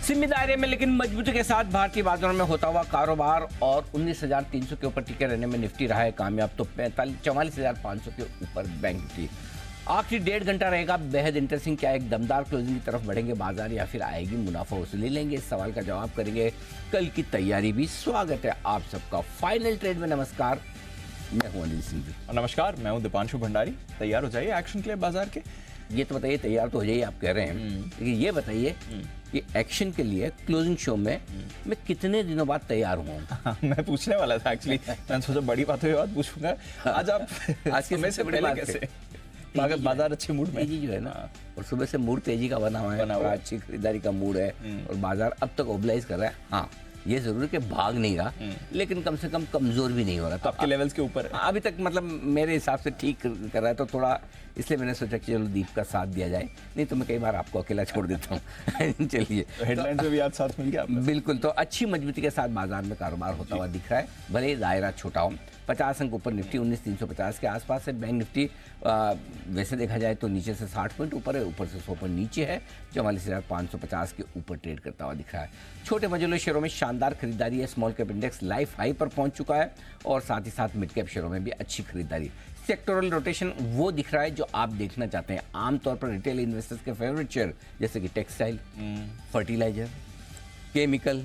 सीमित दायरे में लेकिन मजबूती के साथ भारतीय बाजारों में होता हुआ कारोबार और 19,300 के ऊपर टिके रहने में निफ्टी रहा है कामयाब। तो 44,500 के ऊपर बैंक निफ्टी। आखिरी 1.5 घंटा रहेगा बेहद इंटरेस्टिंग। क्या एक दमदार क्लोजिंग की तरफ बढ़ेंगे बाजार या फिर आएगी मुनाफा वसूली लेंगे? इस सवाल का जवाब करेंगे कल की तैयारी भी। स्वागत है आप सबका फाइनल ट्रेड में। नमस्कार, मैं हूं अनिल सिंह जी। और नमस्कार, मैं हूं दीपांशु भंडारी। तैयार हो जाइए एक्शन के लिए बाजार के। ये तो बताइए, तैयार तो हो जाइए आप कह रहे हैं, लेकिन ये बताइए कि एक्शन के लिए क्लोजिंग शो में मैं कितने दिनों बाद तैयार हुआ? मैं पूछने वाला था एक्चुअली। मैंने सोचा बड़ी बातों के बाद पूछूंगा। आज आप आज के समय से बड़ी पहले बात कैसे बाजार अच्छे मूड में? तेजी जो है ना, और सुबह से मूड तेजी का बना हुआ है, बड़ा अच्छी खरीदारी का मूड है और बाजार अब तक ओबलाइज कर रहा है। हाँ, ये जरूर कि भाग नहीं रहा, लेकिन कम से कम कमजोर भी नहीं हो रहा। तो आपके लेवल्स के ऊपर अभी तक मतलब मेरे हिसाब से ठीक कर रहा है, तो थोड़ा इसलिए मैंने सोचा कि चलो दीप का साथ दिया जाए, नहीं तो मैं कई बार आपको अकेला छोड़ देता हूँ। चलिए, तो हेडलाइन में भी आज साथ मिल गया। बिल्कुल, तो अच्छी मजबूती के साथ बाजार में कारोबार होता हुआ दिख रहा है, भले ही दायरा छोटा हो। 50 अंक ऊपर निफ्टी 19,350 के आसपास है। बैंक निफ्टी वैसे देखा जाए तो नीचे से 60 पॉइंट ऊपर है, ऊपर से 100 पॉइंट नीचे है। 44,550 के ऊपर ट्रेड करता हुआ दिख रहा है। छोटे मझोले शेयरों में शानदार खरीदारी है। Small cap index life high पर पहुंच चुका है और साथ ही साथ मिड कैप शेयरों में भी अच्छी खरीदारी। सेक्टोरल रोटेशन वो दिख रहा है जो आप देखना चाहते हैं। आमतौर पर रिटेल इन्वेस्टर्स के फेवरेट शेयर जैसे कि टेक्सटाइल, फर्टिलाइजर, केमिकल,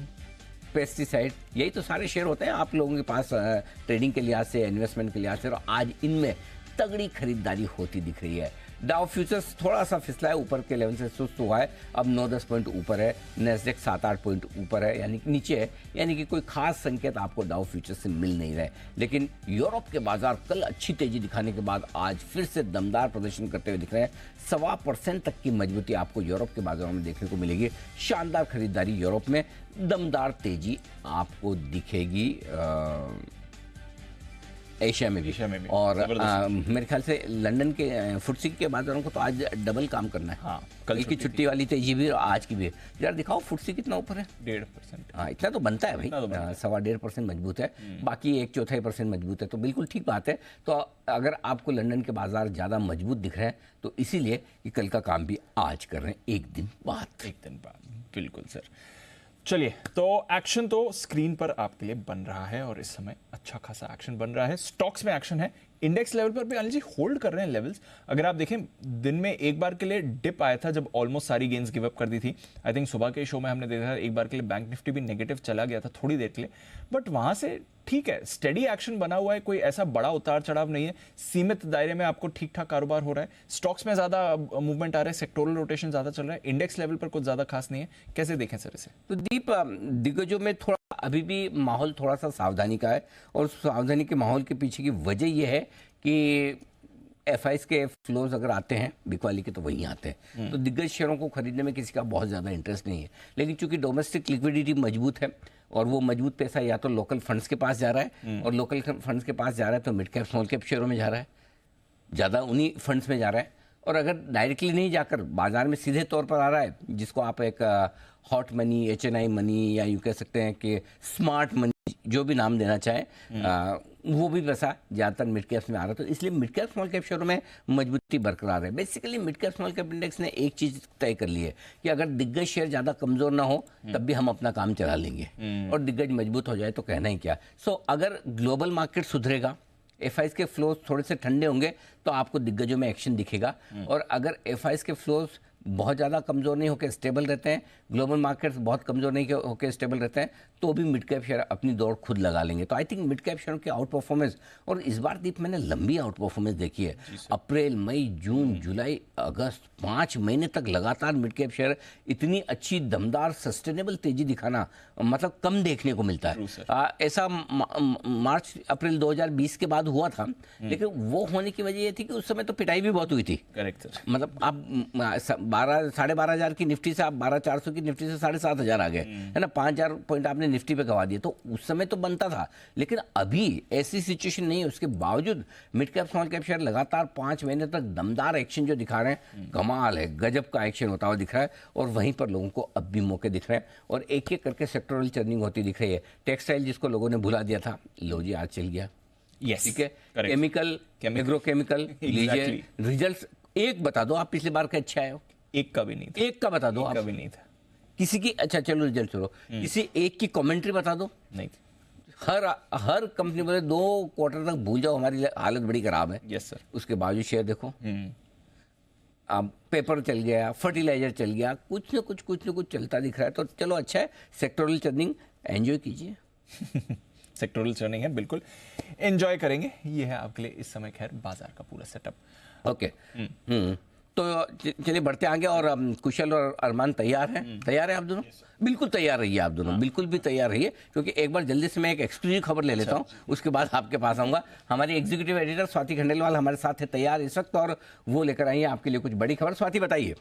पेस्टिसाइड, यही तो सारे शेयर होते हैं आप लोगों के पास ट्रेडिंग के लिहाज से, इन्वेस्टमेंट के लिहाज से, और आज इनमें तगड़ी खरीदारी होती दिख रही है। डाउ फ्यूचर्स थोड़ा सा फिसला है, ऊपर के लेवल से सुस्त हुआ है, अब 9-10 पॉइंट ऊपर है। नेस्डेक 7-8 पॉइंट ऊपर है, यानी कि नीचे है, यानी कि कोई खास संकेत आपको डाउ फ्यूचर्स से मिल नहीं रहे। लेकिन यूरोप के बाजार कल अच्छी तेजी दिखाने के बाद आज फिर से दमदार प्रदर्शन करते हुए दिख रहे हैं। 1.25% तक की मजबूती आपको यूरोप के बाजारों में देखने को मिलेगी। शानदार खरीदारी यूरोप में, दमदार तेजी आपको दिखेगी एशिया में भी। और मेरे ख्याल से लंदन के फुटसी के बाजारों को तो आज डबल काम करना है। हाँ, कल की छुट्टी वाली तेजी भी और आज की भी। यार दिखाओ फुटसी कितना ऊपर है? 1.5%। हाँ, इतना तो बनता है भाई, 1.25% मजबूत है। बाकी 1/4% मजबूत है, तो बिल्कुल ठीक बात है। तो अगर आपको लंदन के बाजार ज़्यादा मजबूत दिख रहे हैं तो इसीलिए कि कल का काम भी आज कर रहे हैं, एक दिन बाद। बिल्कुल सर। चलिए, तो एक्शन तो स्क्रीन पर आपके लिए बन रहा है और इस समय अच्छा खासा एक्शन बन रहा है। स्टॉक्स में एक्शन है, इंडेक्स लेवल पर भी अनिल जी होल्ड कर रहे हैं लेवल्स। अगर आप देखें, दिन में एक बार के लिए डिप आया था जब ऑलमोस्ट सारी गेंस गिव अप कर दी थी। आई थिंक सुबह के शो में हमने देखा था एक बार के लिए बैंक निफ्टी भी नेगेटिव चला गया था थोड़ी देर के लिए, बट वहां से ठीक है, स्टेडी एक्शन बना हुआ है, कोई ऐसा बड़ा उतार चढ़ाव नहीं है। सीमित दायरे में आपको ठीक ठाक कारोबार हो रहा है। स्टॉक्स में ज्यादा मूवमेंट आ रहा है, सेक्टोरल रोटेशन ज्यादा चल रहा है, इंडेक्स लेवल पर कुछ ज्यादा खास नहीं है। कैसे देखें सर इसे? तो दीप, दिग्गजों में थोड़ा अभी भी माहौल थोड़ा सा सावधानी का है, और सावधानी के माहौल के पीछे की वजह यह है कि एफआईज के फ्लोज अगर आते हैं बिकवाली के तो वहीं आते हैं, तो दिग्गज शेयरों को खरीदने में किसी का बहुत ज़्यादा इंटरेस्ट नहीं है। लेकिन चूंकि डोमेस्टिक लिक्विडिटी मजबूत है और वो मजबूत पैसा या तो लोकल फंड्स के पास जा रहा है, और लोकल फंड्स के पास जा रहा है तो मिड कैप स्मॉल कैप शेयरों में जा रहा है, ज़्यादा उन्हीं फंड्स में जा रहा है। और अगर डायरेक्टली नहीं जाकर बाजार में सीधे तौर पर आ रहा है, जिसको आप एक हॉट मनी, HNI मनी, या यूँ कह सकते हैं कि स्मार्ट मनी, जो भी नाम देना चाहें, वो भी पैसा ज़्यादातर मिड कैप्स में आ रहा है। तो इसलिए मिड कैप स्मॉल कैप शेयरों में मजबूती बरकरार है। Basically mid cap small cap index ने एक चीज़ तय कर ली है कि अगर दिग्गज शेयर ज़्यादा कमज़ोर ना हो तब भी हम अपना काम चला लेंगे, और दिग्गज मजबूत हो जाए तो कहना ही क्या। अगर ग्लोबल मार्केट सुधरेगा, एफआईज के फ्लोज थोड़े से ठंडे होंगे तो आपको दिग्गजों में एक्शन दिखेगा। और अगर एफआईज के फ्लोज बहुत ज़्यादा कमज़ोर नहीं होकर स्टेबल रहते हैं, ग्लोबल मार्केट्स बहुत कमज़ोर नहीं होकर स्टेबल रहते हैं, तो भी मिड कैप शेयर अपनी दौड़ खुद लगा लेंगे। तो आई थिंक मिड कैप शेयरों की आउट परफॉर्मेंस, और इस बार दीप मैंने लंबी आउट परफॉर्मेंस देखी है। अप्रैल, मई, जून, जुलाई, अगस्त, 5 महीने तक लगातार मिड कैप शेयर इतनी अच्छी दमदार सस्टेनेबल तेजी दिखाना मतलब कम देखने को मिलता है। ऐसा मार्च अप्रैल 2020 के बाद हुआ था, लेकिन वो होने की वजह ये थी कि उस समय तो पिटाई भी बहुत हुई थी। Correct sir. मतलब आप 12,500 की निफ्टी से आप 12,400 की निफ्टी से 7,500 आ गए, है ना, 5,000 पॉइंट आपने निफ्टी पे गवा दिए। तो उस समय तो बनता था, लेकिन अभी ऐसी सिचुएशन नहीं है। उसके बावजूद mid cap small cap share लगातार 5 महीने तक दमदार एक्शन जो दिखा रहे हैं, कमाल है, गजब का एक्शन होता हुआ दिख रहा है। और वहीं पर लोगों को अब भी मौके दिख रहे हैं और एक एक करके सेक्टोरल चर्निंग होती दिख रही है। टेक्सटाइल जिसको लोगों ने भुला दिया था, लो जी आज चल गया। Yes, ठीक है, केमिकल, एग्रोकेमिकल, लीजिए रिजल्ट एक बता दो, आप पिछली बार का अच्छा आए हो? एक का भी नहीं था। एक का बता दो एक आप। का भी नहीं था। किसी की, अच्छा चलो रिजल्ट छोड़ो, किसी एक की कमेंट्री बता दो। नहीं। हर कंपनी बोले 2 क्वार्टर तक भूल जाओ, हमारी हालत बड़ी खराब है। Yes sir. उसके बावजूद शेयर देखो, अब पेपर चल गया, फर्टिलाइजर चल गया, कुछ न कुछ चलता दिख रहा है। तो चलो अच्छा है, सेक्टोरल चर्निंग एंजॉय कीजिए। सेक्टोरल चर्निंग है, बिल्कुल एंजॉय करेंगे। ये है आपके लिए इस समय खैर बाजार का पूरा सेटअप। ओके। तो चलिए बढ़ते आगे। और कुशल और अरमान तैयार हैं? तैयार हैं आप दोनों? बिल्कुल तैयार रहिए आप दोनों, बिल्कुल भी तैयार रहिए, क्योंकि एक बार जल्दी से मैं एक एक्सक्लूसिव खबर ले लेता हूँ, उसके बाद आपके पास आऊँगा। हमारी एग्जीक्यूटिव एडिटर स्वाति खंडेलवाल हमारे साथ है तैयार इस वक्त, और वो लेकर आई है आपके लिए कुछ बड़ी खबर। स्वाति बताइए।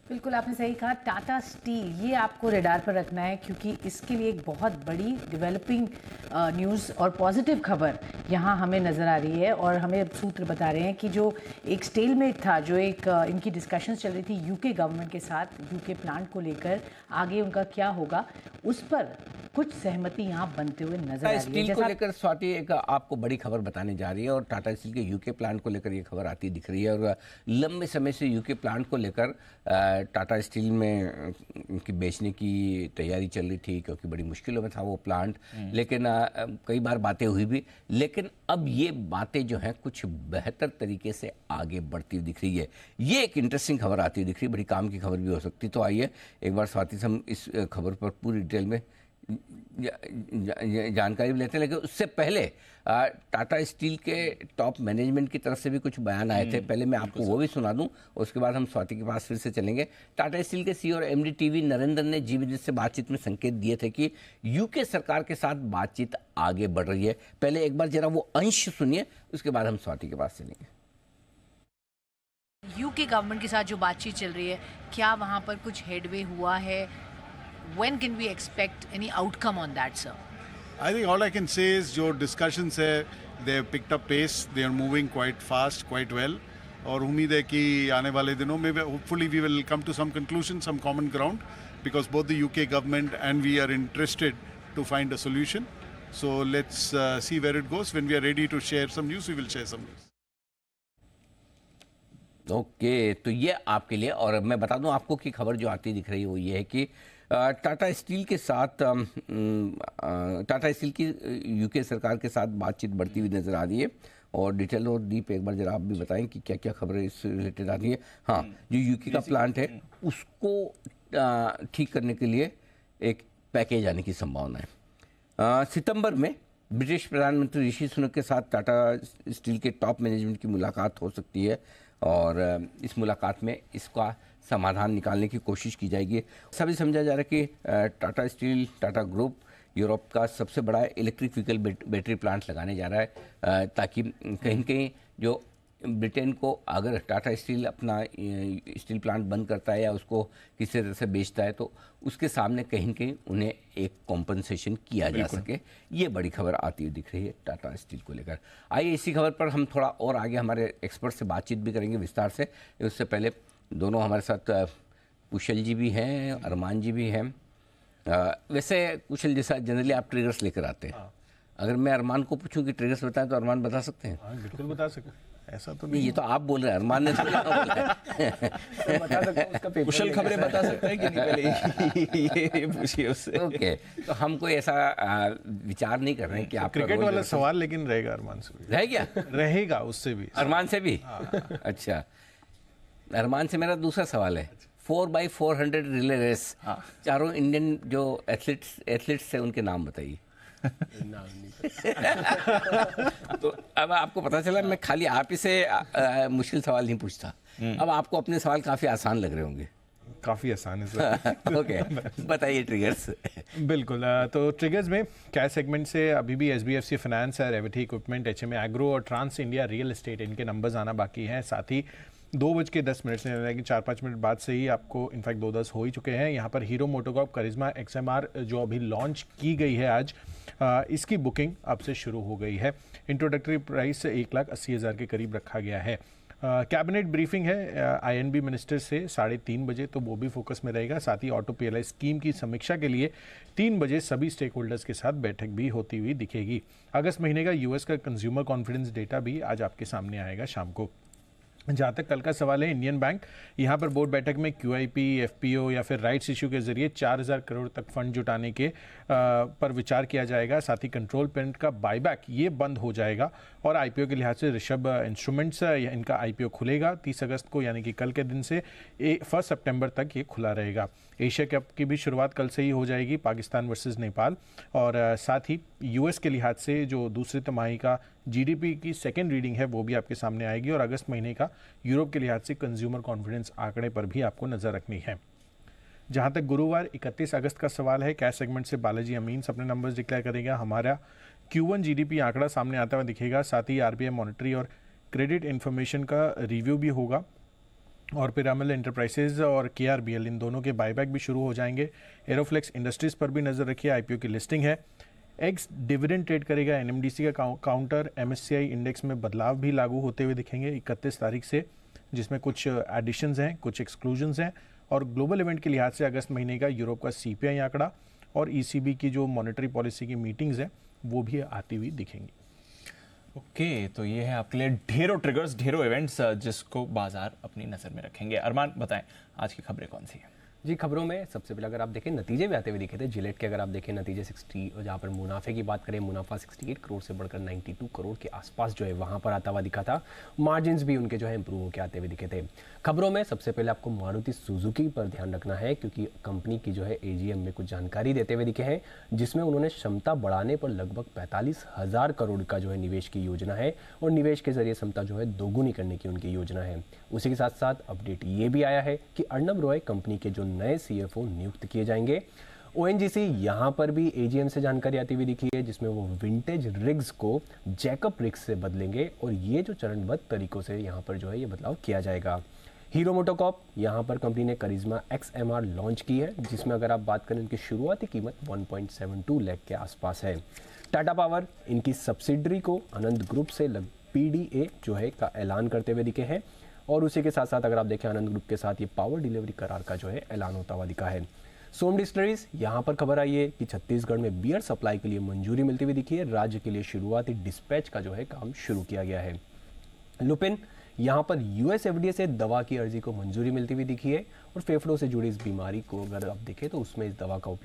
बिल्कुल आपने सही कहा, टाटा स्टील ये आपको रेडार पर रखना है, क्योंकि इसके लिए एक बहुत बड़ी डेवलपिंग न्यूज़ और पॉजिटिव खबर यहाँ हमें नज़र आ रही है। और हमें सूत्र बता रहे हैं कि जो एक स्टेलमेट था, जो एक इनकी डिस्कशंस चल रही थी यूके गवर्नमेंट के साथ, यूके प्लांट को लेकर आगे उनका क्या होगा, उस पर कुछ सहमति यहाँ बनते हुए नजर आ रही है। स्टील को लेकर स्वाति एक आपको बड़ी खबर बताने जा रही है, और टाटा स्टील के यूके प्लांट को लेकर ये खबर आती दिख रही है। और लंबे समय से यूके प्लांट को लेकर टाटा स्टील में उनकी बेचने की तैयारी चल रही थी, क्योंकि बड़ी मुश्किलों में था वो प्लांट। लेकिन कई बार बातें हुई भी, लेकिन अब ये बातें जो हैं कुछ बेहतर तरीके से आगे बढ़ती हुई दिख रही है। ये एक इंटरेस्टिंग खबर आती हुई दिख रही है, बड़ी काम की खबर भी हो सकती। तो आइए एक बार स्वाति से हम इस खबर पर पूरी डिटेल में जानकारी भी लेते हैं। लेकिन उससे पहले टाटा स्टील के टॉप मैनेजमेंट की तरफ से भी कुछ बयान आए थे, पहले मैं आपको वो भी सुना दूं, उसके बाद हम स्वाति के पास फिर से चलेंगे। टाटा स्टील के सीईओ और एमडी टीवी नरेंद्र ने जी बिजनेस से बातचीत में संकेत दिए थे कि यूके सरकार के साथ बातचीत आगे बढ़ रही है। पहले एक बार जरा वो अंश सुनिए, उसके बाद हम स्वाति के पास चलेंगे। यूके गवर्नमेंट के साथ जो बातचीत चल रही है, क्या वहाँ पर कुछ हेडवे हुआ है? When can we expect any outcome on that, sir? I think all I can say is जो discussions है, they have picked up pace, they are moving quite fast, quite well. और उम्मीद है कि आने वाले दिनों में hopefully we will come to some conclusion, some common ground, because both the UK government and we are interested to find a solution. So let's see where it goes. When we are ready to share some news, we will share some news. Okay, तो ये आपके लिए। और मैं बता दूं आपको कि खबर जो आती दिख रही है वो ये है कि टाटा स्टील के साथ टाटा स्टील की यूके सरकार के साथ बातचीत बढ़ती हुई नज़र आ रही है। और डिटेल और दीप एक बार जरा आप भी बताएं कि क्या क्या खबरें इससे रिलेटेड आ रही है। हाँ, जो यूके का प्लांट है उसको ठीक करने के लिए एक पैकेज आने की संभावना है। सितंबर में ब्रिटिश प्रधानमंत्री ऋषि सुनक के साथ टाटा स्टील के टॉप मैनेजमेंट की मुलाकात हो सकती है, और इस मुलाकात में इसका समाधान निकालने की कोशिश की जाएगी। सभी समझा जा रहा है कि Tata steel, Tata group Europe का सबसे बड़ा इलेक्ट्रिक व्हीकल बैटरी प्लांट लगाने जा रहा है, ताकि कहीं न कहीं जो ब्रिटेन को अगर टाटा स्टील अपना स्टील प्लांट बंद करता है या उसको किसी तरह से बेचता है, तो उसके सामने कहीं न कहीं उन्हें एक कॉम्पनसेशन किया जा सके। ये बड़ी खबर आती हुई दिख रही है टाटा स्टील को लेकर। आइए इसी खबर पर हम थोड़ा और आगे हमारे एक्सपर्ट से बातचीत भी करेंगे विस्तार से। उससे पहले दोनों हमारे साथ कुशल जी भी हैं, अरमान जी भी हैं। वैसे कुशल जैसा जनरली आप ट्रिगर्स लेकर आते हैं, अगर मैं अरमान को पूछूं कि ट्रिगर्स बताएं तो अरमान बता सकते हैं? हाँ, बिल्कुल बता सकते, ऐसा तो नहीं, ये तो आप बोल रहे हैं, अरमान ने तो क्या बोला है। बता सकता हूं उसका कुशल खबरें बता सकता है कि नहीं, पहले ये पूछिए उससे। ओके, तो हम कोई ऐसा विचार नहीं कर रहे हैं कि आप क्रिकेट वाला सवाल लेकिन रहेगा अरमान से भी। रह गया, रहेगा उससे भी, अरमान से भी। अच्छा, अरमान से मेरा दूसरा सवाल है, 4x400 रिले रेस, चारों इंडियन जो एथलीट्स हैं उनके नाम बताइए। तो अब आपको पता चला मैं खाली आप ही से मुश्किल सवाल नहीं पूछता, अब आपको अपने सवाल काफी आसान लग रहे होंगे। काफ़ी आसान है सर। ओके, बताइए ट्रिगर्स। बिल्कुल, तो ट्रिगर्स में कैश सेगमेंट से अभी भी SBFC फाइनेंस है, रेवटी इक्विपमेंट, HMA एग्रो और ट्रांस इंडिया रियल एस्टेट, इनके नंबर्स आना बाकी हैं। साथ ही 2:10 से, कि 4-5 मिनट बाद से ही आपको इनफैक्ट 2:10 हो ही चुके हैं। यहाँ पर हीरो मोटोकॉर्प करिश्मा XMR जो अभी लॉन्च की गई है आज, इसकी बुकिंग अब से शुरू हो गई है। इंट्रोडक्टरी प्राइस 1,80,000 के करीब रखा गया है। कैबिनेट ब्रीफिंग है INB मिनिस्टर से 3:30 बजे, तो वो भी फोकस में रहेगा। साथ ही ऑटो PLI स्कीम की समीक्षा के लिए 3 बजे सभी स्टेक होल्डर्स के साथ बैठक भी होती हुई दिखेगी। अगस्त महीने का US का कंज्यूमर कॉन्फिडेंस डेटा भी आज आपके सामने आएगा शाम को। जहाँ तक कल का सवाल है इंडियन बैंक, यहाँ पर बोर्ड बैठक में QIP, FPO या फिर राइट्स इशू के जरिए 4000 करोड़ तक फंड जुटाने के पर विचार किया जाएगा। साथ ही कंट्रोल पेमेंट का बायबैक ये बंद हो जाएगा और IPO के लिहाज से ऋषभ इंस्ट्रूमेंट्स इनका IPO खुलेगा 30 अगस्त को, यानी कि कल के दिन से 1 सितंबर तक ये खुला रहेगा। एशिया कप की भी शुरुआत कल से ही हो जाएगी, पाकिस्तान वर्सेस नेपाल। और साथ ही US के लिहाज से जो दूसरी तिमाही का GDP की सेकेंड रीडिंग है वो भी आपके सामने आएगी और अगस्त महीने का यूरोप के लिहाज से कंज्यूमर कॉन्फिडेंस आंकड़े पर भी आपको नजर रखनी है। जहां तक गुरुवार 31 अगस्त का सवाल है, कैश सेगमेंट से बालाजी अमीन्स अपने नंबर्स डिक्लेयर करेगा। हमारा Q1 GDP आंकड़ा सामने आता हुआ दिखेगा। साथ ही RBI मॉनेटरी और क्रेडिट इन्फॉर्मेशन का रिव्यू भी होगा और पिरामल एंटरप्राइजेज और KRBL इन दोनों के बायबैक भी शुरू हो जाएंगे। एरोफ्लेक्स इंडस्ट्रीज पर भी नजर रखिए, IPO की लिस्टिंग है। एक्स डिविडेंड ट्रेड करेगा। NMDC का काउंटर MSCI इंडेक्स में बदलाव भी लागू होते हुए दिखेंगे 31 तारीख से, जिसमें कुछ एडिशंस हैं, कुछ एक्सक्लूजन्स हैं। और ग्लोबल इवेंट के लिहाज से अगस्त महीने का यूरोप का CPI आंकड़ा और ECB की जो मॉनेटरी पॉलिसी की मीटिंग्स हैं वो भी आती हुई दिखेंगी। ओके, तो ये है आपके लिए ढेरों ट्रिगर्स, ढेरों इवेंट्स जिसको बाजार अपनी नज़र में रखेंगे। अरमान बताएं आज की खबरें कौन सी हैं? जी, खबरों में सबसे पहले अगर आप देखें नतीजे भी आते हुए दिखे थे। जिलेट के अगर आप देखें नतीजे 60, और जहाँ पर मुनाफे की बात करें, मुनाफा 68 करोड़ से बढ़कर 92 करोड़ के आसपास जो है वहाँ पर आता हुआ दिखा था। मार्जिन्स भी उनके जो है इंप्रूव होकर आते हुए दिखे थे। खबरों में सबसे पहले आपको मारुति सुजुकी पर ध्यान रखना है, क्योंकि कंपनी की जो है AGM में कुछ जानकारी देते हुए दिखे हैं, जिसमें उन्होंने क्षमता बढ़ाने पर लगभग 45,000 करोड़ का जो है निवेश की योजना है और निवेश के जरिए क्षमता जो है दोगुनी करने की उनकी योजना है। उसी के साथ साथ अपडेट ये भी आया है कि अर्नब रॉय कंपनी के जो नए CFO नियुक्त किए जाएंगे। ONGC यहाँ पर भी AGM से जानकारी आती हुई दिखी है, जिसमें वो विंटेज रिग्स को जैकब रिग्स से बदलेंगे और ये जो चरणबद्ध तरीकों से यहाँ पर जो है ये बदलाव किया जाएगा। हीरो मोटोकॉर्प यहाँ पर कंपनी ने करिश्मा XMR लॉन्च की है, जिसमें अगर आप बात करें उनकी शुरुआती कीमत 1.72 लाख के आसपास है। टाटा पावर इनकी सब्सिडरी को आनंद ग्रुप से PDA जो है का ऐलान करते हुए दिखे हैं और उसी के साथ साथ अगर आप देखें आनंद ग्रुप के साथ ये पावर डिलीवरी करार का जो है ऐलान होता हुआ दिखा है। सोम डिस्टिलरीज यहाँ पर खबर आई है कि छत्तीसगढ़ में बियर सप्लाई के लिए मंजूरी मिलती हुई दिखी है। राज्य के लिए शुरुआती डिस्पैच का जो है काम शुरू किया गया है। लुपिन यहाँ पर US FDA से दवा की अर्जी को मंजूरी मिलती हुई दिखी है और फेफड़ों से जुड़ी इस बीमारी को अगर आप देखें तो उसमें इस दवा का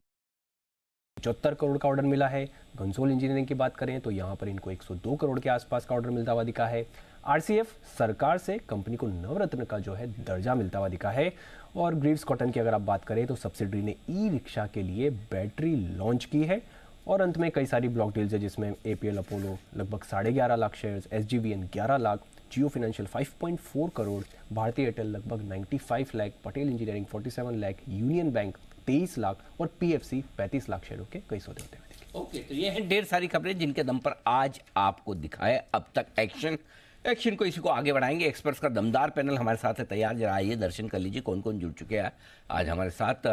75 करोड़ का ऑर्डर मिला है। कंसोल इंजीनियरिंग की बात करें तो यहाँ पर इनको 102 करोड़ के आसपास का ऑर्डर मिलता हुआ दिखा है। RCF सरकार से कंपनी को नवरत्न का जो है दर्जा मिलता हुआ दिखा है। और ग्रीव्स कॉटन की अगर आप बात करें तो सब्सिडरी ने ई-रिक्शा के लिए बैटरी लॉन्च की है। और अंत में कई सारी ब्लॉक डील्स है, जिसमें APL अपोलो लगभग 11.5 लाख शेयर्स, SGVN 11 लाख, जियो फाइनेंशियल 5.4 करोड़, भारती एयरटेल लगभग 95 lakh, Patel engineering 47 lakh, union bank 23 lakh और PFC 35 लाख शेयरों के कई सौदे होते हुए। ओके, तो ये हैं ढेर सारी खबरें जिनके दम पर आज आपको दिखाए अब तक एक्शन को इसी को आगे बढ़ाएंगे। एक्सपर्ट्स का दमदार पैनल हमारे साथ है तैयार। जरा आइए दर्शन कर लीजिए कौन कौन जुड़ चुके हैं आज हमारे साथ।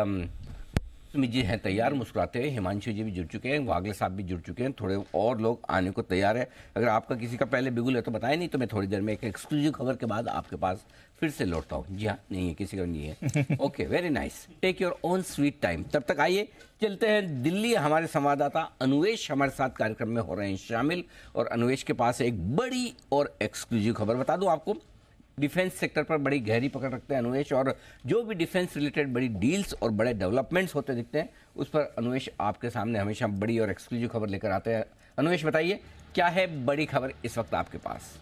सुमित जी हैं तैयार मुस्कुराते हुए, हिमांशु जी भी जुड़ चुके हैं, वागले साहब भी जुड़ चुके हैं, थोड़े और लोग आने को तैयार है। अगर आपका किसी का पहले बिगुल है तो बताएं, नहीं तो मैं थोड़ी देर में एक एक्सक्लूसिव खबर के बाद आपके पास फिर से लौटता हूँ। जी हाँ, नहीं है, किसी का नहीं है। Okay, very nice, take your own sweet time. तब तक आइए चलते हैं दिल्ली। हमारे संवाददाता अनुवेश हमारे साथ कार्यक्रम में हो रहे हैं शामिल और अनुवेश के पास एक बड़ी और एक्सक्लूसिव खबर। बता दूं आपको, डिफेंस सेक्टर पर बड़ी गहरी पकड़ रखते हैं अनुवेश, और जो भी डिफेंस रिलेटेड बड़ी डील्स और बड़े डेवलपमेंट्स होते दिखते हैं उस पर अनुवेश आपके सामने हमेशा बड़ी और एक्सक्लूसिव खबर लेकर आते हैं। अनुवेश बताइए, क्या है बड़ी खबर इस वक्त आपके पास?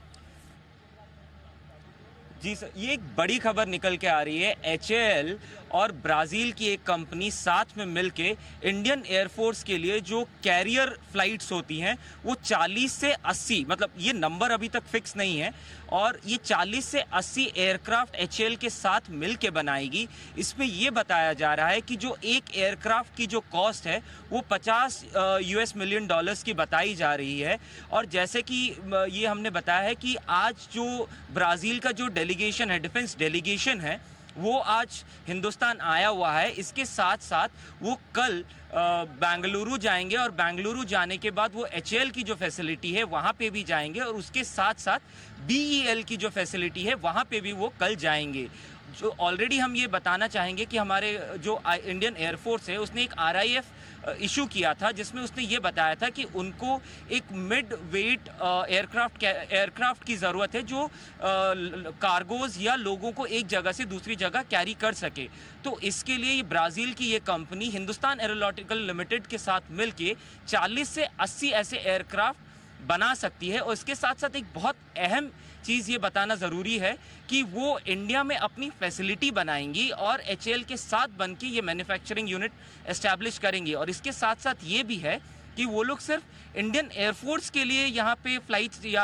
जी सर, ये एक बड़ी खबर निकल के आ रही है। HAL और ब्राज़ील की एक कंपनी साथ में मिलके इंडियन एयरफोर्स के लिए जो कैरियर फ्लाइट्स होती हैं वो 40 से 80, मतलब ये नंबर अभी तक फिक्स नहीं है, और ये 40 से 80 एयरक्राफ्ट HAL के साथ मिलके बनाएगी। इसमें ये बताया जा रहा है कि जो एक एयरक्राफ्ट की जो कॉस्ट है वो $50 मिलियन की बताई जा रही है। और जैसे कि ये हमने बताया है कि आज जो ब्राज़ील का जो डेलीगेशन है, डिफेंस डेलीगेशन है, वो आज हिंदुस्तान आया हुआ है। इसके साथ साथ वो कल बेंगलुरु जाएंगे और बेंगलुरु जाने के बाद वो HAL की जो फैसिलिटी है वहाँ पे भी जाएंगे और उसके साथ साथ BEL की जो फैसिलिटी है वहाँ पे भी वो कल जाएंगे। जो ऑलरेडी हम ये बताना चाहेंगे कि हमारे जो इंडियन एयरफोर्स है उसने एक RIF इशू किया था, जिसमें उसने ये बताया था कि उनको एक मिड वेट एयरक्राफ्ट की ज़रूरत है जो कार्गोज या लोगों को एक जगह से दूसरी जगह कैरी कर सके। तो इसके लिए ये ब्राज़ील की ये कंपनी हिंदुस्तान एरोनॉटिकल लिमिटेड के साथ मिलके 40 से 80 ऐसे एयरक्राफ्ट बना सकती है। और इसके साथ साथ एक बहुत अहम चीज़ ये बताना ज़रूरी है कि वो इंडिया में अपनी फैसिलिटी बनाएंगी और HAL के साथ बन के ये मैन्युफैक्चरिंग यूनिट एस्टैब्लिश करेंगी। और इसके साथ साथ ये भी है कि वो लोग सिर्फ इंडियन एयरफोर्स के लिए यहाँ पे फ्लाइट्स या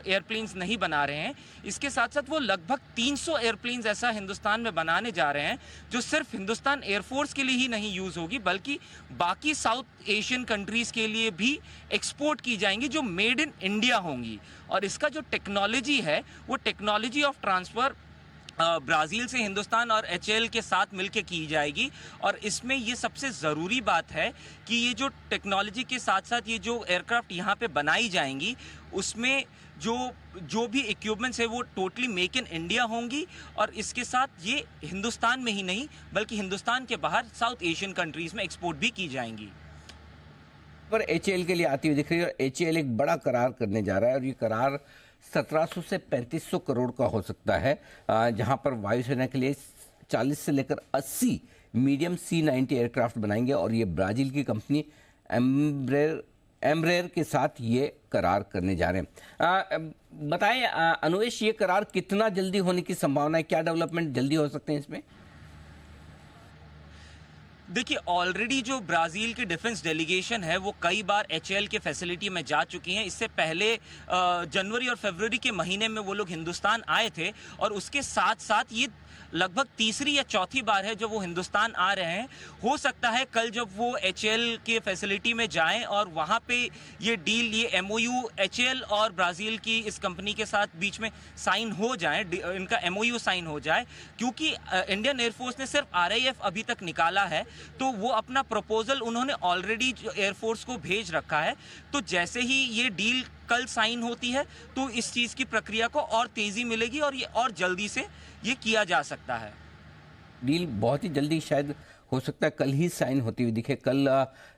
एयरप्लेन्स नहीं बना रहे हैं, इसके साथ साथ वो लगभग 300 एयरप्लेन्स ऐसा हिंदुस्तान में बनाने जा रहे हैं जो सिर्फ हिंदुस्तान एयरफोर्स के लिए ही नहीं यूज़ होगी बल्कि बाकी साउथ एशियन कंट्रीज़ के लिए भी एक्सपोर्ट की जाएंगी जो मेड इन इंडिया होंगी। और इसका जो टेक्नोलॉजी है वो टेक्नोलॉजी ऑफ ट्रांसफ़र ब्राज़ील से हिंदुस्तान और HAL के साथ मिलके की जाएगी। और इसमें ये सबसे ज़रूरी बात है कि ये जो टेक्नोलॉजी के साथ साथ ये जो एयरक्राफ्ट यहाँ पे बनाई जाएंगी उसमें जो भी इक्विपमेंट्स है वो टोटली मेक इन इंडिया होंगी। और इसके साथ ये हिंदुस्तान में ही नहीं बल्कि हिंदुस्तान के बाहर साउथ एशियन कंट्रीज़ में एक्सपोर्ट भी की जाएंगी। पर HAL के लिए आती हुई दिख रही है और HAL एक बड़ा करार करने जा रहा है और ये करार 1700 से 3500 करोड़ का हो सकता है, जहां पर वायुसेना के लिए 40 से लेकर 80 मीडियम C-90 एयरक्राफ्ट बनाएंगे। और ये ब्राज़ील की कंपनी एम्ब्रेयर के साथ ये करार करने जा रहे हैं। बताएं अनुवेश, ये करार कितना जल्दी होने की संभावना है, क्या डेवलपमेंट जल्दी हो सकते हैं इसमें? देखिए, ऑलरेडी जो ब्राज़ील की डिफेंस डेलीगेशन है वो कई बार HAL के फैसिलिटी में जा चुकी हैं। इससे पहले जनवरी और फरवरी के महीने में वो लोग हिंदुस्तान आए थे और उसके साथ साथ ये लगभग तीसरी या चौथी बार है जब वो हिंदुस्तान आ रहे हैं। हो सकता है कल जब वो HAL के फैसिलिटी में जाएं और वहाँ पे ये डील, ये MOU HAL और ब्राज़ील की इस कंपनी के साथ बीच में साइन हो जाए, इनका MOU साइन हो जाए, क्योंकि इंडियन एयरफोर्स ने सिर्फ RIF अभी तक निकाला है तो वो अपना प्रपोजल उन्होंने ऑलरेडी एयरफोर्स को भेज रखा है। तो जैसे ही ये डील कल साइन होती है तो इस चीज़ की प्रक्रिया को और तेज़ी मिलेगी और ये और जल्दी से ये किया जा सकता है। डील बहुत ही जल्दी शायद हो सकता है कल ही साइन होती हुई दिखे। कल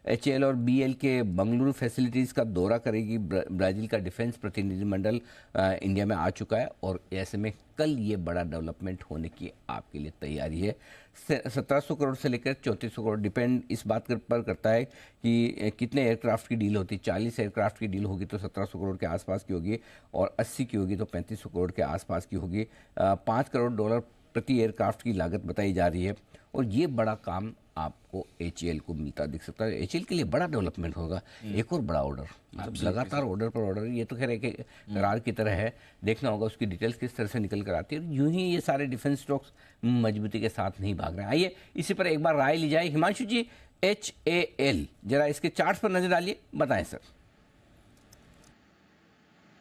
HAL और BL के बंगलुरु फैसिलिटीज़ का दौरा करेगी ब्राज़ील का डिफेंस प्रतिनिधिमंडल इंडिया में आ चुका है और ऐसे में कल ये बड़ा डेवलपमेंट होने की आपके लिए तैयारी है। 1700 करोड़ से लेकर 3400 करोड़ डिपेंड इस बात पर करता है कि कितने एयरक्राफ्ट की डील होती है। 40 एयरक्राफ्ट की डील होगी तो 1700 करोड़ के आसपास की होगी और 80 की होगी तो 3500 करोड़ के आसपास की होगी। $5 करोड़ प्रति एयरक्राफ्ट की लागत बताई जा रही है और ये बड़ा काम आपको HAL को मिलता दिख सकता है। HAL के लिए बड़ा डेवलपमेंट होगा, एक और बड़ा ऑर्डर, मतलब लगातार ऑर्डर पर ऑर्डर। ये तो खैर एक करार की तरह है, देखना होगा उसकी डिटेल्स किस तरह से निकल कर आती है। यूं ही ये सारे डिफेंस स्टॉक्स मजबूती के साथ नहीं भाग रहे हैं। आइए इसी पर एक बार राय ली जाए। हिमांशु जी, HAL जरा इसके चार्ट पर नजर डालिए, बताएं sir.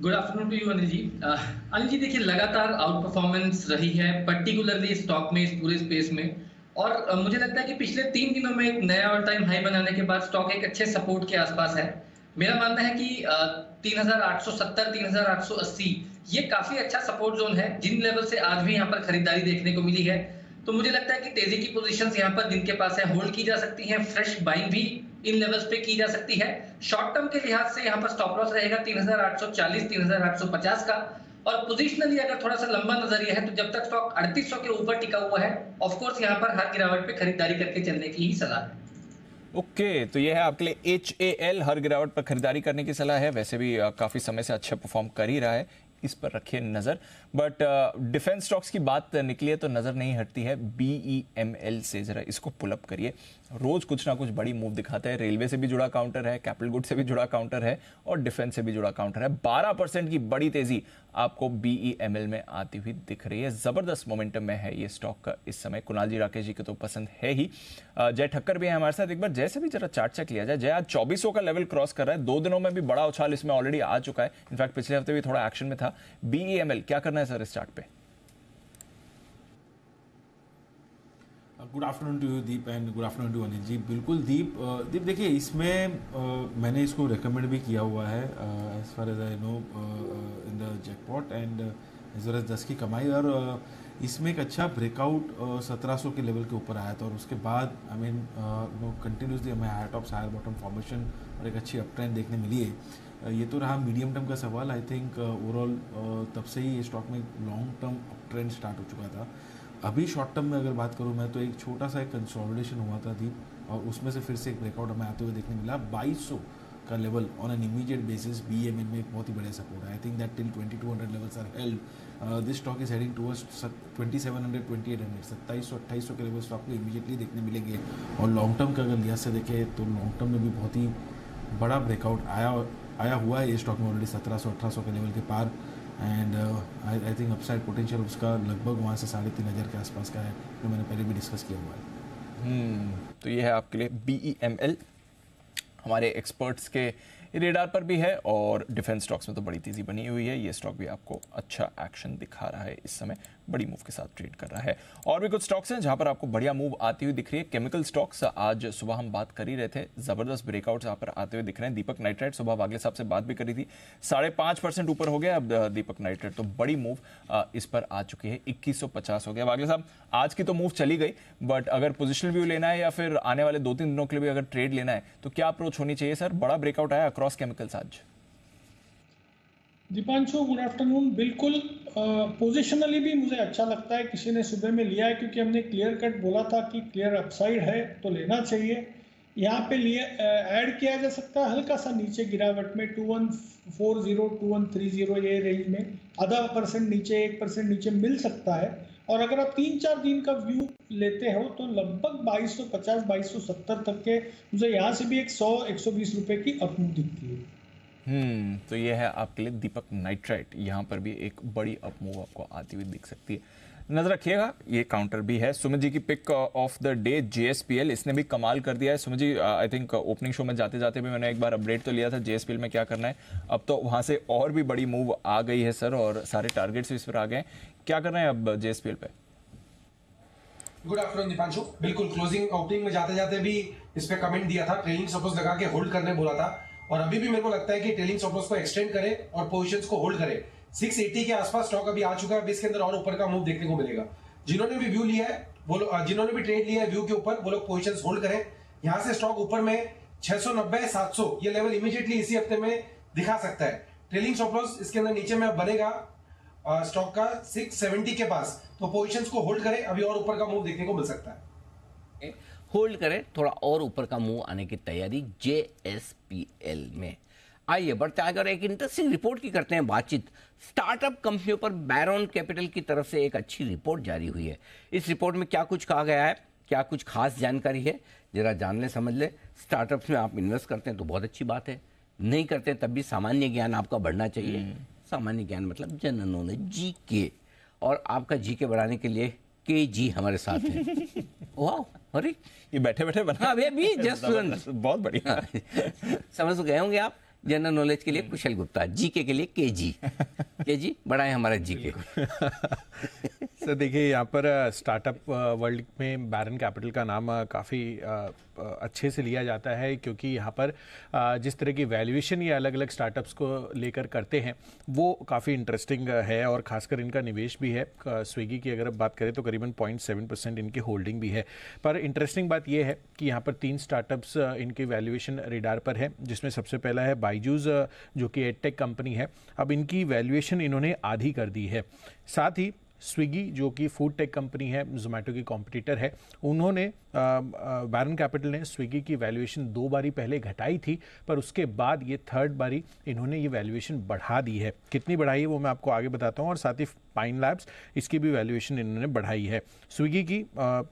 Good afternoon to you Anil ji. Anil ji देखिए, लगातार आउट परफॉर्मेंस रही है पर्टिकुलरली स्टॉक में, इस पूरे स्पेस में। और मुझे लगता है कि पिछले 3 दिनों में एक नया ऑल टाइम हाई बनाने के बाद स्टॉक एक अच्छे सपोर्ट के आसपास है। मेरा मानना है कि 3870 3880 ये काफी अच्छा सपोर्ट जोन है, जिन लेवल से आज भी यहाँ पर खरीदारी देखने को मिली है। तो मुझे लगता है कि तेजी की पोजीशंस यहाँ पर जिनके पास है होल्ड की जा सकती हैं, फ्रेश बाइंग भी इन लेवल्स पे की जा सकती है। शॉर्ट टर्म के लिहाज से यहाँ पर स्टॉप लॉस रहेगा 3840 3850 का। और पोजिशनली अगर थोड़ा सा लंबा नजरिया है तो जब तक स्टॉक 3800 के ऊपर टिका हुआ है, ऑफ कोर्स यहाँ पर हर गिरावट पे खरीदारी करके चलने की ही सलाह है। ओके, तो ये है आपके लिए HAL, हर गिरावट पर खरीदारी करने की सलाह है। वैसे भी काफी समय से अच्छा परफॉर्म कर ही रहा है, इस पर रखिए नजर। बट डिफेंस स्टॉक्स की बात निकली है तो नजर नहीं हटती है BEML से। जरा इसको पुल अप करिए, रोज कुछ ना कुछ बड़ी मूव दिखाता है। रेलवे से भी जुड़ा काउंटर है, कैपिटल गुड से भी जुड़ा काउंटर है और डिफेंस से भी जुड़ा काउंटर है। 12% की बड़ी तेजी आपको BEML में आती हुई दिख रही है। जबरदस्त मोमेंटम में है ये स्टॉक का इस समय। कुणाल जी, राकेश जी को तो पसंद है ही। जय ठक्कर भी है हमारे साथ। एक बार जैसे भी जरा चार्ट चेक लिया जाए। जय आज 2400 का लेवल क्रॉस कर रहा है, 2 दिनों में भी बड़ा उछाल इसमें ऑलरेडी आ चुका है। इनफैक्ट पिछले हफ्ते भी थोड़ा एक्शन में था। BEML क्या करना है सर इस चार्ट पे? Good afternoon to you Deep and good afternoon to Anil ji. बिल्कुल दीप देखिए, इसमें मैंने इसको रेकमेंड भी किया हुआ है as far as I know in the jackpot and as well as 10 की कमाई। और इसमें एक अच्छा ब्रेकआउट 1700 के लेवल के ऊपर आया था और उसके बाद आई मीन कंटिन्यूसली हमें high tops higher bottom formation और एक अच्छी अप ट्रेंड देखने मिली है। ये तो रहा मीडियम टर्म का सवाल। आई थिंक ओवरऑल तब से ही ये स्टॉक में long term up trend start हो चुका था। अभी शॉर्ट टर्म में अगर बात करूँ मैं तो एक छोटा सा एक कंसोलिडेशन हुआ था दीप और उसमें से फिर से एक ब्रेकआउट हमें आते हुए देखने मिला। 2200 का level on an immediate basis BMN में एक बहुत ही बड़ा सपोर्ट है। I think that till 2200 levels are held. This stock is heading towards 2700 2800 2700 के लेवल स्टॉक को इमीडिएटली देखने मिलेंगे। और लॉन्ग टर्म का अगर लिहाज से देखें तो लॉन्ग टर्म में भी बहुत ही बड़ा ब्रेकआउट आया हुआ है ये स्टॉक में ऑलरेडी 1700-1800 के लेवल के पार। And I think upside potential उसका लगभग वहाँ से 3500 के आसपास का है जो मैंने पहले भी डिस्कस किया हुआ है। तो ये है आपके लिए BEML, हमारे एक्सपर्ट्स के रेडार पर भी है और डिफेंस स्टॉक्स में तो बड़ी तेजी बनी हुई है। ये स्टॉक भी आपको अच्छा एक्शन दिखा रहा है, इस समय बड़ी मूव के साथ ट्रेड कर रहा है। और भी कुछ स्टॉक्स हैं जहां पर आपको बढ़िया मूव आती हुई दिख रही है। केमिकल स्टॉक्स, आज सुबह हम बात कर ही रहे थे, जबरदस्त ब्रेकआउट्स यहाँ पर आते हुए दिख रहे हैं। दीपक नाइट्राइट, सुबह वागले साहब से बात भी करी थी, 5.5% ऊपर हो गया अब दीपक नाइट्राइट, तो बड़ी मूव इस पर आ चुकी है, 2150 हो गया। वागले साहब, आज की तो मूव चली गई, बट अगर पोजिशनल व्यू लेना है या फिर आने वाले 2-3 दिनों के लिए भी अगर ट्रेड लेना है तो क्या अप्रोच होनी चाहिए सर? बड़ा ब्रेकआउट आया अक्रॉस केमिकल्स आज। Deepanshu, good afternoon. बिल्कुल पोजिशनली भी मुझे अच्छा लगता है, किसी ने सुबह में लिया है क्योंकि हमने क्लियर कट बोला था कि क्लियर अपसाइड है तो लेना चाहिए। यहाँ पे लिए ऐड किया जा सकता है हल्का सा नीचे गिरावट में 2140 2130 ये रेंज में ½ % नीचे 1% नीचे मिल सकता है। और अगर आप 3-4 दिन का व्यू लेते हो तो लगभग 2250 2270 तक के मुझे यहाँ से भी एक 100-120 रुपए की अपमूव दिखती है। तो ये है आपके लिए दीपक नाइट्राइट, यहाँ पर भी एक बड़ी अपमूव आपको आती हुई दिख सकती है, नजर रखिएगा। ये काउंटर भी है। सुमित जी की pick of the day JSPL, इसने भी कमाल कर दिया है। Sumit ji, I think opening show में जाते जाते भी मैंने एक बार अपडेट तो लिया था JSPL में क्या करना है, अब तो वहां से और भी बड़ी मूव आ गई है सर और सारे टारगेट्स भी इस पर आ गए हैं। क्या कर रहे हैं अब JSPL पे? Good afternoon Deepanshu. बिल्कुल, क्लोजिंग ओपनिंग में जाते जाते भी इस पे कमेंट दिया था, ट्रेलिंग सपोज लगा के होल्ड करने बोला था और अभी भी मेरे को लगता है कि ट्रेलिंग सपोज को एक्सटेंड करे और पोजीशंस को होल्ड करे। 680 के आसपास स्टॉक अभी आ चुका है, अभी इसके अंदर और ऊपर का मूव देखने को मिलेगा। जिन्होंने भी व्यू लिया है वो लोग, जिन्होंने भी ट्रेड लिया है व्यू के ऊपर, वो लोग पोजीशंस होल्ड करें। यहां से स्टॉक ऊपर में 690 700 ये लेवल इमीडिएटली इसी हफ्ते में दिखा सकता है। ट्रेलिंग स्टॉप लॉस इसके अंदर नीचे में बनेगा स्टॉक का 670 के पास, तो पोजीशंस को होल्ड करें, अभी और ऊपर का मूव देखने को मिल सकता है। होल्ड करें, थोड़ा और ऊपर का मूव आने की तैयारी JSPL में। आइए बढ़ते अगर एक इंटरेस्टिंग रिपोर्ट की करते हैं बातचीत। स्टार्टअप कंपनियों पर बैरॉन कैपिटल की तरफ से एक अच्छी रिपोर्ट जारी हुई है। इस रिपोर्ट में क्या कुछ कहा गया है, क्या कुछ खास जानकारी है, जरा जान ले समझ ले। स्टार्टअप्स में आप इन्वेस्ट करते हैं तो बहुत अच्छी बात है, नहीं करते तब भी सामान्य ज्ञान आपका बढ़ना चाहिए। सामान्य ज्ञान मतलब जनरल नॉलेज, GK, और आपका GK बढ़ाने के लिए KG हमारे साथ है। वाह, अरे ये बैठे बैठे बना अभी जस्ट बहुत बढ़िया। समझ गए होंगे आप। जनरल नॉलेज के लिए कुशल गुप्ता, GK के लिए KG बढ़ाए हमारा GK। सर देखिए, यहाँ पर स्टार्टअप वर्ल्ड में बैरन कैपिटल का नाम काफ़ी अच्छे से लिया जाता है, क्योंकि यहाँ पर जिस तरह की वैल्यूएशन ये अलग अलग स्टार्टअप्स को लेकर करते हैं वो काफ़ी इंटरेस्टिंग है और खासकर इनका निवेश भी है। स्विगी की अगर बात करें तो करीबन 0.7% इनकी होल्डिंग भी है। पर इंटरेस्टिंग बात यह है कि यहाँ पर 3 स्टार्टअप्स इनकी वैल्यूएशन रेडार पर है, जिसमें सबसे पहला है बाइजूस, जो कि एडटेक कंपनी है। अब इनकी वैल्यूएशन इन्होंने आधी कर दी है। साथ ही स्विगी, जो कि फूड टेक कंपनी है, जोमेटो की कॉम्पिटिटर है, उन्होंने बैरन कैपिटल ने स्विगी की वैल्यूएशन 2 बारी पहले घटाई थी, पर उसके बाद ये 3rd बारी इन्होंने ये वैल्यूएशन बढ़ा दी है। कितनी बढ़ाई है वो मैं आपको आगे बताता हूँ। और साथ ही पाइन लैब्स, इसकी भी वैल्यूएशन इन्होंने बढ़ाई है। स्विगी की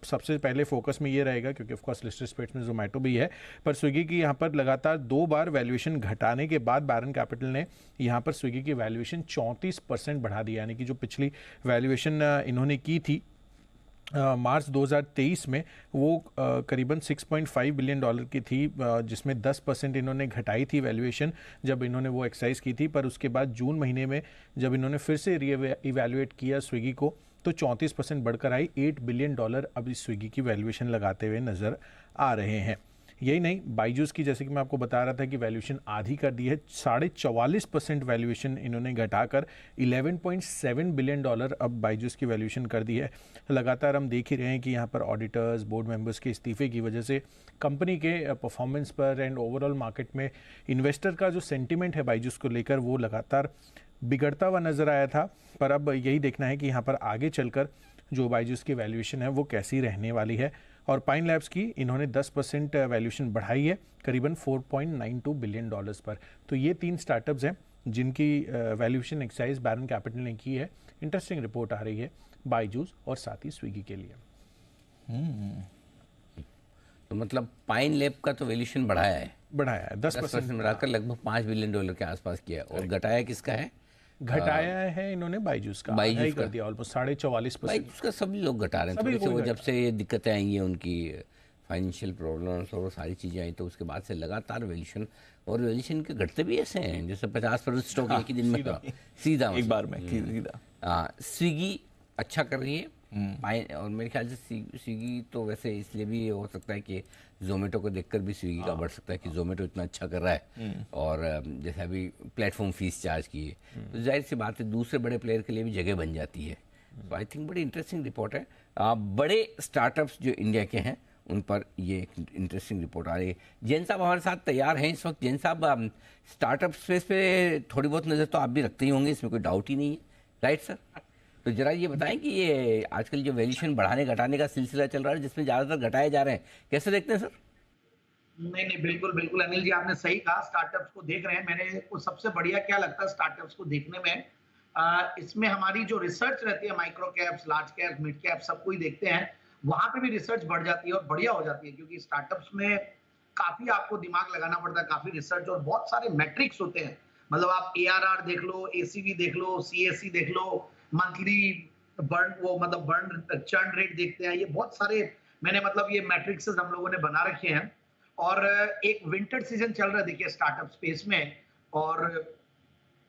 सबसे पहले फोकस में ये रहेगा, क्योंकि ऑफकोर्स लिस्टेड स्पेट्स में जोमेटो भी है, पर स्विगी की यहाँ पर लगातार 2 बार वैल्यूएशन घटाने के बाद बैरन कैपिटल ने यहाँ पर स्विगी की वैल्यूएशन 34% बढ़ा दी। यानी कि जो पिछली वैल्यूएशन इन्होंने की थी मार्च 2023 में, वो करीबन $6.5 बिलियन की थी, जिसमें 10% इन्होंने घटाई थी वैल्यूएशन जब इन्होंने वो एक्सरसाइज की थी। पर उसके बाद जून महीने में जब इन्होंने फिर से इवैल्यूएट किया स्विगी को, तो 34% बढ़कर आई। $8 बिलियन अब इस स्विगी की वैल्यूएशन लगाते हुए नज़र आ रहे हैं। यही नहीं, बाइजूस की जैसे कि मैं आपको बता रहा था कि वैल्यूएशन आधी कर दी है, 44.5% वैल्यूएशन इन्होंने घटाकर $11.7 बिलियन अब बाइजूस की वैल्यूएशन कर दी है। लगातार हम देख ही रहे हैं कि यहाँ पर ऑडिटर्स, बोर्ड मेंबर्स के इस्तीफे की वजह से कंपनी के परफॉर्मेंस पर एंड ओवरऑल मार्केट में इन्वेस्टर का जो सेंटिमेंट है बाइजूस को लेकर वो लगातार बिगड़ता हुआ नजर आया था। पर अब यही देखना है कि यहाँ पर आगे चलकर जो बाइजूस की वैल्यूएशन है वो कैसी रहने वाली है। और पाइन लैब्स की इन्होंने 10% वैल्यूएशन बढ़ाई है, करीबन $4.92 बिलियन पर। तो ये 3 स्टार्टअप्स हैं जिनकी वैल्यूएशन एक्साइज बैरन कैपिटल ने की है। इंटरेस्टिंग रिपोर्ट आ रही है बाइजूस और साथ ही स्विगी के लिए। तो मतलब पाइन लैब का तो वैल्यूएशन बढ़ाया है 10% बढ़ाकर लगभग $5 बिलियन के आसपास किया है। और घटाया किसका है? घटाया है इन्होंने बाइजूस का, बाइजूस कर दिया ऑलमोस्ट 44%। बाइजूस का सभी लोग घटा रहे हैं थोड़ी सी। वो जब से ये दिक्कतें आई हैं उनकी फाइनेंशियल प्रॉब्लम्स और वो सारी चीज़ें आई, तो उसके बाद से लगातार वैल्यूएशन, और वैल्यूएशन के घटते भी ऐसे हैं जैसे 50% स्टॉक एक ही दिन में सीधा एक बार में सीधा। स्विगी अच्छा कर रही है और मेरे ख्याल से स्विगी तो वैसे इसलिए भी हो सकता है कि जोमेटो को देखकर भी स्विगी का बढ़ सकता है कि जोमेटो इतना अच्छा कर रहा है और जैसे अभी प्लेटफॉर्म फीस चार्ज की है तो जाहिर सी बात है दूसरे बड़े प्लेयर के लिए भी जगह बन जाती है। तो आई थिंक बड़ी इंटरेस्टिंग रिपोर्ट है। बड़े स्टार्टअप्स जो इंडिया के हैं उन पर ये एक इंटरेस्टिंग रिपोर्ट आ रही है। जैन साहब हमारे साथ तैयार हैं इस वक्त। जैन साहब, स्टार्टअप स्पेस पे थोड़ी बहुत नज़र तो आप भी रखते ही होंगे, इसमें कोई डाउट ही नहीं है, राइट सर? तो जरा ये बताएं कि ये आजकल जो वैल्यूएशन बढ़ाने घटाने का सिलसिला चल रहा है जिसमें ज़्यादातर घटाए जा रहे हैं, कैसे देखते हैं सर? नहीं, बिल्कुल बिल्कुल अनिल जी, आपने सही कहा। स्टार्टअप्स को देख रहे हैं, मैंने को सबसे बढ़िया क्या लगता है स्टार्टअप्स को देखने में, इसमें हमारी जो रिसर्च रहती है micro caps, large caps, mid caps सबको ही देखते हैं, वहां पे भी रिसर्च बढ़ जाती है और बढ़िया हो जाती है क्योंकि स्टार्टअप्स में काफी आपको दिमाग लगाना पड़ता है, काफी रिसर्च और बहुत सारे मैट्रिक्स होते हैं। मतलब आप ARR देख लो, ACV देख लो, CAC देख लो, मंथली बर्न चर्न रेट देखते हैं, ये बहुत सारे मैंने मतलब ये मैट्रिक्स हम लोगों ने बना रखे हैं। और एक विंटर सीजन चल रहा है देखिए स्टार्टअप स्पेस में, और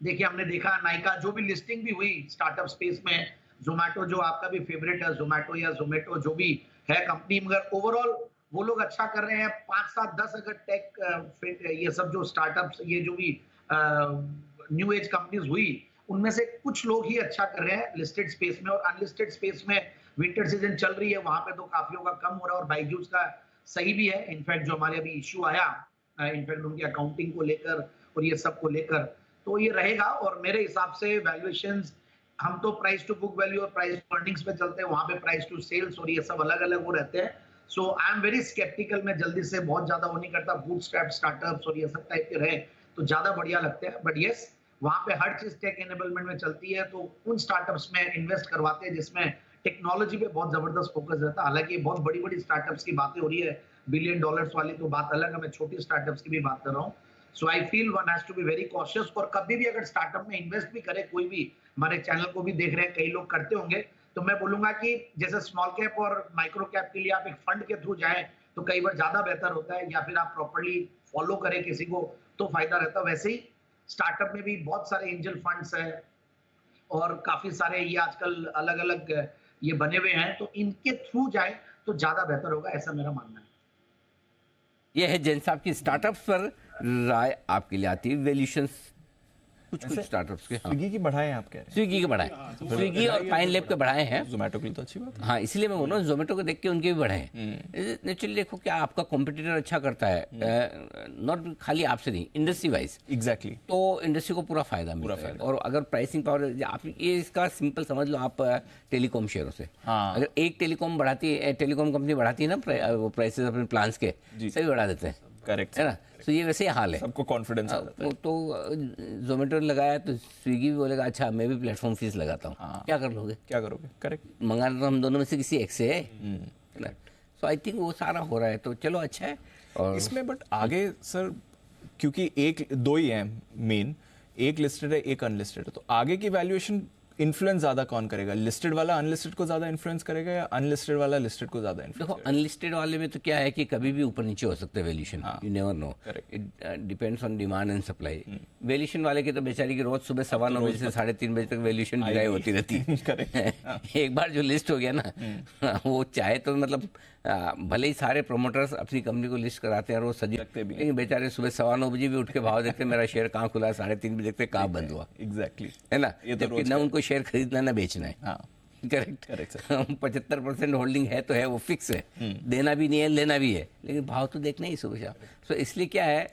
देखिए हमने देखा नाइका जो भी लिस्टिंग भी हुई स्टार्टअप स्पेस में, जोमेटो जो आपका भी फेवरेट है, जोमेटो या जोमेटो जो भी है कंपनी, मगर ओवरऑल वो लोग अच्छा कर रहे हैं। 5, 7, 10 अगर टेक ये सब जो स्टार्टअप्स ये जो भी न्यू एज कंपनीज हुई उनमें से कुछ लोग ही अच्छा कर रहे हैं लिस्टेड स्पेस में। और अनलिस्टेड स्पेस में विंटर सीजन चल रही है, वहां पे तो काफियों का कम हो रहा है और बाइजूस का सही भी है। इनफैक्ट जो हमारे अभी इश्यू आया इनफैक्ट उनकी अकाउंटिंग को लेकर और ये सब को लेकर, तो ये रहेगा। और मेरे हिसाब से वैल्यूएशंस, हम तो प्राइस टू बुक वैल्यू और प्राइस टू अर्निंग्स पे चलते हैं, वहां पे प्राइस टू सेल्स और ये सब अलग अलग वो रहते हैं। सो आई एम वेरी स्केप्टिकल, मैं जल्दी से बहुत ज्यादा वो नहीं करता। बूटस्ट्रैप स्टार्टअप्स और ये सब टाइप के रहे तो ज्यादा बढ़िया लगते हैं। बट यस, वहां पे हर चीज टेक एनेबलमेंट में चलती है, तो उन स्टार्टअप्स में इन्वेस्ट करवाते हैं जिसमें टेक्नोलॉजी पे बहुत जबरदस्त फोकस रहता है। हालांकि बहुत बड़ी बड़ी स्टार्टअप्स की बातें हो रही है, बिलियन डॉलर्स वाली तो बात अलग है, मैं छोटी स्टार्टअप्स की भी बात कर रहा हूँ। So I feel one has to be very cautious. और कभी भी अगर स्टार्टअप में इन्वेस्ट भी करे कोई भी, हमारे चैनल को भी देख रहे हैं कई लोग करते होंगे, तो मैं बोलूंगा कि जैसे स्मॉल कैप और माइक्रो कैप के लिए आप एक फंड के थ्रू जाएं तो कई बार ज्यादा बेहतर होता है, या फिर आप प्रॉपर्ली फॉलो करें किसी को तो फायदा रहता है। वैसे ही स्टार्टअप में भी बहुत सारे एंजल फंड्स हैं और काफी सारे ये आजकल अलग अलग ये बने हुए हैं, तो इनके थ्रू जाए तो ज्यादा बेहतर होगा, ऐसा मेरा मानना है। यह है जैन साहब की स्टार्टअप्स पर राय आपके लिए आती है। वैल्यूएशंस कुछ स्टार्टअप्स के स्विगी की बढ़ाए हैं आप कह रहे हैं? स्विगी के बढ़ाए, स्विगी और पाइन लैब के बढ़ाए हैं। जोमेटो के लिए तो अच्छी बात है। हाँ, इसलिए मैं बोल रहा हूँ जोमेटो को देख के उनके भी बढ़े हैं। नेचुरली देखो क्या आपका कॉम्पिटिटर अच्छा करता है, नॉट खाली आपसे नहीं, इंडस्ट्री वाइज। एग्जैक्टली, तो इंडस्ट्री को पूरा फायदा मिलता है। और अगर प्राइसिंग पावर आप ये इसका सिंपल समझ लो आप टेलीकॉम शेयरों से, अगर एक टेलीकॉम कंपनी बढ़ाती है ना वो प्राइसेस अपने प्लान्स के, सभी बढ़ा देते हैं, करेक्ट है ना? तो ये वैसे ही हाल है, सबको कॉन्फिडेंस आ जाता है। तो जोमेटो ने लगाया तो स्विगी भी बोलेगा अच्छा मैं भी प्लेटफॉर्म फीस लगाता हूँ। क्या कर लोगे, क्या करोगे? करेक्ट, मंगाना तो हम दोनों में से किसी एक से है। सो आई थिंक वो सारा हो रहा है, तो चलो अच्छा है। और इसमें बट आगे सर, क्योंकि एक दो ही हैं मेन, एक लिस्टेड है एक अनलिस्टेड है, तो आगे की वैल्यूएशन इन्फ्लुएंस ज्यादा कौन करेगा? लिस्टेड वाला अनलिस्टेड को ज्यादा इन्फ्लुएंस करेगा या अनलिस्टेड वाला लिस्टेड को ज्यादा इन्फ्लुएंस? देखो अनलिस्टेड वाले में तो क्या है कि कभी भी ऊपर नीचे हो सकते हैं valuation, you never know, it depends on demand and supply. Valuation वाले की तो बेचारी की रोज सुबह 9:15 बजे से 3:30 बजे तक वैल्यूएशन ड्राइव होती रहती है। एक बार जो लिस्ट हो गया ना वो चाहे तो मतलब भले ही सारे प्रोमोटर्स अपनी कंपनी को लिस्ट कराते हैं रोज सजी लगते भी हैं। लेकिन बेचारे सुबह 9:15 बजे भी उठ के भाव देखते हैं, मेरा शेयर कहाँ खुला है, 3:30 भी देखते कहाँ बंद हुआ, एग्जैक्टली है ना। ये तो जबकि रोज ना का है। उनको शेयर खरीदना ना बेचना है। हाँ करेक्ट करेक्ट 75% होल्डिंग है तो है, वो फिक्स है, देना भी नहीं है लेना भी है, लेकिन भाव तो देखना ही सुबह शाम। सो इसलिए क्या है,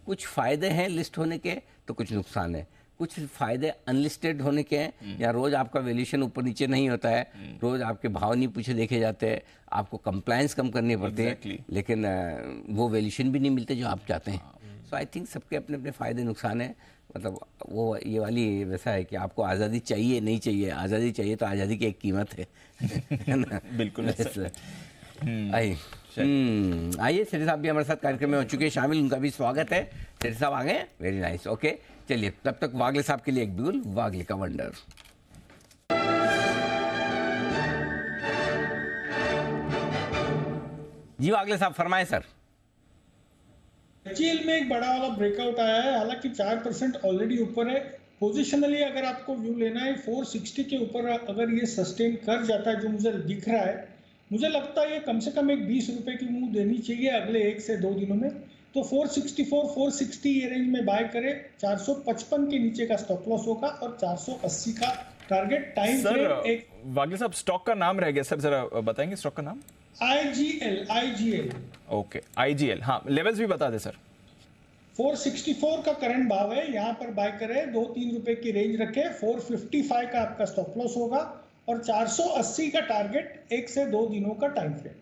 कुछ फायदे हैं लिस्ट होने के तो कुछ नुकसान है। कुछ फायदे अनलिस्टेड होने के हैं, या रोज आपका वैल्यूएशन ऊपर नीचे नहीं होता है, रोज आपके भाव नहीं पूछे देखे जाते हैं, आपको कंप्लायंस कम करनी पड़ती Exactly. है, लेकिन वो वैल्यूएशन भी नहीं मिलते जो आप चाहते हैं। सो आई थिंक सबके अपने अपने फायदे नुकसान है। मतलब वो ये वाली वैसा है कि आपको आज़ादी चाहिए नहीं चाहिए, आज़ादी चाहिए तो आज़ादी की एक कीमत है ना। बिल्कुल ऐसा। आइए सेठी साहब भी हमारे साथ कार्यक्रम में हो चुके हैं शामिल, उनका भी स्वागत है। सेठी साहब आ गए, वेरी नाइस, ओके। चलिए तब तक वागले साहब के लिए एक बिगुल, वागले का वंडर। जी वागले साहब फरमाएं सर। एचईएल में एक बड़ा वाला ब्रेकआउट आया है, हालांकि 4% ऑलरेडी ऊपर है। पोजिशनली अगर आपको व्यू लेना है 460 के ऊपर अगर ये सस्टेन कर जाता है जो मुझे दिख रहा है, मुझे लगता है ये कम से कम एक 20 रुपए की मूव देनी चाहिए अगले 1 से 2 दिनों में। तो 464 460 ये रेंज में बाय करे। 455 के नीचे का स्टॉप लॉस होगा और 480 का टारगेट टाइम सर फ्रेम। एक वागले साहब स्टॉक का नाम रह गया सर, जरा बताएंगे स्टॉक का नाम। आईजीएल ओके आईजीएल, हाँ लेवल्स भी बता दे सर। 464 का करंट भाव है, यहाँ पर बाय करें, 2-3 रुपए की रेंज रखे। 455 का आपका स्टॉप लॉस होगा और 480 का टारगेट 1 से 2 दिनों का time frame.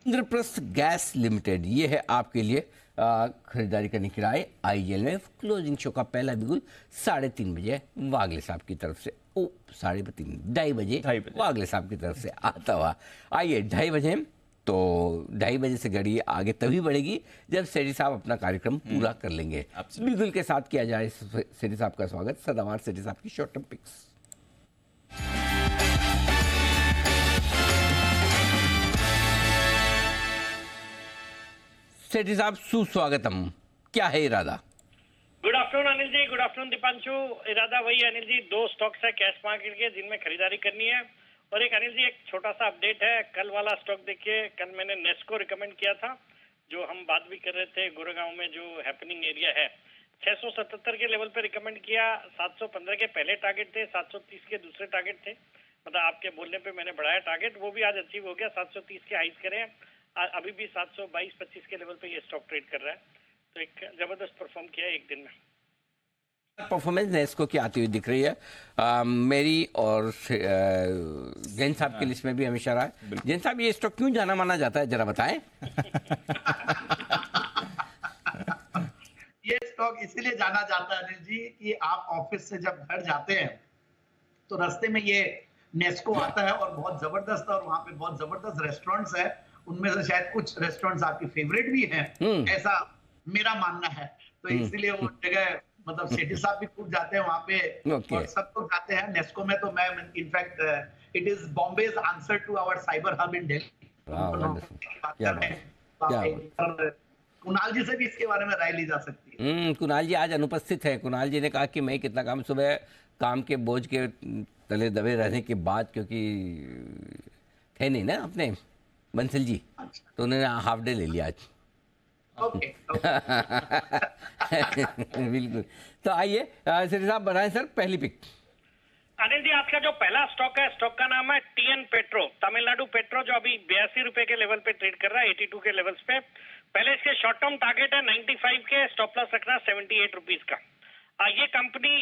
Indraprastha gas limited ये है आपके लिए खरीदारी करने की राय। आईजीएल में क्लोजिंग शो का पहला बिगुल 3:30 बजे वागले साहब की तरफ से, 2:30 बजे वागले साहब की तरफ से आता हुआ। आइए 2:30 बजे, तो 2:30 बजे से घड़ी आगे तभी बढ़ेगी जब सेठी साहब अपना कार्यक्रम पूरा कर लेंगे। बिगुल के साथ किया जाए सेठी साहब का स्वागत, सदाबहार सेठी साहब की शॉर्ट टर्म पिक्स। सेठी साहब सुस्वागतम, क्या है इरादा? Good afternoon Anil ji, good afternoon Deepanshu. इरादा वही है अनिल जी, 2 स्टॉक्स है कैश मार्केट के जिनमें खरीदारी करनी है। और एक अनिल जी एक छोटा सा अपडेट है, कल वाला स्टॉक देखिए, कल मैंने नेस्को रिकमेंड किया था, जो हम बात भी कर रहे थे गुड़गांव में जो हैपनिंग एरिया है। 677 के लेवल पे रिकमेंड किया, 715 के पहले टारगेट थे, 730 के दूसरे टारगेट थे। मतलब आपके बोलने पे मैंने बढ़ाया टारगेट, वो भी आज अचीव हो गया। 730 के हाइज करें, अभी भी 722-25 के लेवल पे ये स्टॉक ट्रेड कर रहा है, तो एक जबरदस्त परफॉर्म किया है एक दिन में। परफॉर्मेंस नेस्को की आती हुई दिख रही है। मेरी और जैन साहब की लिस्ट में भी हमेशा रहा है। जैन साहब ये स्टॉक क्यों जाना माना जाता है, जरा बताएं। ये स्टॉक इसीलिए जाना जाता है अनिल जी कि आप ऑफिस से जब घर जाते हैं तो रास्ते में ये नेस्को आता है और बहुत जबरदस्त, और वहां पे बहुत जबरदस्त रेस्टोरेंट्स है। उनमें से शायद कुछ रेस्टोरेंट्स आपकी फेवरेट भी हैं, ऐसा मेरा मानना है। तो इसीलिए वो जगह मतलब सेठी साहब भी खूब जाते हैं वहां पे, और सब लोग जाते हैं नेस्को में। तो मैं in fact it is Bombay's answer to our cyber hub in Delhi. Kunal ji से भी इसके बारे में राय ली जा सकती है। कुणाल जी आज अनुपस्थित है। कुणाल जी ने कहा कि मैं कितना काम, सुबह काम के बोझ के तले दबे रहने के बाद, क्योंकि थे नहीं ना अपने बंसल जी, तो उन्होंने हाफ डे ले लिया आज। बिल्कुल। तो आइए सेठी साहब बनाएं सर पहली पिक। अनिल जी आज का जो पहला स्टॉक है, स्टॉक का नाम है टीएन पेट्रो, तमिलनाडु पेट्रो, जो अभी 82 रुपए के लेवल पे ट्रेड कर रहा है, 82 के लेवल्स पे। पहले इसके शॉर्ट टर्म टारगेट है 95 के, स्टॉप लॉस रखना 78 रुपीज का। ये कंपनी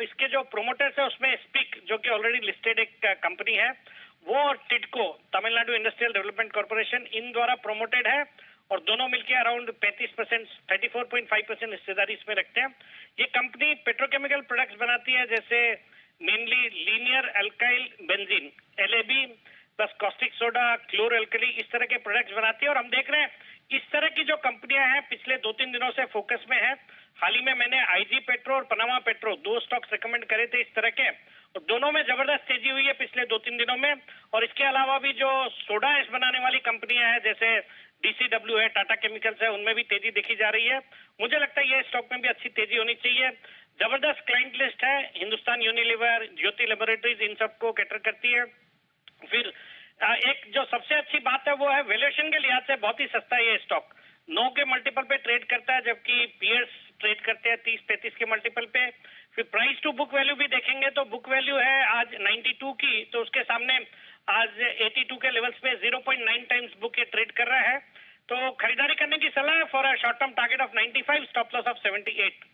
इसके जो प्रोमोटर्स है उसमें स्पिक, जो कि ऑलरेडी लिस्टेड एक कंपनी है, वो और टिडको, तमिलनाडु इंडस्ट्रियल डेवलपमेंट कॉर्पोरेशन, इन द्वारा प्रोमोटेड है, और दोनों मिलकर अराउंड 35%, 34.5% हिस्सेदारी इसमें रखते हैं। ये कंपनी पेट्रोकेमिकल प्रोडक्ट्स बनाती है, जैसे mainly linear alkyl benzene, LAB, plus caustic soda, chlor alkali, इस तरह के प्रोडक्ट्स बनाती है। और हम देख रहे हैं इस तरह की जो कंपनियां हैं पिछले 2-3 दिनों से फोकस में है। हाल ही में मैंने IG पेट्रो और पनामा पेट्रो 2 स्टॉक्स रिकमेंड करे थे इस तरह के, और दोनों में जबरदस्त तेजी हुई है पिछले 2-3 दिनों में। और इसके अलावा भी जो सोडा ऐश बनाने वाली कंपनियां हैं, जैसे DCW है, टाटा केमिकल्स है, उनमें भी तेजी देखी जा रही है। मुझे लगता है ये स्टॉक में भी अच्छी तेजी होनी चाहिए। जबरदस्त क्लाइंट लिस्ट है, हिंदुस्तान यूनिलीवर, ज्योति लैबोरेटरीज, इन सबको कैटर करती है। फिर एक जो सबसे अच्छी बात है वो है वैल्यूएशन के लिहाज से बहुत ही सस्ता है ये स्टॉक। 9 के मल्टीपल पे ट्रेड करता है, जबकि पीयर्स ट्रेड करते हैं 30-35 के मल्टीपल पे। फिर प्राइस टू बुक वैल्यू भी देखेंगे तो बुक वैल्यू है आज 92 की, तो उसके सामने आज 82 के लेवल्स पे 0.9 टाइम्स बुक ये ट्रेड कर रहा है। तो खरीदारी करने की सलाह है for a short term target of 95, stop loss of 78।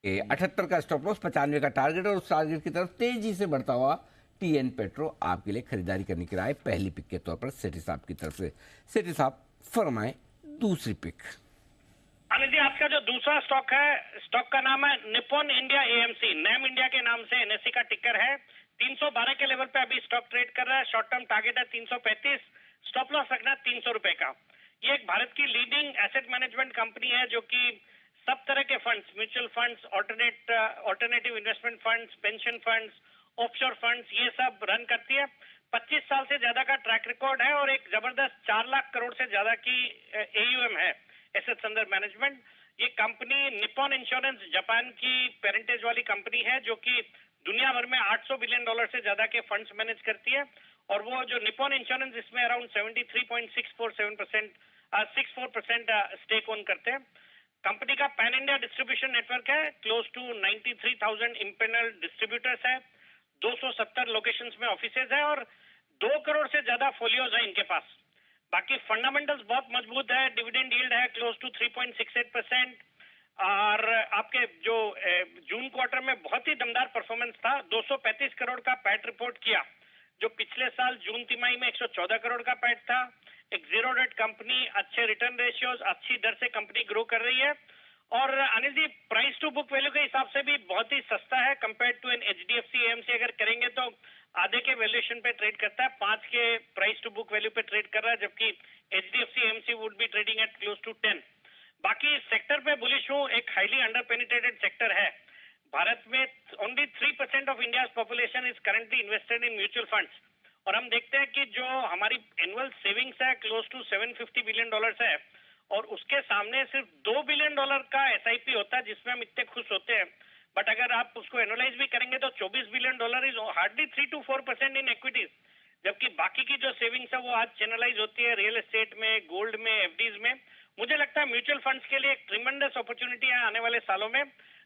78 का स्टॉप लॉस, 95 का टारगेट, और उस टारगेट की तरफ तेजी से बढ़ता हुआ टीएन पेट्रो आपके लिए खरीदारी करने की राय पहली पिक के तौर पर सेठी साहब की तरफ से। सेठी साहब फरमाएं दूसरी पिक। अनिल जी, आज का जो दूसरा स्टॉक है, स्टॉक का नाम है Nippon India AMC, NAM India के नाम से एनएससी का टिकर है। 312 के लेवल पे अभी स्टॉक ट्रेड कर रहा है। शॉर्ट टर्म टारगेट है 335, स्टॉप लॉस रखना 300 रुपए का। ये एक भारत की लीडिंग एसेट मैनेजमेंट कंपनी है जो कि सब तरह के funds, mutual funds, alternative investment funds, pension funds, offshore funds, ये सब रन करती है। 25 साल से ज्यादा का ट्रैक रिकॉर्ड है और एक जबरदस्त 4 लाख करोड़ से ज्यादा की एयूएम है, एसेट्स अंडर मैनेजमेंट। ये कंपनी निप्पॉन इंश्योरेंस जापान की पेरेंटेज वाली कंपनी है जो कि दुनिया भर में $800 बिलियन से ज्यादा के फंड्स मैनेज करती है। और वो जो निप्पॉन इंश्योरेंस इसमें अराउंड 63.64% स्टेक ओन करते हैं। कंपनी का पैन इंडिया डिस्ट्रीब्यूशन नेटवर्क है, क्लोज टू 93,000 इंपेनल डिस्ट्रीब्यूटर्स है, 270 लोकेशंस में ऑफिसेज है और 2 करोड़ से ज्यादा फोलियोज है इनके पास। बाकी फंडामेंटल्स बहुत मजबूत है, डिविडेंड यील्ड है क्लोज टू 3.68%। और आपके जो जून क्वार्टर में बहुत ही दमदार परफॉर्मेंस था, 235 करोड़ का पैट रिपोर्ट किया, जो पिछले साल जून तिमाही में 114 करोड़ का पैट था। एक जीरो डेट कंपनी, अच्छे रिटर्न रेशियोज, अच्छी दर से कंपनी ग्रो कर रही है। और Anil ji, price to book value के हिसाब से भी बहुत ही सस्ता है compare to an HDFC AMC. अगर करेंगे तो आधे के वैल्यूएशन पे ट्रेड करता है, 5 के प्राइस टू बुक वैल्यू पे ट्रेड कर रहा है, जबकि HDFC AMC would be trading at close to 10। बाकी सेक्टर पे बुलिश हूँ, एक हाईली अंडर पेनिट्रेटेड सेक्टर है। भारत में only 3% of India population is currently invested in mutual funds. और हम देखते हैं कि जो हमारी एनुअल सेविंग्स है क्लोज टू $750 बिलियन है, और उसके सामने सिर्फ $2 बिलियन का एसआईपी होता है जिसमें हम इतने खुश होते हैं। बट अगर आप उसको एनालाइज भी करेंगे तो $24 billion is hardly 3 to 4% in equities, जबकि बाकी की जो सेविंग्स है वो आज चैनलाइज होती है रियल एस्टेट में, गोल्ड में, एफडीज में। मुझे लगता है म्यूचुअल फंड्स के लिए एक ट्रिमेंडस अपॉर्चुनिटी है आने वाले सालों में।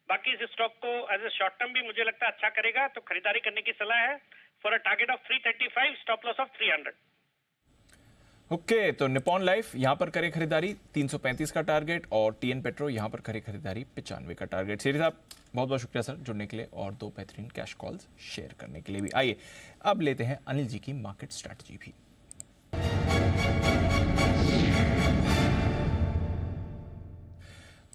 बाकी इस स्टॉक को एज ए शॉर्ट टर्म भी मुझे लगता है अच्छा करेगा, तो खरीदारी करने की सलाह है for a target of 335, stop loss of 300। Okay, तो निप्पॉन लाइफ यहां पर करें खरीदारी 335 का टारगेट, और टीएन पेट्रो यहां पर करें खरीदारी 95 का टारगेट। सीरी साहब बहुत बहुत शुक्रिया सर जुड़ने के लिए और 2 बेहतरीन कैश कॉल्स शेयर करने के लिए भी। आइए अब लेते हैं अनिल जी की मार्केट स्ट्रैटेजी भी।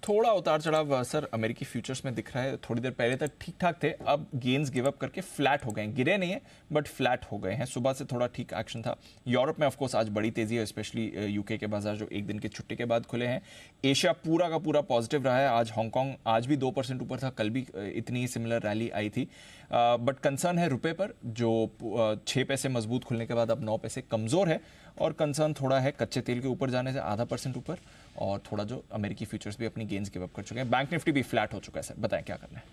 थोड़ा उतार चढ़ाव सर अमेरिकी फ्यूचर्स में दिख रहा है। थोड़ी देर पहले तक ठीक ठाक थे, अब गेन्स गिव अप करके फ्लैट हो गए हैं। गिरे नहीं है बट फ्लैट हो गए हैं। सुबह से थोड़ा ठीक एक्शन था। यूरोप में ऑफ कोर्स आज बड़ी तेजी है, स्पेशली यूके के बाजार जो एक दिन की छुट्टी के बाद खुले हैं। एशिया पूरा का पूरा पॉजिटिव रहा है। आज हांगकांग आज भी 2% ऊपर था, कल भी इतनी ही सिमिलर रैली आई थी। बट कंसर्न है रुपए पर, जो 6 पैसे मजबूत खुलने के बाद अब 9 पैसे कमजोर है। और कंसर्न थोड़ा है कच्चे तेल के ऊपर जाने से, 0.5% ऊपर, और थोड़ा जो अमेरिकी फ्यूचर्स भी अपनी गेन्स गिव अप कर चुके हैं। बैंक निफ्टी भी फ्लैट हो चुका है। सर बताएं क्या करना है।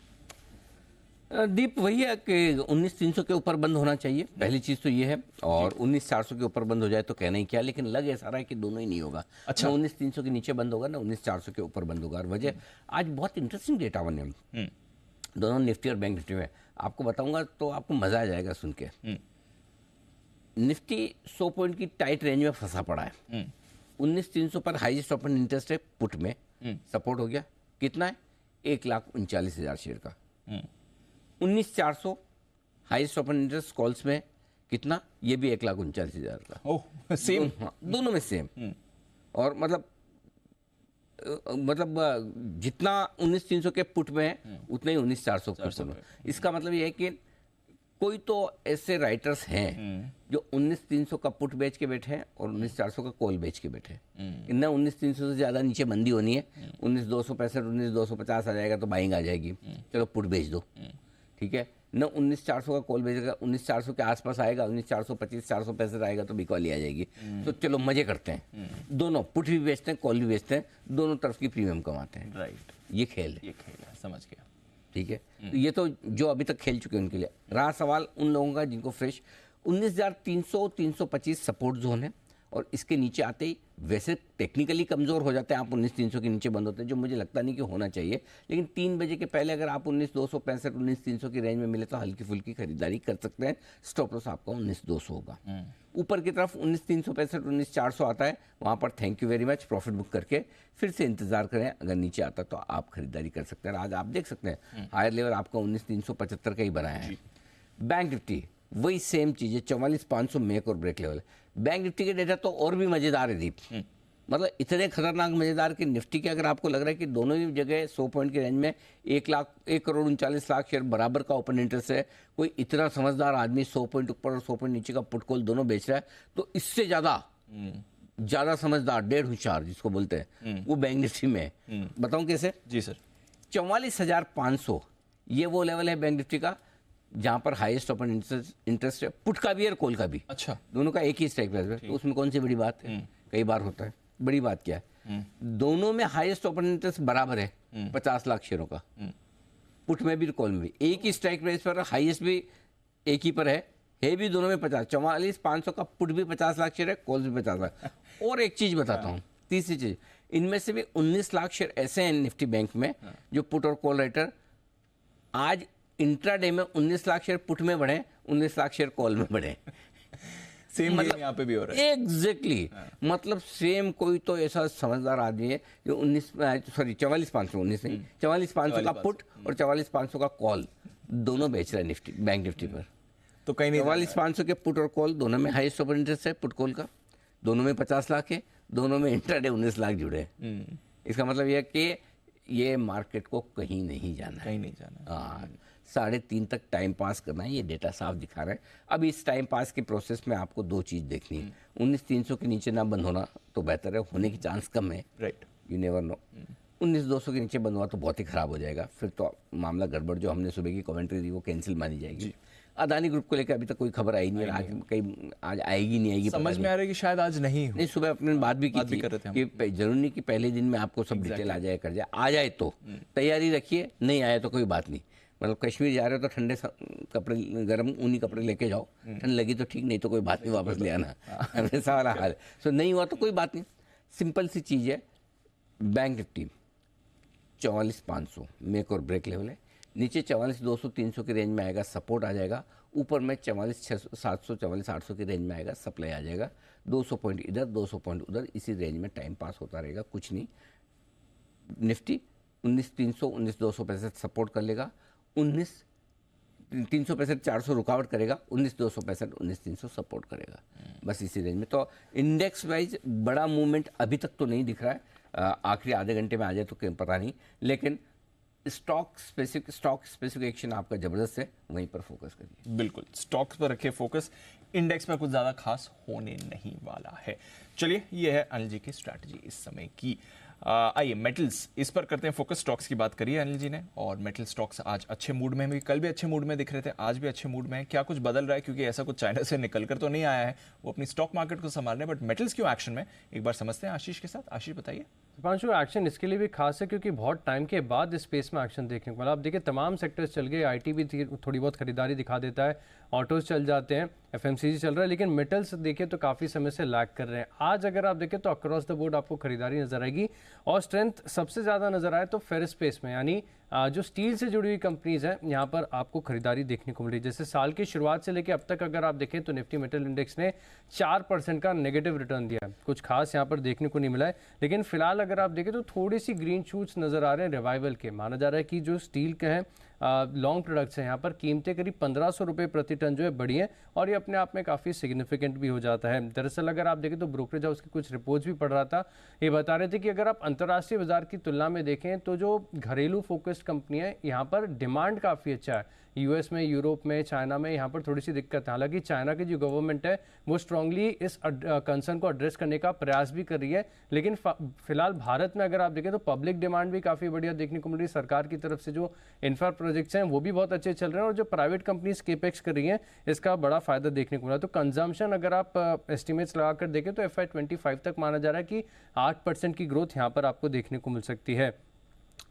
दीप वही है कि 19,300 के ऊपर बंद होना चाहिए, पहली चीज तो ये है। और 19,400 के ऊपर बंद हो जाए तो कहना ही क्या, लेकिन लग ऐसा रहा है कि दोनों ही नहीं होगा। अच्छा, 19,300 के नीचे बंद होगा ना 19,400 के ऊपर बंद होगा। और वजह आज बहुत इंटरेस्टिंग डेटा बने दोनों निफ्टी और बैंक निफ्टी में, आपको बताऊंगा तो आपको मजा आ जाएगा सुन के। निफ्टी 100 पॉइंट की टाइट रेंज में फंसा पड़ा है। 19,300 पर हाईएस्ट ओपन इंटरेस्ट है पुट में, सपोर्ट हो गया। कितना है? 1,39,000 शेयर का। 19,400 हाईएस्ट ओपन इंटरेस्ट कॉल्स में, कितना? ये भी 1,39,000 का। Oh same. दोनों में सेम। और मतलब जितना 19,300 के पुट में है उतना ही 19,400 पुट में। इसका मतलब ये है कि कोई तो ऐसे राइटर्स हैं जो 19,300 का पुट बेच के बैठे हैं और 19,400 का कॉल बेच के बैठे हैं। ना 19,300 से ज़्यादा नीचे मंदी होनी है, 19,265 19,250 आ जाएगा तो बाइंग आ जाएगी, चलो पुट बेच दो, ठीक है। न 19,400 का कॉल बेचेगा, 19,400 के आसपास आएगा, 19,425 465 आएगा तो भी कॉल आ जाएगी। तो चलो मजे करते हैं, दोनों पुट भी बेचते हैं, कॉल भी बेचते हैं, दोनों तरफ की प्रीमियम कमाते हैं। राइट, ये खेल है, समझ गया। ठीक है। तो ये तो जो अभी तक खेल चुके हैं उनके लिए। रहा सवाल उन लोगों का जिनको फ्रेश 19,300 325 सपोर्ट जोन है, और इसके नीचे आते ही वैसे टेक्निकली कमज़ोर हो जाते हैं आप, 19,300 के नीचे बंद होते हैं, जो मुझे लगता नहीं कि होना चाहिए, लेकिन 3 बजे के पहले अगर आप 19,265 19,300 की रेंज में मिले तो हल्की फुल्की खरीदारी कर सकते हैं। स्टॉप लॉस आपका 19,200 होगा। ऊपर की तरफ 19,365 19,400 आता है, वहाँ पर thank you very much, profit book करके फिर से इंतजार करें, अगर नीचे आता तो आप खरीदारी कर सकते हैं। आज आप देख सकते हैं हायर लेवल आपका 19,375 का ही बनाया है। बैंक निफ्टी वही सेम चीज़ है, 44,500 मेक और ब्रेक लेवल है। बैंक निफ्टी के डेटा तो और भी मज़ेदार है दीप, मतलब इतने खतरनाक मज़ेदार कि निफ्टी के अगर आपको लग रहा है कि दोनों ही जगह 100 पॉइंट की रेंज में 1,39,00,000 शेयर बराबर का ओपन इंटरेस्ट है, कोई इतना समझदार आदमी 100 पॉइंट ऊपर और 100 पॉइंट नीचे का पुट कॉल दोनों बेच रहा है, तो इससे ज़्यादा समझदार, डेढ़ होशियार जिसको बोलते हैं, वो बैंक निफ्टी में है। बताऊँ कैसे? जी सर। 44,500 ये वो लेवल है बैंक निफ्टी का जहां पर हाईएस्ट ओपन इंटरेस्ट है, पुट का भी और कॉल का भी। अच्छा, दोनों का एक ही स्ट्राइक प्राइस है, तो उसमें कौन सी बड़ी बात है? कई बार होता है, बड़ी बात क्या है? दोनों में हाईएस्ट ओपन इंटरेस्ट बराबर है, 50 लाख शेयरों का, पुट में भी कॉल में भी एक ही स्ट्राइक प्राइस पर, हाईएस्ट भी एक ही पर है भी दोनों में 50। 44,500 का पुट भी 50 लाख शेयर है, कॉल भी 50 लाख। और एक चीज बताता हूँ, तीसरी चीज, इनमें से भी 19 लाख शेयर ऐसे हैं निफ्टी बैंक में जो पुट और कॉल राइटर आज इंट्राडे में 19 लाख शेयर पुट में बढ़े, 19 लाख शेयर कॉल में बढ़े। सेम मतलब यहाँ पे भी हो रहा है। एग्जैक्टली मतलब सेम। कोई तो ऐसा समझदार आदमी है जो 44,500 नहीं 44,500 का पुट और 44,500 का कॉल दोनों बेच रहा है निफ्टी, बैंक निफ्टी पर। तो कहीं नहीं 44,500 के पुट और कॉल दोनों में हाईएस्ट ओपन इंटरेस्ट है, पुट कॉल का दोनों में 50 लाख है, दोनों में इंट्राडे 19 लाख जुड़े हैं। इसका मतलब यह है कि ये मार्केट को कहीं नहीं जाना है, कहीं नहीं जाना। हाँ, 3.5 तक टाइम पास करना है, ये डेटा साफ दिखा रहा है। अब इस टाइम पास के प्रोसेस में आपको दो चीज़ देखनी है, 19,300 के नीचे ना बंद होना तो बेहतर है, होने की चांस कम है, राइट, यू नेवर नो। 19,200 के नीचे बंद हुआ तो बहुत ही खराब हो जाएगा, फिर तो मामला गड़बड़, जो हमने सुबह की कमेंट्री दी वो कैंसिल मानी जाएगी। अदानी ग्रुप को लेकर अभी तक कोई खबर आई नहीं है, आज आएगी नहीं आएगी समझ में आ रहा है कि शायद आज नहीं सुबह अपने बात भी की थी कि जरूरी नहीं कि पहले दिन में आपको सब डिटेल आ जाए, कर जाए, आ जाए तो तैयारी रखिए, नहीं आया तो कोई बात नहीं। मतलब कश्मीर जा रहे हो तो ठंडे कपड़े, गर्म ऊनी कपड़े लेके जाओ, ठंड लगी तो ठीक, नहीं तो कोई बात नहीं, वापस ले आना, ऐसा वाला हाल। सो नहीं हुआ तो कोई बात नहीं, सिंपल सी चीज़ है। बैंक निफ्टी 44,500 मेक और ब्रेक लेवल है, नीचे 44,200 300 की रेंज में आएगा, सपोर्ट आ जाएगा, ऊपर में 44,700 44,800 की रेंज में आएगा, सप्लाई आ जाएगा, 200 पॉइंट इधर 200 पॉइंट उधर, इसी रेंज में टाइम पास होता रहेगा, कुछ नहीं। निफ्टी 19,300 19,265 सपोर्ट कर लेगा, 19,365 400 रुकावट करेगा, 19,265 19,300 सपोर्ट करेगा, बस इसी रेंज में। तो इंडेक्स वाइज बड़ा मूवमेंट अभी तक तो नहीं दिख रहा है, आखिरी आधे घंटे में आ जाए तो पता नहीं, लेकिन स्टॉक स्पेसिफिक एक्शन आपका जबरदस्त है, वहीं पर फोकस करिए। बिल्कुल, स्टॉक्स पर रखिए फोकस, इंडेक्स पर कुछ ज़्यादा खास होने नहीं वाला है। चलिए, ये है अनिल जी की स्ट्रैटेजी इस समय की। आइए मेटल्स, इस पर करते हैं फोकस। स्टॉक्स की बात करिए अनिल जी ने, और मेटल स्टॉक्स आज अच्छे मूड में हैं, कल भी अच्छे मूड में दिख रहे थे, आज भी अच्छे मूड में है। क्या कुछ बदल रहा है? क्योंकि ऐसा कुछ चाइना से निकल कर तो नहीं आया है, वो अपनी स्टॉक मार्केट को संभाल रहे हैं, बट मेटल्स क्यों एक्शन में, एक बार समझते हैं आशीष के साथ। आशीष बताइए। दीपांशु, एक्शन इसके लिए भी खास है क्योंकि बहुत टाइम के बाद इस स्पेस में एक्शन देखने को मिला। आप देखिए तमाम सेक्टर्स चल गए, आईटी भी थोड़ी बहुत खरीदारी दिखा देता है, ऑटोज चल जाते हैं, एफएमसीजी चल रहा है, लेकिन मेटल्स देखिए तो काफ़ी समय से लैग कर रहे हैं। आज अगर आप देखें तो अक्रॉस द बोर्ड आपको खरीदारी नजर आएगी, और स्ट्रेंथ सबसे ज़्यादा नजर आए तो फेरस स्पेस में, यानी जो स्टील से जुड़ी हुई कंपनीज हैं, यहाँ पर आपको खरीदारी देखने को मिली। जैसे साल की शुरुआत से लेकर अब तक अगर आप देखें तो निफ्टी मेटल इंडेक्स ने 4% का नेगेटिव रिटर्न दिया है, कुछ खास यहाँ पर देखने को नहीं मिला है। लेकिन फिलहाल अगर आप देखें तो थोड़ी सी ग्रीन शूट्स नजर आ रहे हैं रिवाइवल के। माना जा रहा है कि जो स्टील के हैं लॉन्ग प्रोडक्ट्स हैं, यहाँ पर कीमतें करीब 1,500 रुपये प्रति टन जो है बढ़ी हैं, और ये अपने आप में काफ़ी सिग्निफिकेंट भी हो जाता है। दरअसल अगर आप देखें तो ब्रोकरेज हाउस की कुछ रिपोर्ट्स भी पढ़ रहा था, ये बता रहे थे कि अगर आप अंतर्राष्ट्रीय बाजार की तुलना में देखें तो जो घरेलू फोकस्ड कंपनी है, यहाँ पर डिमांड काफ़ी अच्छा है। यूएस में, यूरोप में, चाइना में यहाँ पर थोड़ी सी दिक्कत है। हालांकि चाइना की जो गवर्नमेंट है वो स्ट्रांगली इस कंसर्न को एड्रेस करने का प्रयास भी कर रही है, लेकिन फिलहाल भारत में अगर आप देखें तो पब्लिक डिमांड भी काफ़ी बढ़िया देखने को मिल रही है। सरकार की तरफ से जो इंफ्रा प्रोजेक्ट्स हैं वो भी बहुत अच्छे चल रहे हैं, और जो प्राइवेट कंपनीज केपेक्स कर रही हैं इसका बड़ा फायदा देखने को मिला। तो कंजम्पशन अगर आप एस्टिमेट्स लगाकर देखें तो FY25 तक माना जा रहा है कि 8% की ग्रोथ यहाँ पर आपको देखने को मिल सकती है।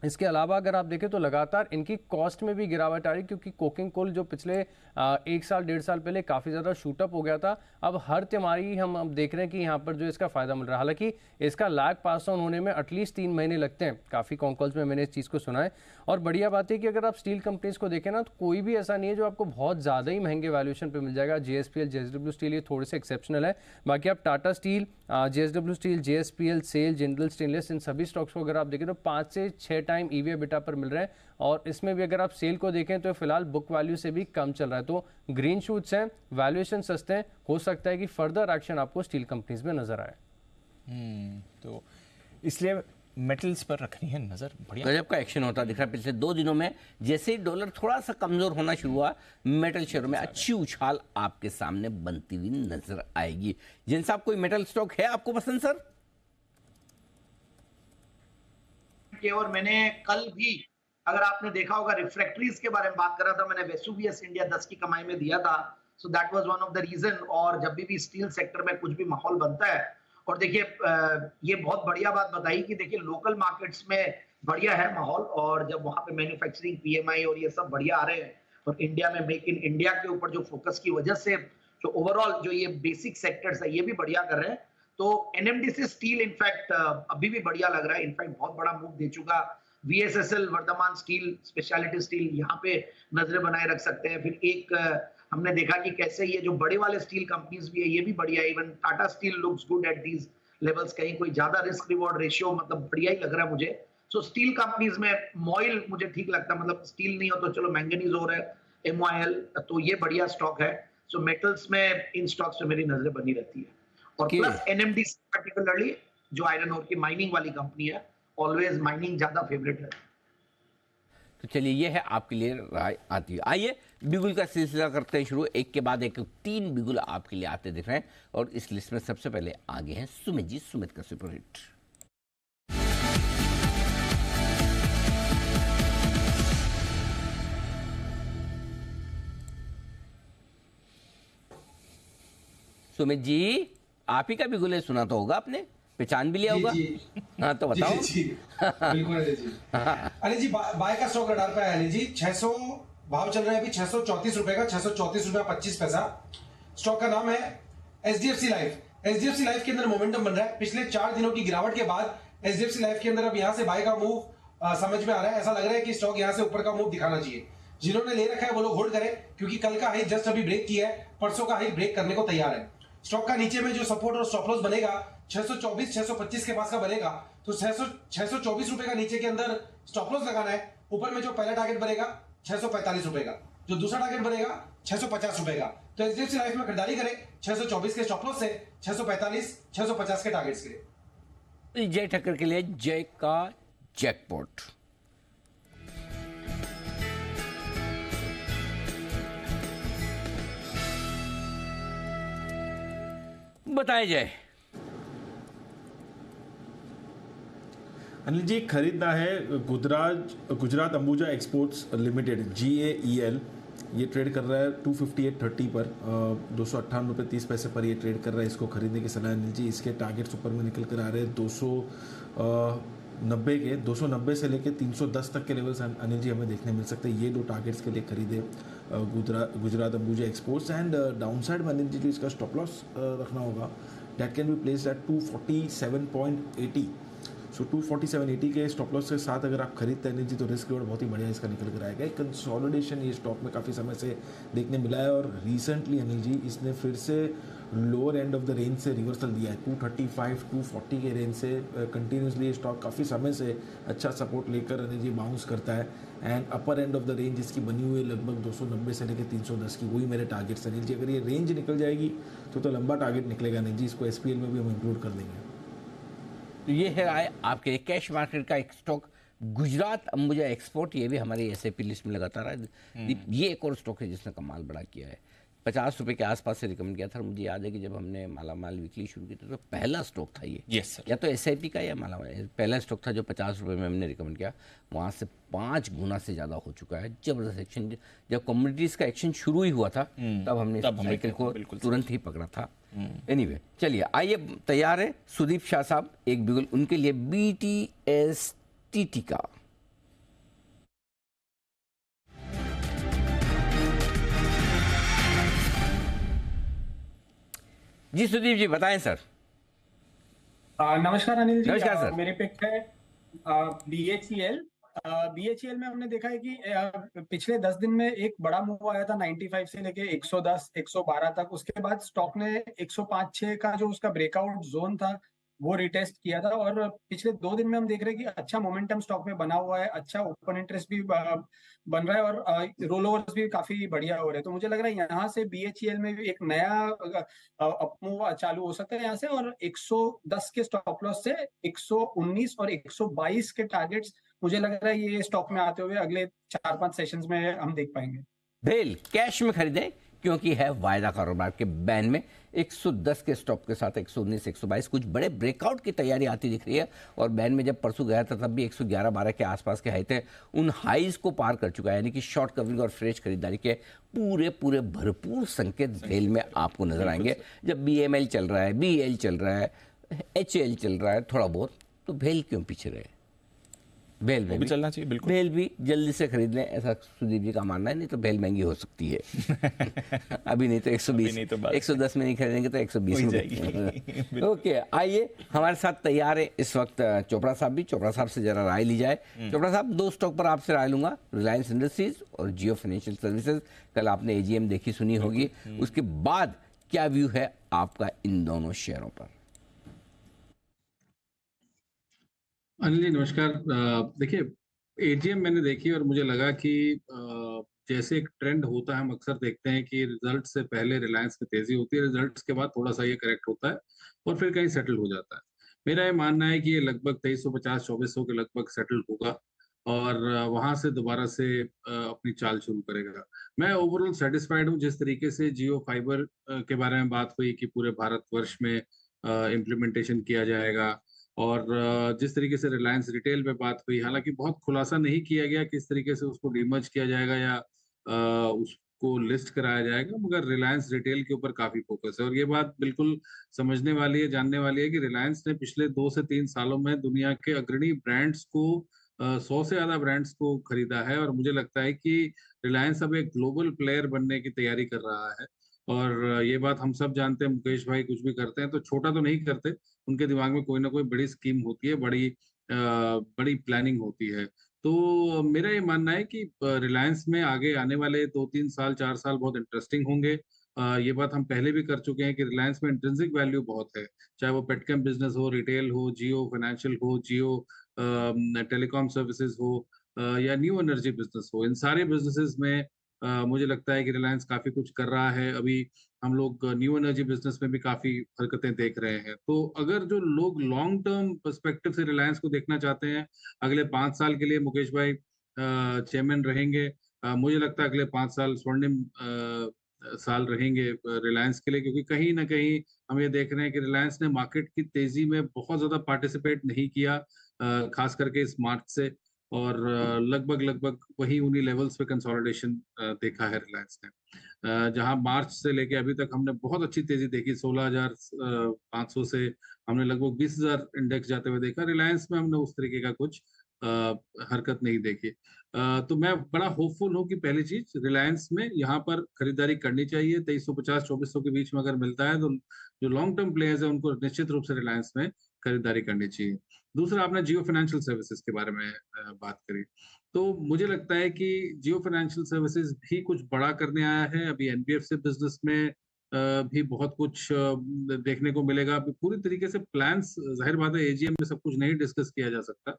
इसके अलावा अगर आप देखें तो लगातार इनकी कॉस्ट में भी गिरावट आ रही, क्योंकि कोकिंग कोल जो पिछले 1 साल 1.5 साल पहले काफ़ी ज़्यादा शूटअप हो गया था, अब हर तिमाही हम अब देख रहे हैं कि यहाँ पर जो इसका फ़ायदा मिल रहा है। हालांकि इसका लैग पास ऑन होने में एटलीस्ट 3 महीने लगते हैं, काफ़ी कॉन्कॉल्स में मैंने इस चीज़ को सुना है। और बढ़िया बात है कि अगर आप स्टील कंपनीज़ को देखें ना, तो कोई भी ऐसा नहीं है जो आपको बहुत ज़्यादा ही महंगे वैल्यूएशन पे मिल जाएगा। JSPL, JSW स्टील ये थोड़े से एक्सेप्शनल है, बाकी आप Tata steel, JSW steel, JSPL, SAIL, Jindal stainless, इन सभी स्टॉक्स को अगर आप देखें तो 5 से 6 टाइम EV EBITDA पर मिल रहे हैं। और इसमें भी अगर आप सेल को देखें तो फिलहाल बुक वैल्यू से भी कम चल रहा है। तो ग्रीन शूट्स हैं, वैल्यूएशन सस्ते हैं, हो सकता है कि फर्दर एक्शन आपको स्टील कंपनीज में नजर आए। तो इसलिए मेटल्स पर रखनी है नजर। बढ़िया गजब का एक्शन होता दिख रहा है पिछले 2 दिनों में। जैसे ही डॉलर थोड़ा सा कमजोर होना शुरू हुआ, मेटल शेयरों में अच्छी उछाल आपके सामने बनती हुई नजर आएगी। जिन साहब कोई मेटल स्टॉक है आपको पसंद सर? और मैंने कल भी, अगर आपने देखा होगा, रिफ्रैक्टरीज के बारे में बात कर रहा था, मैंने वेसुवियस इंडिया 10 की कमाई में दिया था। So that was one of the reason. और जब भी स्टील सेक्टर में कुछ भी माहौल बनता है, और देखिए ये बहुत बढ़िया बात बताई कि देखिए लोकल मार्केट्स में बढ़िया है माहौल, और जब वहां पे मैन्युफैक्चरिंग PMI और ये सब बढ़िया आ रहे हैं, और इंडिया में मेक इन इंडिया के ऊपर जो फोकस की वजह से जो ओवरऑल जो ये बेसिक सेक्टर्स है ये भी बढ़िया कर रहे हैं। तो NMDC स्टील इनफैक्ट अभी भी बढ़िया लग रहा है, इनफैक्ट बहुत बड़ा मूव दे चुका। VSSL, Vardhman steel, speciality steel, यहाँ पे नजरें बनाए रख सकते हैं। फिर एक हमने देखा कि कैसे ये जो बड़े वाले स्टील कंपनीज भी है ये भी बढ़िया है। Even Tata steel looks good at these levels, कहीं कोई ज्यादा रिस्क रिवॉर्ड रेशियो मतलब बढ़िया ही लग रहा है मुझे। सो स्टील कंपनीज में मॉइल मुझे ठीक लगता है, मतलब स्टील नहीं हो तो चलो मैंगनीज हो रहा है, MOIL, तो ये बढ़िया स्टॉक है। सो मेटल्स में इन स्टॉक्स में मेरी नजरें बनी रहती है। और प्लस NMDC पर्टिकुलरली जो आयरन ओर की माइनिंग वाली कंपनी है, ऑलवेज माइनिंग ज्यादा फेवरेट है। तो चलिए ये है आपके लिए राय आती है। आइए बिगुल का सिलसिला करते हैं शुरू। एक के बाद एक 3 बिगुल आपके लिए आते दिख रहे हैं, और इस लिस्ट में सबसे पहले आगे हैं सुमित जी। सुमित का सुपरहिट। सुमित जी, आप ही का बिगुल है, सुना तो होगा आपने, पहचान भी लिया होगा। हाँ तो बताओ। बिल्कुल अनिल जी। अनिल जी बाय का स्टॉक रडार पे है अनिल जी। 600 भाव चल रहा है अभी, 634 रुपए का, 634 रुपए 25 पैसा। स्टॉक का नाम है HDFC लाइफ। HDFC लाइफ के अंदर मोमेंटम बन रहा है। पिछले 4 दिनों की गिरावट के बाद HDFC लाइफ के अंदर अब यहाँ से बाय का मूव समझ में आ रहा है। ऐसा लग रहा है कि स्टॉक यहाँ से ऊपर का मूव दिखाना चाहिए। जिन्होंने ले रखा है वो लोग होल्ड करें, क्योंकि कल का हाई जस्ट अभी ब्रेक किया है, परसों का हाई ब्रेक करने को तैयार है। स्टॉक का नीचे में जो सपोर्ट और स्टॉप लॉस बनेगा 624 625 के पास का बनेगा, तो 624 रुपए का नीचे के अंदर स्टॉप लॉस लगाना है। ऊपर में जो पहला टारगेट बनेगा 645 रुपए का, जो दूसरा टारगेट बनेगा 650 रुपए का। तो HDFC लाइफ में खरीदारी करें 624 के स्टॉप लॉस से 645 650 के टारगेट्स के लिए। जय ठक्कर के लिए जय का जैकपॉट। बताया जाए। अनिल जी खरीदना है Gujarat Ambuja exports limited, GAEL। ये ट्रेड कर रहा है 258.30 पर, 258 रुपये 30 पैसे पर ये ट्रेड कर रहा है। इसको खरीदने की सलाह अनिल जी। इसके टारगेट्स ऊपर में निकल कर आ रहे हैं 290 के, 290 से लेके 310 तक के लेवल्स अनिल जी हमें देखने मिल सकते हैं। ये 2 टारगेट्स के लिए खरीदे Gujarat Ambuja exports. And down side में अनिल जी जो इसका स्टॉप लॉस रखना होगा, that can be placed at 247.80। सो 247.80 के स्टॉप लॉस के साथ अगर आप खरीदते हैं जी, तो रिस्क रिवॉर्ड बहुत ही बढ़िया इसका निकल कर आएगा। एक कंसोलिडेशन ये स्टॉक में काफ़ी समय से देखने मिला है, और रिसेंटली अनिल जी इसने फिर से lower end of the range से रिवर्सल दिया है। 235 240 के रेंज से कंटिन्यूसली ये स्टॉक काफ़ी समय से अच्छा सपोर्ट लेकर अनिल जी बाउंस करता है। And upper and of the range इसकी बनी हुई है लगभग 290 से लेकर 310 की, वही मेरे टारगेट्स अनिल जी। अगर ये रेंज निकल जाएगी तो लंबा टारगेट निकलेगा अनिल जी। इसको SPL में भी हम इंक्लूड कर देंगे। तो ये है आए आपके लिए कैश मार्केट का एक स्टॉक गुजरात अंबुजा एक्सपोर्ट। ये भी हमारी SIP लिस्ट में लगातार है। ये एक और स्टॉक है जिसने कमाल बड़ा किया है। 50 रुपए के आसपास से रिकमेंड किया था। मुझे याद है कि जब हमने मालामाल वीकली शुरू की थी तो पहला स्टॉक था ये। Yes sir. या तो SIP का या मालामाल, पहला स्टॉक था जो 50 रुपए में हमने रिकमेंड किया। वहाँ से 5 गुना से ज़्यादा हो चुका है। जबरदस्त एक्शन। जब कम्युनिटीज़ का एक्शन शुरू ही हुआ था तब हमने साइकिल को तुरंत ही पकड़ा था। एनीवे चलिए आइए, तैयार है सुदीप शाह साहब, एक बिगुल उनके लिए BTSTT का। जी सुदीप जी बताएं सर। नमस्कार अनिल जी। नमस्कार सर। मेरे पिक है BHEL। BHEL में हमने देखा है कि पिछले 10 दिन में एक बड़ा मूव आया था 95 से लेके 110 112 तक। उसके बाद स्टॉक ने 105-6 का जो उसका ब्रेकआउट जोन था वो रिटेस्ट किया था, और पिछले 2 दिन में हम देख रहे हैं कि अच्छा मोमेंटम स्टॉक में बना हुआ है, अच्छा ओपन इंटरेस्ट भी बन रहा है, और रोल ओवर्स भी काफी बढ़िया हो रहे हैं। तो मुझे लग रहा है यहाँ से BHEL में भी एक नया अपमूव चालू हो सकता है यहाँ से, और 110 के स्टॉप लॉस से 119 और 122 के टारगेट्स मुझे लग रहा है ये स्टॉक में आते हुए अगले 4-5 सेशंस में हम देख पाएंगे। भेल कैश में खरीदें क्योंकि है वायदा कारोबार के बैन में 110 के स्टॉप के साथ 119 122 कुछ बड़े ब्रेकआउट की तैयारी आती दिख रही है। और बैन में जब परसों गया था तब भी 111-12 के आसपास के हाई थे, उन हाईज को पार कर चुका है, यानी कि शॉर्ट कवरिंग और फ्रेश खरीदारी के पूरे भरपूर संकेत भेल में आपको नजर आएंगे। जब BML चल रहा है, BL चल रहा है, HL चल रहा है थोड़ा बहुत, तो भेल क्यों पीछे रहे? भेल में भी चलना चाहिए, बिल्कुल। भेल भी जल्दी से खरीद लें, ऐसा सुदीप जी का मानना है, नहीं तो भेल महंगी हो सकती है। अभी नहीं तो 120 नहीं तो 110 में नहीं खरीदेंगे तो 120 में जाएगी। ओके, आइए हमारे साथ तैयार है इस वक्त चोपड़ा साहब भी। चोपड़ा साहब से जरा राय ली जाए। चोपड़ा साहब, 2 स्टॉक पर आपसे राय लूंगा, रिलायंस इंडस्ट्रीज और जियो फाइनेंशियल सर्विसेज। कल आपने AGM देखी सुनी होगी, उसके बाद क्या व्यू है आपका इन दोनों शेयरों पर? अनिल जी नमस्कार। देखिए AGM मैंने देखी और मुझे लगा कि जैसे एक ट्रेंड होता है, हम अक्सर देखते हैं कि रिजल्ट से पहले रिलायंस में तेजी होती है, रिजल्ट्स के बाद थोड़ा सा ये करेक्ट होता है और फिर कहीं सेटल हो जाता है। मेरा ये मानना है कि ये लगभग 2350-2400 के लगभग सेटल होगा और वहां से दोबारा से अपनी चाल शुरू करेगा। मैं ओवरऑल सेटिस्फाइड हूँ जिस तरीके से जियो फाइबर के बारे में बात हुई कि पूरे भारतवर्ष में इम्प्लीमेंटेशन किया जाएगा, और जिस तरीके से रिलायंस रिटेल पे बात हुई, हालांकि बहुत खुलासा नहीं किया गया किस तरीके से उसको डीमर्ज किया जाएगा या उसको लिस्ट कराया जाएगा, मगर रिलायंस रिटेल के ऊपर काफी फोकस है। और ये बात बिल्कुल समझने वाली है, जानने वाली है कि रिलायंस ने पिछले 2 से 3 सालों में दुनिया के अग्रणी ब्रांड्स को 100 से ज्यादा ब्रांड्स को खरीदा है, और मुझे लगता है कि रिलायंस अब एक ग्लोबल प्लेयर बनने की तैयारी कर रहा है। और ये बात हम सब जानते हैं, मुकेश भाई कुछ भी करते हैं तो छोटा तो नहीं करते, उनके दिमाग में कोई ना कोई बड़ी स्कीम होती है, बड़ी प्लानिंग होती है। तो मेरा ये मानना है कि रिलायंस में आगे आने वाले 2-3 साल 4 साल बहुत इंटरेस्टिंग होंगे। ये बात हम पहले भी कर चुके हैं कि रिलायंस में इंट्रिंसिक वैल्यू बहुत है, चाहे वो पेटकेम बिजनेस हो, रिटेल हो, जियो फाइनेंशियल हो, जियो टेलीकॉम सर्विसेज हो, या न्यू एनर्जी बिजनेस हो। इन सारे बिजनेसेस में मुझे लगता है कि रिलायंस काफी कुछ कर रहा है। अभी हम लोग न्यू एनर्जी बिजनेस में भी काफी हरकतें देख रहे हैं। तो अगर जो लोग लॉन्ग टर्म पर्सपेक्टिव से रिलायंस को देखना चाहते हैं, अगले 5 साल के लिए मुकेश भाई चेयरमैन रहेंगे, मुझे लगता है अगले 5 साल स्वर्णिम साल रहेंगे रिलायंस के लिए, क्योंकि कहीं ना कहीं हम ये देख रहे हैं कि रिलायंस ने मार्केट की तेजी में बहुत ज्यादा पार्टिसिपेट नहीं किया, खास करके इस मार्च से, और लगभग वही उन्हीं लेवल्स पे कंसोलिडेशन देखा है रिलायंस ने। जहां मार्च से लेके अभी तक हमने बहुत अच्छी तेजी देखी, 16,500 से हमने लगभग 20,000 इंडेक्स जाते हुए देखा। रिलायंस में हमने उस तरीके का कुछ हरकत नहीं देखी। तो मैं बड़ा होपफुल हूँ कि पहली चीज रिलायंस में यहाँ पर खरीदारी करनी चाहिए। 2350-2400 के बीच में अगर मिलता है तो जो लॉन्ग टर्म प्लेयर्स है उनको निश्चित रूप से रिलायंस में खरीदारी करनी चाहिए। दूसरा, आपने जियो फाइनेंशियल सर्विसेज के बारे में बात करी, तो मुझे लगता है कि जियो फाइनेंशियल सर्विसेज भी कुछ बड़ा करने आया है। अभी NBFC बिजनेस में भी बहुत कुछ देखने को मिलेगा। अभी पूरी तरीके से प्लान्स, जाहिर बात है AGM में सब कुछ नहीं डिस्कस किया जा सकता,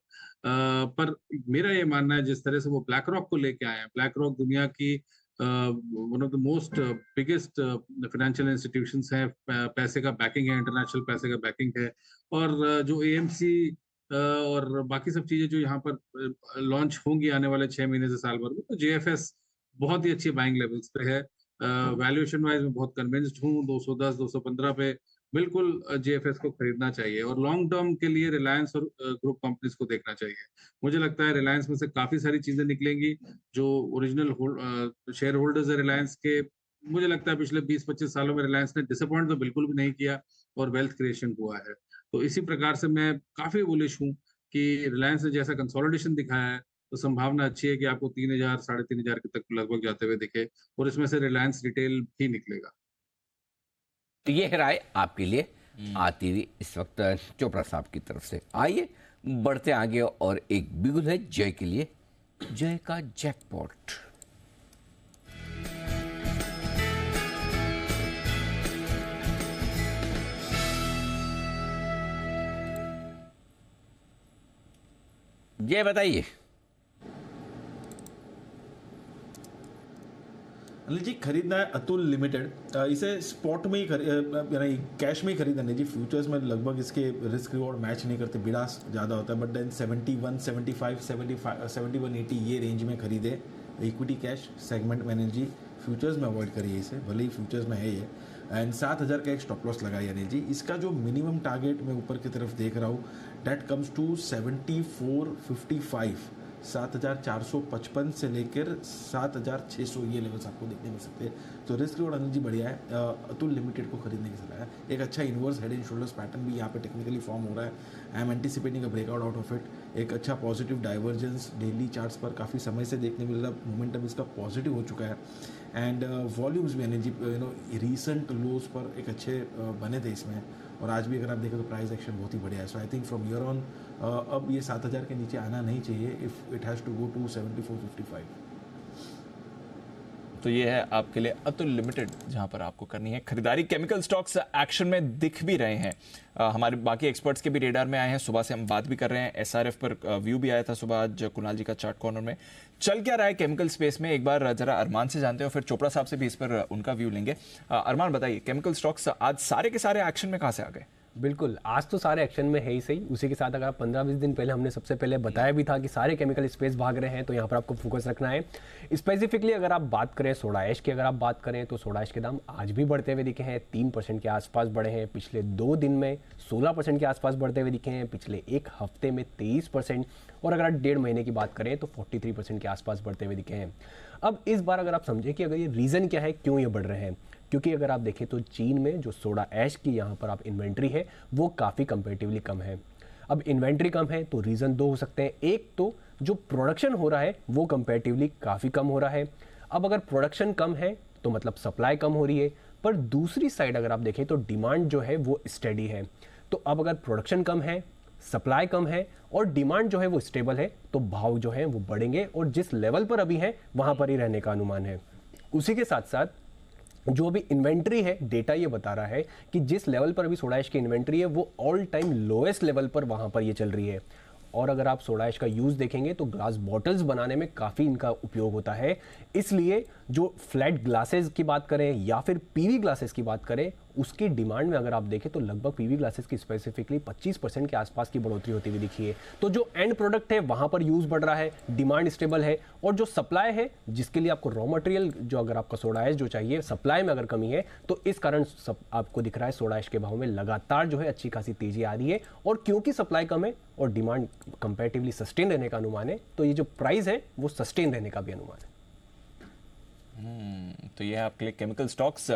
पर मेरा ये मानना है जिस तरह से वो ब्लैक रॉक को लेके आए हैं, ब्लैक रॉक दुनिया की one of the most biggest financial institutions हैं, पैसे का बैकिंग है, इंटरनेशनल पैसे का बैकिंग है, और जो AMC और बाकी सब चीजें जो यहाँ पर लॉन्च होंगी आने वाले 6 महीने से साल भर में, तो JFS बहुत ही अच्छी बाइंग लेवल्स पे है। वैल्यूएशन वाइज में बहुत कन्विंस्ड हूँ, 210-215 पे बिल्कुल JFS को खरीदना चाहिए, और लॉन्ग टर्म के लिए रिलायंस और ग्रुप कंपनीज को देखना चाहिए। मुझे लगता है रिलायंस में से काफी सारी चीजें निकलेंगी। जो ओरिजिनल शेयर होल्डर्स है रिलायंस के, मुझे लगता है पिछले 20-25 सालों में रिलायंस ने डिसअपॉइंट तो बिल्कुल भी नहीं किया और वेल्थ क्रिएशन हुआ है। तो इसी प्रकार से मैं काफी बुलिश हूँ कि रिलायंस ने जैसा कंसोलिडेशन दिखाया है, तो संभावना अच्छी है कि आपको 3,000 3,500 के तक लगभग जाते हुए दिखे, और इसमें से रिलायंस रिटेल भी निकलेगा। तो ये है राय आपके लिए आती हुई इस वक्त चोपड़ा साहब की तरफ से। आइए बढ़ते आगे और एक बिगुल है जय के लिए, जय का जैकपॉट। जय बताइए। अनिल जी, खरीदना है अतुल लिमिटेड। इसे स्पॉट में ही यानी कैश में ही खरीदना है जी। फ्यूचर्स में लगभग इसके रिस्क रिवॉर्ड मैच नहीं करते, बिडास ज़्यादा होता है। बट देन 71, 75, 71, 80 ये रेंज में खरीदे। इक्विटी कैश सेगमेंट में अनिल जी, फ्यूचर्स में अवॉइड करिए इसे, भले ही फ्यूचर्स में है ये। एंड 7000 का एक स्टॉप लॉस लगाइए अनिल जी। इसका जो मिनिमम टारगेट मैं ऊपर की तरफ देख रहा हूँ, डेट कम्स टू 7455, 7455 से लेकर 7600 ये लेवल्स आपको देखने मिल सकते हैं। तो रिस्क रिवॉर्ड अनिल जी बढ़िया है। अतुल लिमिटेड को खरीदने की सलाह है। एक अच्छा inverse head and shoulders pattern भी यहाँ पे टेक्निकली फॉर्म हो रहा है। I am anticipating a breakout out of it. एक अच्छा पॉजिटिव डाइवर्जेंस डेली चार्ट्स पर काफ़ी समय से देखने मिल रहा है। मोमेंटम इसका पॉजिटिव हो चुका है। एंड वॉल्यूम्स भी अनिल जी रीसेंट लोज पर एक अच्छे बने थे इसमें। और आज भी अगर आप देखें तो प्राइस एक्शन बहुत ही बढ़िया है। So I think from here on अब ये 7000 के नीचे आना नहीं चाहिए if it has to go to 7455। तो ये है आपके लिए अतुल लिमिटेड, जहां पर आपको करनी है खरीदारी। केमिकल स्टॉक्स एक्शन में दिख भी रहे हैं। हमारे बाकी एक्सपर्ट्स के भी रेडार में आए हैं। सुबह से हम बात भी कर रहे हैं। एसआरएफ पर व्यू भी आया था सुबह आज कुणाल जी का चार्ट कॉर्नर में। चल क्या रहा है केमिकल स्पेस में, एक बार जरा अरमान से जानते हैं और फिर चोपड़ा साहब से भी इस पर उनका व्यू लेंगे। अरमान बताइए, केमिकल स्टॉक्स आज सारे के सारे एक्शन में कहां से आ गए? बिल्कुल, आज तो सारे एक्शन में है ही सही। उसी के साथ अगर आप 15-20 दिन पहले हमने सबसे पहले बताया भी था कि सारे केमिकल स्पेस भाग रहे हैं, तो यहाँ पर आपको फोकस रखना है। स्पेसिफिकली अगर आप बात करें सोडा ऐश की, अगर आप बात करें तो सोडा ऐश के दाम आज भी बढ़ते हुए दिखे हैं। 3% के आसपास बढ़े हैं। पिछले 2 दिन में 16% के आसपास बढ़ते हुए दिखे हैं। पिछले एक हफ्ते में 23%, और अगर आप 1.5 महीने की बात करें तो 43% के आसपास बढ़ते हुए दिखे हैं। अब इस बार अगर आप समझें कि अगर ये रीज़न क्या है, क्यों ये बढ़ रहे हैं, क्योंकि अगर आप देखें तो चीन में जो सोडा ऐश की यहाँ पर आप इन्वेंट्री है वो काफ़ी कंपैरेटिवली कम है। अब इन्वेंट्री कम है तो रीज़न 2 हो सकते हैं। एक तो जो प्रोडक्शन हो रहा है वो कंपैरेटिवली काफ़ी कम हो रहा है। अब अगर प्रोडक्शन कम है तो मतलब सप्लाई कम हो रही है, पर दूसरी साइड अगर आप देखें तो डिमांड जो है वो स्टेडी है। तो अब अगर प्रोडक्शन कम है, सप्लाई कम है और डिमांड जो है वो स्टेबल है, तो भाव जो है वो बढ़ेंगे और जिस लेवल पर अभी है वहाँ पर ही रहने का अनुमान है। उसी के साथ साथ जो अभी इन्वेंट्री है, डेटा ये बता रहा है कि जिस लेवल पर अभी सोडा ऐश की इन्वेंट्री है वो ऑल टाइम लोएस्ट लेवल पर वहाँ पर ये चल रही है। और अगर आप सोडा ऐश का यूज़ देखेंगे तो ग्लास बॉटल्स बनाने में काफ़ी इनका उपयोग होता है। इसलिए जो फ्लैट ग्लासेस की बात करें या फिर पीवी ग्लासेस की बात करें, उसकी डिमांड में अगर आप देखें तो लगभग पीवी ग्लासेस की स्पेसिफिकली 25% के आसपास की बढ़ोतरी होती हुई दिखी है। तो जो एंड प्रोडक्ट है वहाँ पर यूज़ बढ़ रहा है, डिमांड स्टेबल है, और जो सप्लाई है जिसके लिए आपको रॉ मटेरियल जो अगर आपका सोडा ऐश जो चाहिए, सप्लाई में अगर कमी है तो इस कारण आपको दिख रहा है सोडा ऐश के भाव में लगातार जो है अच्छी खासी तेजी आ रही है। और क्योंकि सप्लाई कम है और डिमांड कंपैरेटिवली सस्टेन रहने का अनुमान है, तो ये जो प्राइस है वो सस्टेन रहने का भी अनुमान है। तो ये है आपके लिए केमिकल स्टॉक्स।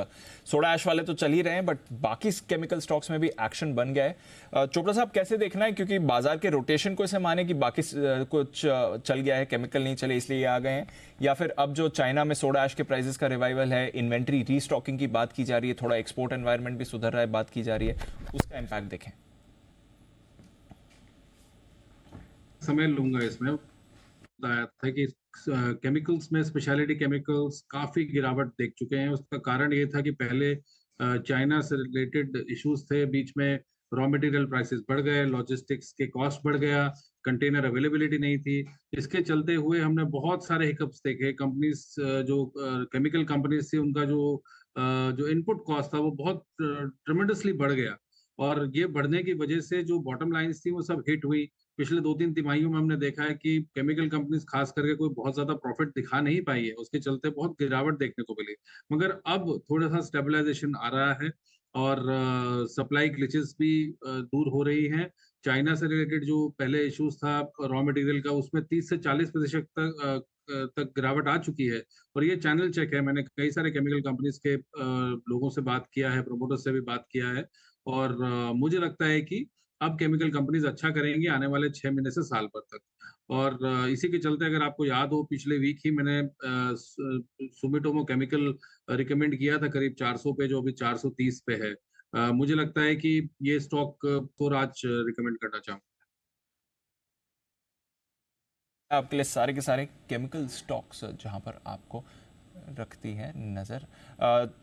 सोडा ऐश वाले तो चल ही रहे हैं, बट बाकी केमिकल स्टॉक्स में भी एक्शन बन गया है। चोपड़ा साहब कैसे देखना है, क्योंकि बाजार के रोटेशन को ऐसे माने कि बाकी कुछ चल गया है, केमिकल नहीं चले इसलिए ये आ गए हैं, या फिर अब जो चाइना में सोडा ऐश के प्राइसेस का रिवाइवल है, इन्वेंट्री रीस्टॉकिंग की बात की जा रही है, थोड़ा एक्सपोर्ट एनवायरनमेंट भी सुधर रहा है, बात की जा रही है, उसका इम्पैक्ट देखें। समय लूंगा इसमें। बताया था कि केमिकल्स में स्पेशलिटी केमिकल्स काफी गिरावट देख चुके हैं। उसका कारण ये था कि पहले चाइना से रिलेटेड इश्यूज थे, बीच में रॉ मटेरियल प्राइसेस बढ़ गए, लॉजिस्टिक्स के कॉस्ट बढ़ गया, कंटेनर अवेलेबिलिटी नहीं थी। इसके चलते हुए हमने बहुत सारे हिकअप्स देखे। कंपनीज जो केमिकल कंपनीज थी उनका जो इनपुट कॉस्ट था वो बहुत ट्रेमेंडसली बढ़ गया, और ये बढ़ने की वजह से जो बॉटम लाइन्स थी वो सब हिट हुई। पिछले 2-3 तिमाहियों में हमने देखा है कि केमिकल कंपनीज खास करके कोई बहुत ज्यादा प्रॉफिट दिखा नहीं पाई है, उसके चलते बहुत गिरावट देखने को मिली। मगर अब थोड़ा सा स्टेबलाइजेशन आ रहा है और सप्लाई ग्लिचेस भी दूर हो रही हैं। चाइना से रिलेटेड जो पहले इश्यूज था रॉ मटेरियल का, उसमें 30 से 40% तक गिरावट आ चुकी है। और ये चैनल चेक है, मैंने कई सारे केमिकल कंपनीज के लोगों से बात किया है, प्रोमोटर्स से भी बात किया है, और मुझे लगता है कि अब केमिकल कंपनीज अच्छा करेंगी आने वाले 6 महीने से साल भर तक। और इसी के चलते अगर आपको याद हो पिछले वीक ही मैंने सुमिटोमो केमिकल रिकमेंड किया था करीब 400 पे, जो अभी 430 पे है। मुझे लगता है कि ये स्टॉक थोड़ा आज रिकमेंड करना चाहूँगा। आपके लिए सारे के सारे केमिकल स्टॉक्स जहां पर आपको रखती है नजर।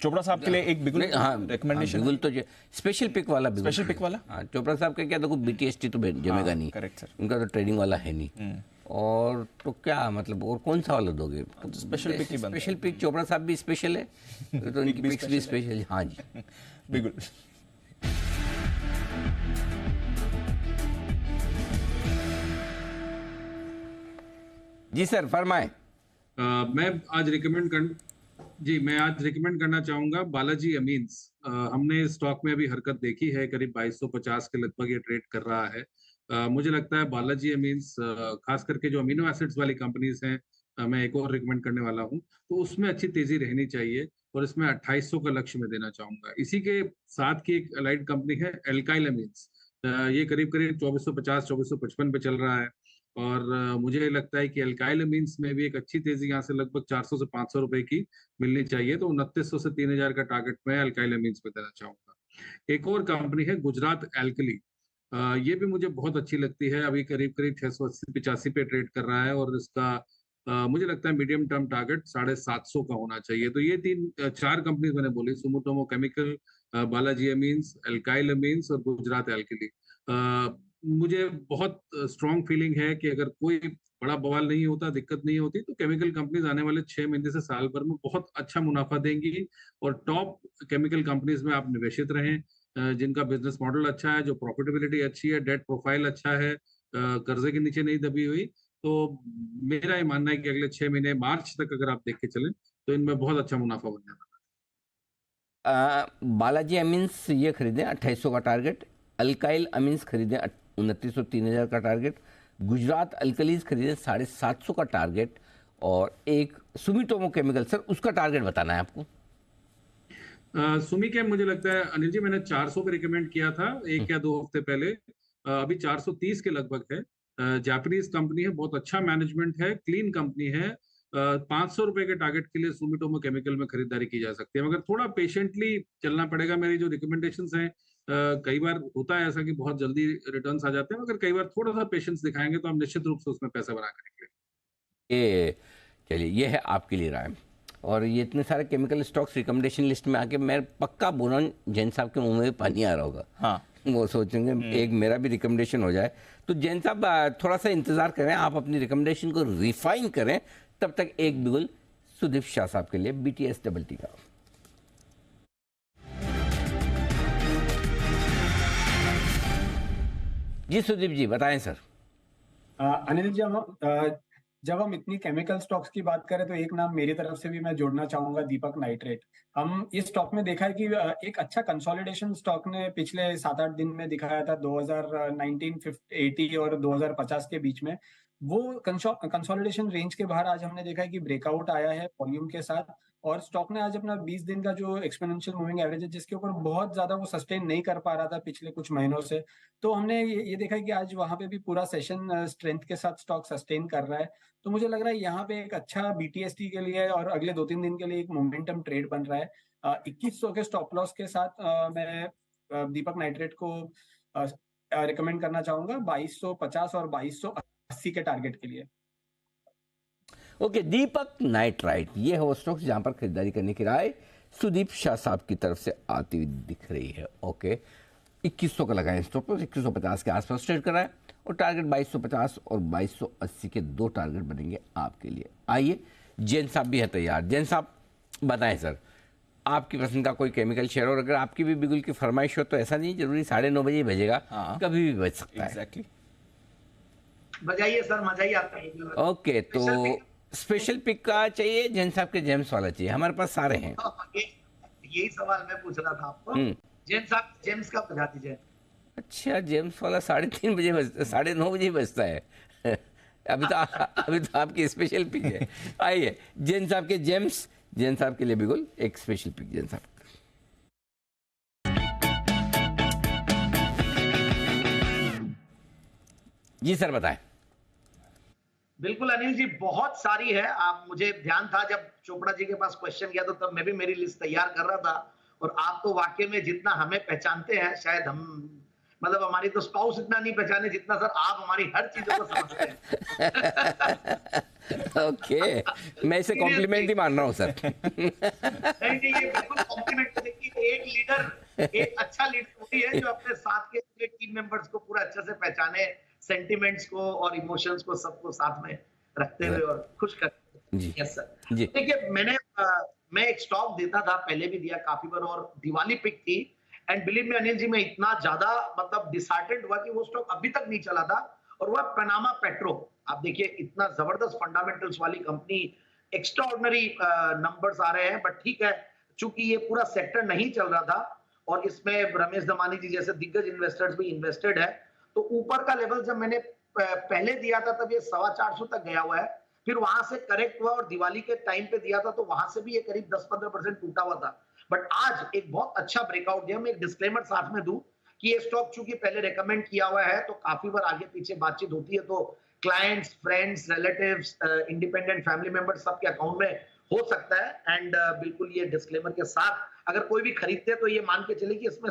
चोपड़ा साहब के लिए एक बिगुल रिकमेंडेशन। बिगुल तो स्पेशल पिक वाला बिगुल। स्पेशल पिक वाला? हाँ, चोपड़ा साहब का क्या, देखो BTST तो जमेगा नहीं, करेक्ट सर, उनका तो ट्रेडिंग वाला है नहीं। और तो क्या मतलब, और कौन सा वाला दोगे? स्पेशल पिक ही बनता है। स्पेशल पिक चोपड़ा साहब भी स्पेशल है, तो उनकी पिक्स भी स्पेशल। हाँ जी, बिगुल। जी सर फरमाएं। मैं आज रिकमेंड करना चाहूंगा बालाजी अमीन्स। हमने स्टॉक में अभी हरकत देखी है, करीब 2250 के लगभग ये ट्रेड कर रहा है। मुझे लगता है बालाजी अमीन्स, खास करके जो अमीनो एसिड्स वाली कंपनीज हैं, मैं एक और रिकमेंड करने वाला हूं, तो उसमें अच्छी तेजी रहनी चाहिए और इसमें 2800 का लक्ष्य में देना चाहूंगा। इसी के साथ की एक अलाइड कंपनी है एल्काइल अमीन्स, ये करीब 2450 2455 पे चल रहा है और मुझे लगता है कि एल्काइल अमीन्स में भी एक अच्छी तेजी यहाँ से लगभग 400 से 500 रुपए की मिलनी चाहिए, तो 2900 से 3000 का टारगेट मैं एल्काइल अमीन्स में देना चाहूंगा। एक और कंपनी है गुजरात एल्कली, ये भी मुझे बहुत अच्छी लगती है, अभी करीब 680-85 पे ट्रेड कर रहा है और इसका मुझे लगता है मीडियम टर्म टारगेट 750 का होना चाहिए। तो ये चार कंपनीज मैंने बोली, Sumitomo chemical, Balaji amines, alkyl amines और गुजरात एल्कली। मुझे बहुत स्ट्रॉन्ग फीलिंग है कि अगर कोई बड़ा बवाल नहीं होता, दिक्कत नहीं होती, तो केमिकल कंपनीज आने वाले 6 महीने से साल भर में बहुत अच्छा मुनाफा देंगी और टॉप केमिकल कंपनीज में आप निवेशित रहें, जिनका बिजनेस मॉडल अच्छा है, जो प्रॉफिटेबिलिटी अच्छी है, डेट प्रोफाइल अच्छा है, कर्जे के नीचे नहीं दबी हुई। तो मेरा ये मानना है कि अगले 6 महीने मार्च तक अगर आप देख के चलें तो इनमें बहुत अच्छा मुनाफा बनने वाला है। बालाजी अमीन्स ये खरीदें 2800 का टारगेट, अल्काइल अमीन्स खरीदें 2900 3000 का टारगेट, गुजरात अल्कलीज खरीदें 750 का टारगेट, और एक सुमिटोमो केमिकल, सर उसका टारगेट बताना है आपको। सुमी के मुझे लगता है अनिल जी मैंने 400 पे रिकमेंड किया था 1 या 2 हफ्ते पहले, अभी 430 के लगभग है। जापानीज कंपनी है, बहुत अच्छा मैनेजमेंट है, क्लीन कंपनी है। 500 रुपए के टारगेट के लिए सुमिटोमो केमिकल में खरीदारी की जा सकती है, मगर थोड़ा पेशेंटली चलना पड़ेगा। मेरी जो रिकमेंडेशंस हैं, कई बार होता है ऐसा कि बहुत जल्दी रिटर्न्स आ जाते हैं, मगर कई बार थोड़ा सा पेशेंस दिखाएंगे तो हम निश्चित रूप से उसमें पैसा बना कर निकलेंगे। चलिए, ये है आपके लिए राय। और ये इतने सारे केमिकल स्टॉक्स रिकमेंडेशन लिस्ट में आके मैं पक्का बोलन जैन साहब के मुंह में पानी आ रहा होगा। हाँ, वो सोचेंगे एक मेरा भी रिकमेंडेशन हो जाए। तो जैन साहब थोड़ा सा इंतजार करें, आप अपनी रिकमेंडेशन को रिफाइन करें, तब तक एक बिगुल सुदीप शाह साहब के लिए BTST का। जी सुदीप जी बताएं सर। अनिल जी, जब हम इतनी केमिकल स्टॉक्स की बात करें तो एक नाम मेरी तरफ से भी मैं जोड़ना चाहूंगा, दीपक नाइट्रेट। हम इस स्टॉक में देखा है कि एक अच्छा कंसोलिडेशन स्टॉक ने पिछले 7-8 दिन में दिखाया था, 2019-80 और 2050 के बीच में। वो कंसोलिडेशन रेंज के बाहर आज हमने देखा है कि ब्रेकआउट आया है वॉल्यूम के साथ, और स्टॉक ने आज अपना 20 दिन का जो एक्सपोनेंशियल मूविंग एवरेज है, जिसके ऊपर बहुत ज्यादा वो सस्टेन नहीं कर पा रहा था पिछले कुछ महीनों से, तो हमने ये देखा है कि आज वहां पे भी पूरा सेशन स्ट्रेंथ के साथ स्टॉक सस्टेन कर रहा है। तो मुझे लग रहा है यहाँ पे एक अच्छा BTST के लिए और अगले 2-3 दिन के लिए एक मोमेंटम ट्रेड बन रहा है। 2100 के स्टॉप लॉस के साथ मैं दीपक नाइट्रेट को रिकमेंड करना चाहूंगा 2250 और 2280 के टारगेट के लिए। ओके, दीपक नाइट्राइट, ये है वो स्टॉक्स जहां पर खरीदारी करने की राय सुदीप शाह साहब की तरफ से आती हुई दिख रही है। ओके, 2100 का लगाएं स्टॉप लॉस, 2150 के आसपास ट्रेड कर रहा है और टारगेट 2250 और 2280 के 2 टारगेट बनेंगे आपके लिए। आइए, जैन साहब भी है तैयार। जैन साहब बताएं सर, आपकी पसंद का कोई केमिकल शेयर, और अगर आपकी भी बिगुल की फरमाइश हो तो ऐसा नहीं जरूरी 9:30 बजे ही बजेगा, कभी भी बज सकता है। एग्जैक्टली, बजाइए सर, मजा ही आता है। ओके, तो स्पेशल पिक का चाहिए जैन साहब के जेम्स वाला चाहिए? हमारे पास सारे हैं। यही सवाल मैं पूछ रहा था आपको। जेम्स का बजा दीजिए। अच्छा, जेम्स वाला 3:30 बजे 9:30 बजे बजता है। अभी तो आपकी स्पेशल पिक है। आइए, जैन साहब के जेम्स, जैन साहब के लिए बिल्कुल एक स्पेशल पिक जैन साहब। जी सर बताएं। बिल्कुल अनिल जी, बहुत सारी है। आप, मुझे ध्यान था जब चोपड़ा जी के पास क्वेश्चन किया तो तब मैं भी मेरी लिस्ट तैयार कर रहा था। और आप तो वाकई में जितना हमें पहचानते हैं, शायद हम, मतलब हमारी तो स्पाउस इतना नहीं पहचाने जितना सर आप हमारी हर चीजों को समझते हैं। ओके, मैं इसे कॉम्प्लीमेंट ही मान रहा हूँ सर। नहीं, ये बिल्कुल कॉम्प्लीमेंट। देखिए, एक लीडर, एक अच्छा लीडर वही है जो अपने साथ के टीम मेंबर्स को पूरा अच्छे से पहचाने, सेंटिमेंट्स को और इमोशंस को सबको साथ में रखते हुए और खुश करते हुए। Yes sir. देखिए, मैं एक स्टॉक देता था, पहले भी दिया काफी बार, और दिवाली पिक थी। And believe me Anil ji, मैं इतना ज्यादा मतलब डिसहार्टेंड हुआ कि वो स्टॉक अभी तक नहीं चला था, और वह पनामा पेट्रो। आप देखिए, इतना जबरदस्त फंडामेंटल्स वाली कंपनी, एक्स्ट्राऑर्डिनरी नंबर्स आ रहे हैं, बट ठीक है, चूंकि ये पूरा सेक्टर नहीं चल रहा था और इसमें रमेश दमानी जी जैसे दिग्गज इन्वेस्टर्स भी इन्वेस्टेड है, तो ऊपर का लेवल जब मैंने पहले दिया था तब ये 425 तक गया हुआ है। फिर वहां से करेक्ट हुआ और दिवाली के टाइम पे दिया था तो वहां से भी ये करीब 10-15% टूटा हुआ था। बट आज एक बहुत अच्छा ब्रेकआउट दिया। मैं एक डिस्क्लेमर साथ में दूं कि ये स्टॉक चूंकि पहले रेकमेंड किया हुआ है, तो काफी बार आगे पीछे बातचीत होती है, तो clients, friends, relatives, independent family members सबके अकाउंट में हो सकता है। एंड बिल्कुल ये डिस्क्लेमर के साथ अगर कोई भी खरीदते हैं तो ये मान के चले कि इसमें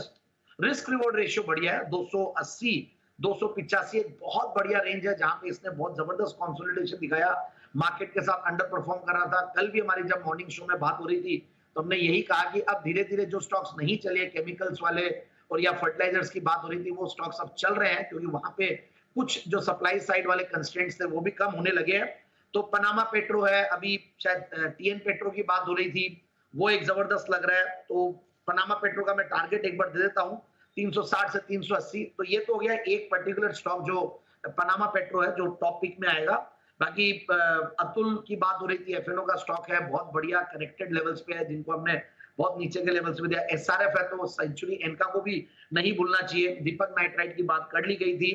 रिस्क रिवॉर्ड रेशियो बढ़िया है। 280, 285 एक बहुत बढ़िया रेंज है जहां पे इसने बहुत जबरदस्त कंसोलिडेशन दिखाया, मार्केट के साथ अंडर परफॉर्म कर रहा था। कल भी हमारी जब मॉर्निंग शो में बात हो रही थी तो हमने यही कहा कि अब धीरे धीरे जो स्टॉक्स नहीं चले, केमिकल्स वाले और या फर्टिलाइजर्स की बात हो रही थी, वो स्टॉक्स अब चल रहे हैं, क्योंकि वहां पे कुछ जो सप्लाई साइड वाले कंस्ट्रेंट्स थे वो भी कम होने लगे हैं। तो पनामा पेट्रो है, अभी शायद टीएन पेट्रो की बात हो रही थी, वो एक जबरदस्त लग रहा है। तो पनामा पेट्रो का मैं टारगेट एक बार दे देता हूं, 360 से 380। तो ये तो हो गया एक पर्टिकुलर स्टॉक जो पनामा पेट्रो है, जो टॉप पिक में आएगा। बाकी अतुल की बात हो रही थी, एफएनओ का स्टॉक है, बहुत बढ़िया करेक्टेड लेवल्स पे है, जिनको हमने बहुत नीचे के लेवल्स पे दिया। एसआरएफ है तो सेंचुरी एनका को भी नहीं भूलना चाहिए। दीपक नाइट्राइट की बात कर ली गई थी,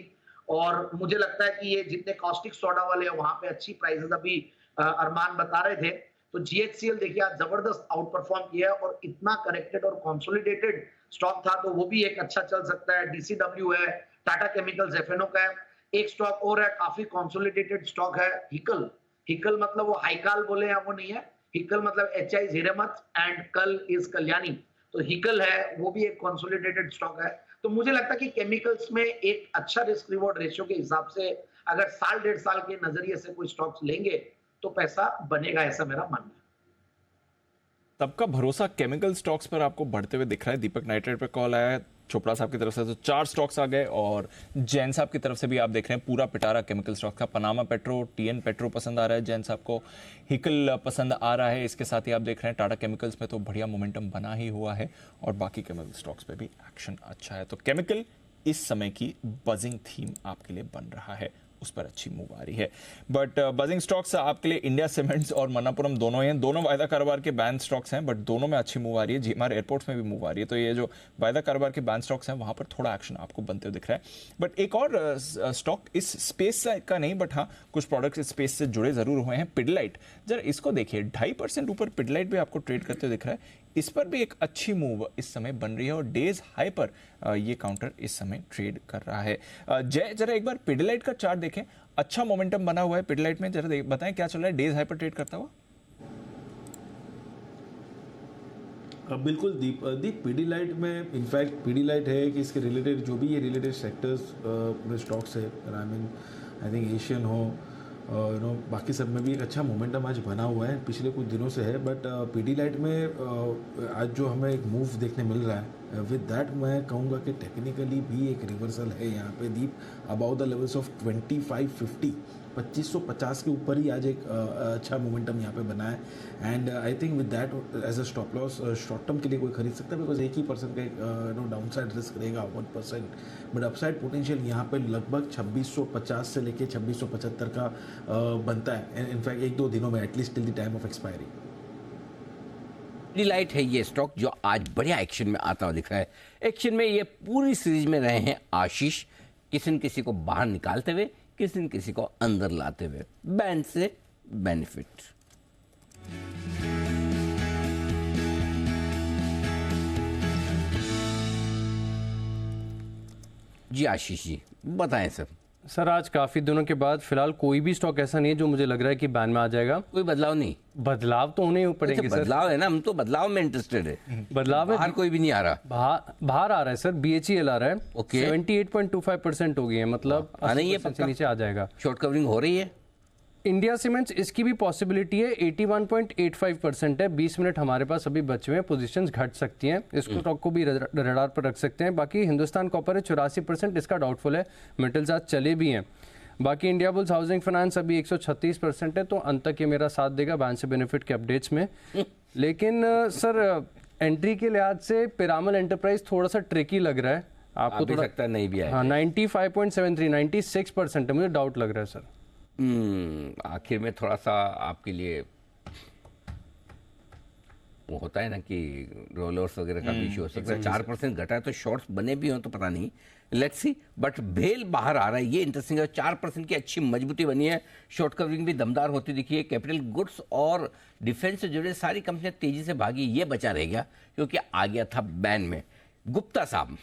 और मुझे लगता है कि ये जितने कॉस्टिक सोडा वाले हैं वहां पे अच्छी प्राइसेस अभी अरमान बता रहे थे। तो जीएचसीएल देखिए आज जबरदस्त आउट परफॉर्म किया है, और इतना करेक्टेड और कंसोलिडेटेड स्टॉक था तो वो भी एक अच्छा चल सकता है। डीसीडब्ल्यू है, टाटा केमिकल्स एफएनओ का है। एक स्टॉक और है, काफी कंसोलिडेटेड स्टॉक है, हिकल। हिकल मतलब वो हाईकाल बोले या वो नहीं है, हिकल मतलब HI हिरेमत एंड कल इज कल्याणी। तो हिकल है, वो भी एक कंसोलिडेटेड स्टॉक है। तो मुझे लगता है कि केमिकल्स में एक अच्छा रिस्क रिवॉर्ड रेशियो के हिसाब से अगर साल 1.5 साल के नजरिए से कोई स्टॉक्स लेंगे तो पैसा बनेगा, ऐसा मेरा मानना है। सबका भरोसा केमिकल स्टॉक्स पर आपको बढ़ते हुए दिख रहा है। दीपक नाइट्राइट पे कॉल आया है चोपड़ा साहब की तरफ से, तो 4 स्टॉक्स आ गए, और जैन साहब की तरफ से भी आप देख रहे हैं पूरा पिटारा केमिकल स्टॉक का। पनामा पेट्रो, टीएन पेट्रो पसंद आ रहा है जैन साहब को, हिकल पसंद आ रहा है। इसके साथ ही आप देख रहे हैं टाटा केमिकल्स में तो बढ़िया मोमेंटम बना ही हुआ है, और बाकी केमिकल स्टॉक्स पे भी एक्शन अच्छा है। तो केमिकल इस समय की बजिंग थीम आपके लिए बन रहा है, उस पर अच्छी मूव आ रही है। बट बजिंग स्टॉक्स आपके लिए इंडिया सीमेंट्स और मन्नापुरम दोनों हैं, दोनों वायदा कारोबार के बैन स्टॉक्स हैं, बट दोनों में अच्छी मूव आ रही है। जीएमआर एयरपोर्ट्स में भी मूव आ रही है। तो ये जो वायदा कारोबार के बैन स्टॉक्स हैं वहां पर थोड़ा एक्शन आपको बनते हुए दिख रहा है। बट एक और स्टॉक इस स्पेस का नहीं, बट हाँ कुछ प्रोडक्ट्स इस स्पेस से जुड़े जरूर हुए हैं, पिडलाइट। जरा इसको देखिए, 2.5% ऊपर पिडलाइट भी आपको ट्रेड करते हुए दिख रहा है। इस पर भी एक अच्छी मूव इस समय बन रही है, और डेज हाई पर ये काउंटर इस समय ट्रेड कर रहा है। जय, जरा एक बार पिडलाइट का चार्ट देखें, अच्छा मोमेंटम बना हुआ है पिडलाइट में, जरा बताएं क्या चल रहा है डेज हाई पर ट्रेड करता हुआ। बिल्कुल दीप पीडीलाइट में इनफैक्ट पीडीलाइट है कि इसके रिलेटेड जो भी ये रिलेटेड सेक्टर्स स्टॉक्स है, आई थिंक एशियन हो, बाकी सब में भी एक अच्छा मोमेंटम आज बना हुआ है, पिछले कुछ दिनों से है। बट पीडीलाइट में आज जो हमें एक मूव देखने मिल रहा है, विद दैट मैं कहूँगा कि टेक्निकली भी एक रिवर्सल है यहाँ पे दीप, अबाउट द लेवल्स ऑफ 2550, 2550 के ऊपर ही आज एक अच्छा मोमेंटम यहाँ पे बना है। And I think with that as a stop loss short term के लिए कोई खरीद सकता है, बिकॉज 1% का एक डाउन साइड रिस्क रहेगा 1%, बट अपसाइड पोटेंशियल यहाँ पे लगभग 2650 से लेके 2675 का बनता है, इनफैक्ट 1-2 दिनों में at least till the time of expiry. Pidilite है ये स्टॉक जो आज बढ़िया एक्शन में आता हुआ दिख रहा है। एक्शन में ये पूरी सीरीज में रहे हैं आशीष, किसी न किसी को बाहर निकालते हुए, किसी न किसी को अंदर लाते हुए, बैंड से बेनिफिट। जी आशीष जी बताएं सर। सर आज काफ़ी दिनों के बाद फिलहाल कोई भी स्टॉक ऐसा नहीं है जो मुझे लग रहा है कि बैन में आ जाएगा। कोई बदलाव नहीं, बदलाव तो होने ही पड़ेंगे सर। बदलाव है ना, हम तो बदलाव में इंटरेस्टेड है। बदलाव है, बाहर कोई भी नहीं आ रहा। बाहर आ रहा है सर, BHEL आ रहा है। ओके। 78.25% हो गई है, मतलब नहीं है, 80% से नीचे आ जाएगा। शॉर्ट कवरिंग हो रही है। इंडिया सीमेंट्स इसकी भी पॉसिबिलिटी है, 81.85% है। 20 मिनट हमारे पास अभी बचे हुए हैं, पोजीशंस घट सकती हैं, इसको स्टॉक को भी रडार पर रख सकते हैं। बाकी हिंदुस्तान कॉपर है 84%, इसका डाउटफुल है, मेटल्स आज चले भी हैं। बाकी इंडिया बुल्स हाउसिंग फाइनेंस अभी 136% है, तो अंत तक ये मेरा साथ देगा बैंक से बेनिफिट के अपडेट्स में। लेकिन सर एंट्री के लिहाज से पिरामल एंटरप्राइज थोड़ा सा ट्रिकी लग रहा है। आपको थोड़ा सकता नहीं भी आएगा। हाँ 95.73, 96% है, मुझे डाउट लग रहा है सर। आखिर में थोड़ा सा आपके लिए वो होता है ना कि रोलर्स वगैरह का भी इशू हो सकता है। 4% घटा है तो शॉर्ट्स बने भी हो तो पता नहीं, लेट्स सी। बट भेल बाहर आ रहा है, ये इंटरेस्टिंग है। 4% की अच्छी मजबूती बनी है, शॉर्ट कवरिंग भी दमदार होती दिखी है। कैपिटल गुड्स और डिफेंस से जुड़े सारी कंपनियां तेजी से भागी, ये बचा रह गया क्योंकि आ गया था बैन में। गुप्ता साहब